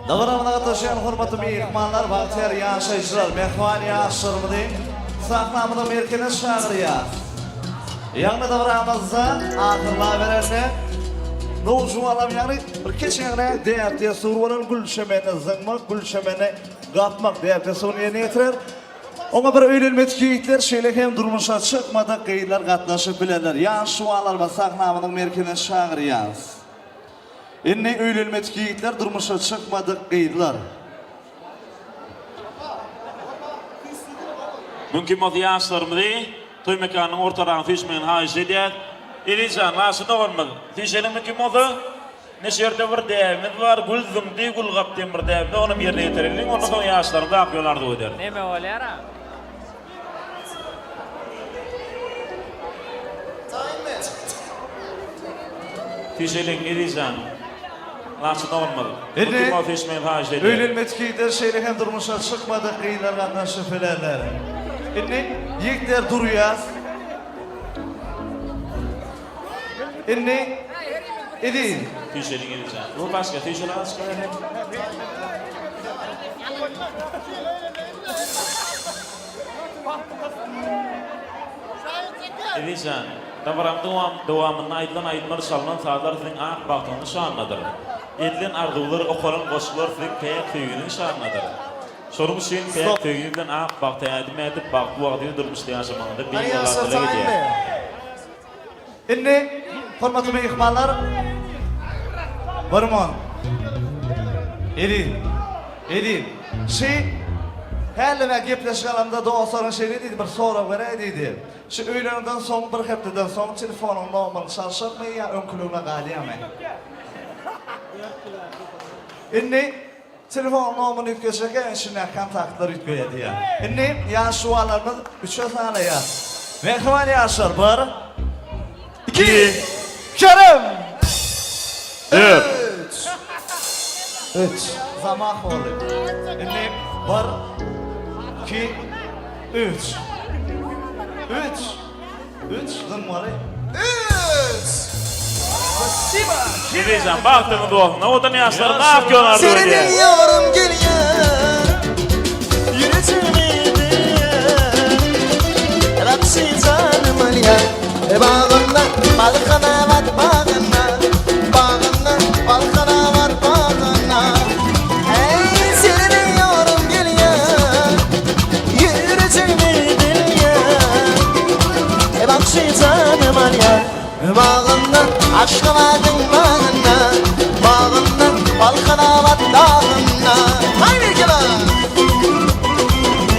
davramına qatnaşan hormatly mehmonlar, baxtiyor yaşayıcılar, mehmon yaşırmıdı. Sahnamıda merkene çağırıyor. Yangi davramızda ahirlaverende Noljuvalam yani bir keçeğine deyapti survalan gülşemene zıngmak, gülşemene kapmak deyapti sonuya netirer. Ona bir öylelmet keyitler şeyle hem durmuşa çıkmadı keyitler katlaşıp bilenler. Yan şu alarma sahnamının merkezine çağırıyaz. Enne öylelmet keyitler durmuşa çıkmadı keyitler. Mümkün mod yaşlarımızı toy mekanının ortadan fişmeyen hajidiyat. İlican nasıl olmadı? Fişenin mümkün modu neşerde bir devlet var, gül zımdi, gül kaptım bir devlet. Onu bir yerine getirelim, onu son yaşlarında akıyorlardı o der. Ne mi oluyor ha? Fişenin İlican nasıl olmadı? Enne Mümkün mod fişmeyen hajidiyat. öylelmet keyitler şeyle hem durmuşa çıkmadı keyitler katlaşıp bilenler. Enne yekler duruyaz. Enne edin. Fişenin İlican. Bu başka fişenin açık. İlican. Davaram dowamyny aýdylan aýdymary çalınan saatlar siziň ak bagtyny şanladyr. Edilen arzuwlar, okalan goşgular siziň peýek söýgüni şanladyr. Şonuň üçin peýek söýgüni bilen ak bagty aýdym edip bagty wagtyny durmuşda ýaşamagyny beýleýär. Indi hormatly mehmanlar, barman. Edin. Hälime gepleşýänimde dostlaryň şeýle diýdi, bir sorak berä diýdi. Şu öýlerinden soň bir hepdeden soň telefonuň nomery şarşapmy ýa öňkülüňe galýamy? Indi telefon nomeryny ýetgeşeke şuna kontaktlar ýetgeýdi ýa. Indi ýa suallarymyz 3 sanaýa. Mehman ýaşar bar. 2 Kerem. 3 Zaman oldu. Indi bar 2 3 numara 3 Spasiba. Gideceğim baktığını doğumuna odan yaşları ne yapıyorlar diye. Seni dinliyorum geliyor Yüreğimi dinliyor Rapsi canım alıyor Bağımda balkana var bağına Bağımda balkana var bağına Hey seni dinliyorum geliyor Yüreğimi dinliyor Rapsi canım alıyor Bağımda aşkımadın bağına Bağımda balkana var dağına Haydi gel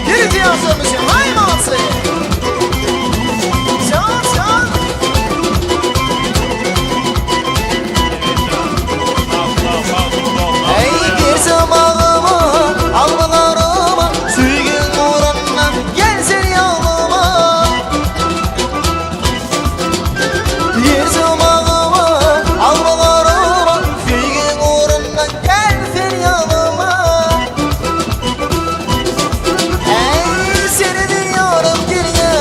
Yürü diyorsun bizim haydi olsun Çal çal Hey bir zamağıma almalarıma Süygün uğrundan gelsin yoluma Bir zamağıma almalarıma Süygün uğrundan gelsin yoluma Hey seni dinliyorum geriye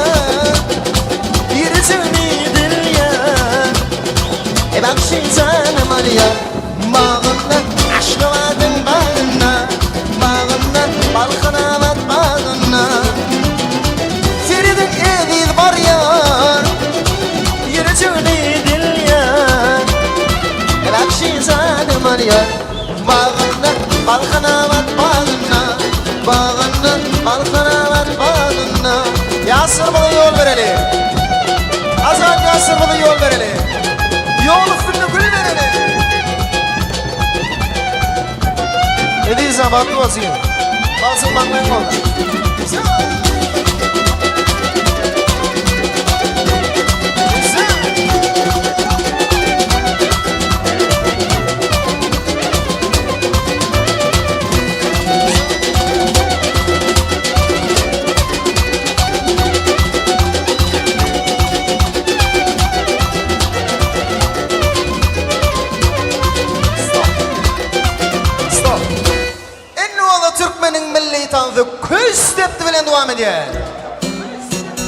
Bir seni dinliyor Bak şeytanım arıyor Bağımdan aşkımadın bağına Bağımdan balkana var bağına Seridin evi var ya Yürücünü dinliyor Bak şeytanım arıyor Bağımdan balkana var bağına Bağımdan balkana var bağına Yasir bana yol verelim Azam Yasir bana yol verelim Yol üstünde gül verelim Ediz abatlı vaziyet Bazı bakmayın oldu Türkmenin milli tanzı köz tepti bilen devam ediyor.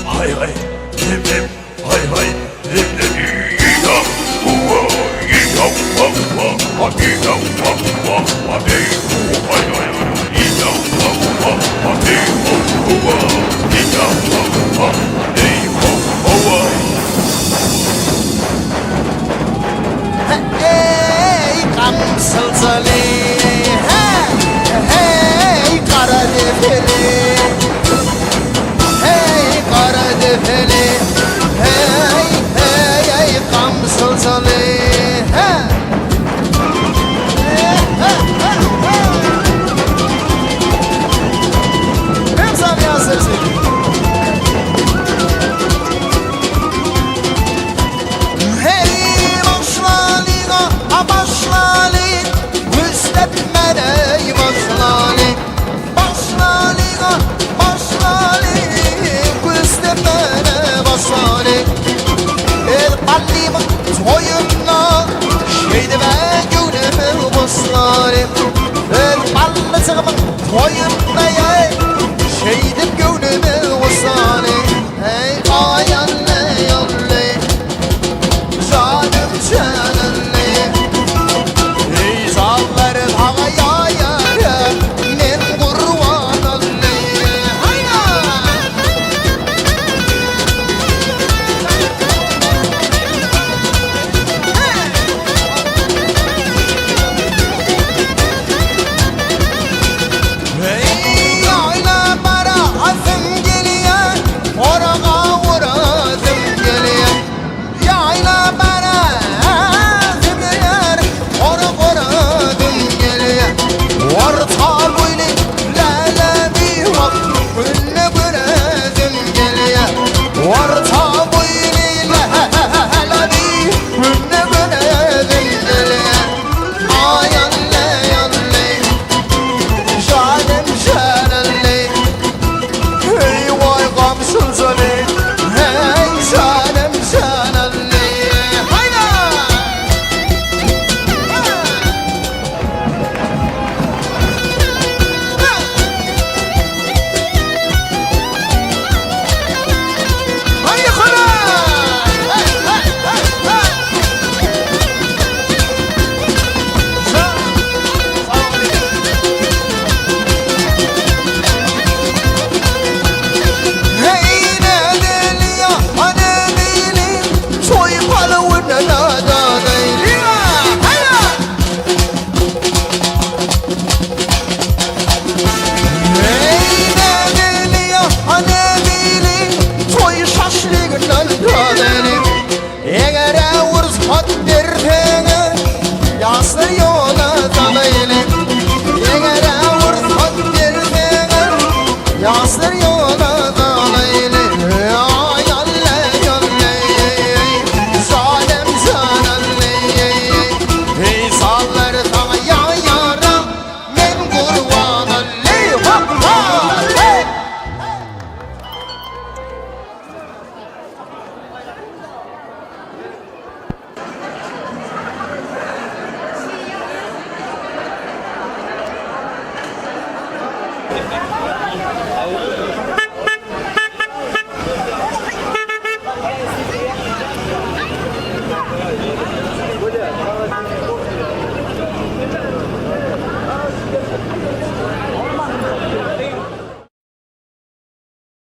Hay hay, him him, hay hay, him him, yiyya, uva, yiyya, uva, uva, yiyya, uva, uva, hay hay, yiyya, uva, uva, uva, yiyya, uva, uva. Hey kamsızali, hey kara defeli, hey kara defeli, hey kamsızali, Hem sen yazırsın. Hey başlaliga, başlali, üst Berber.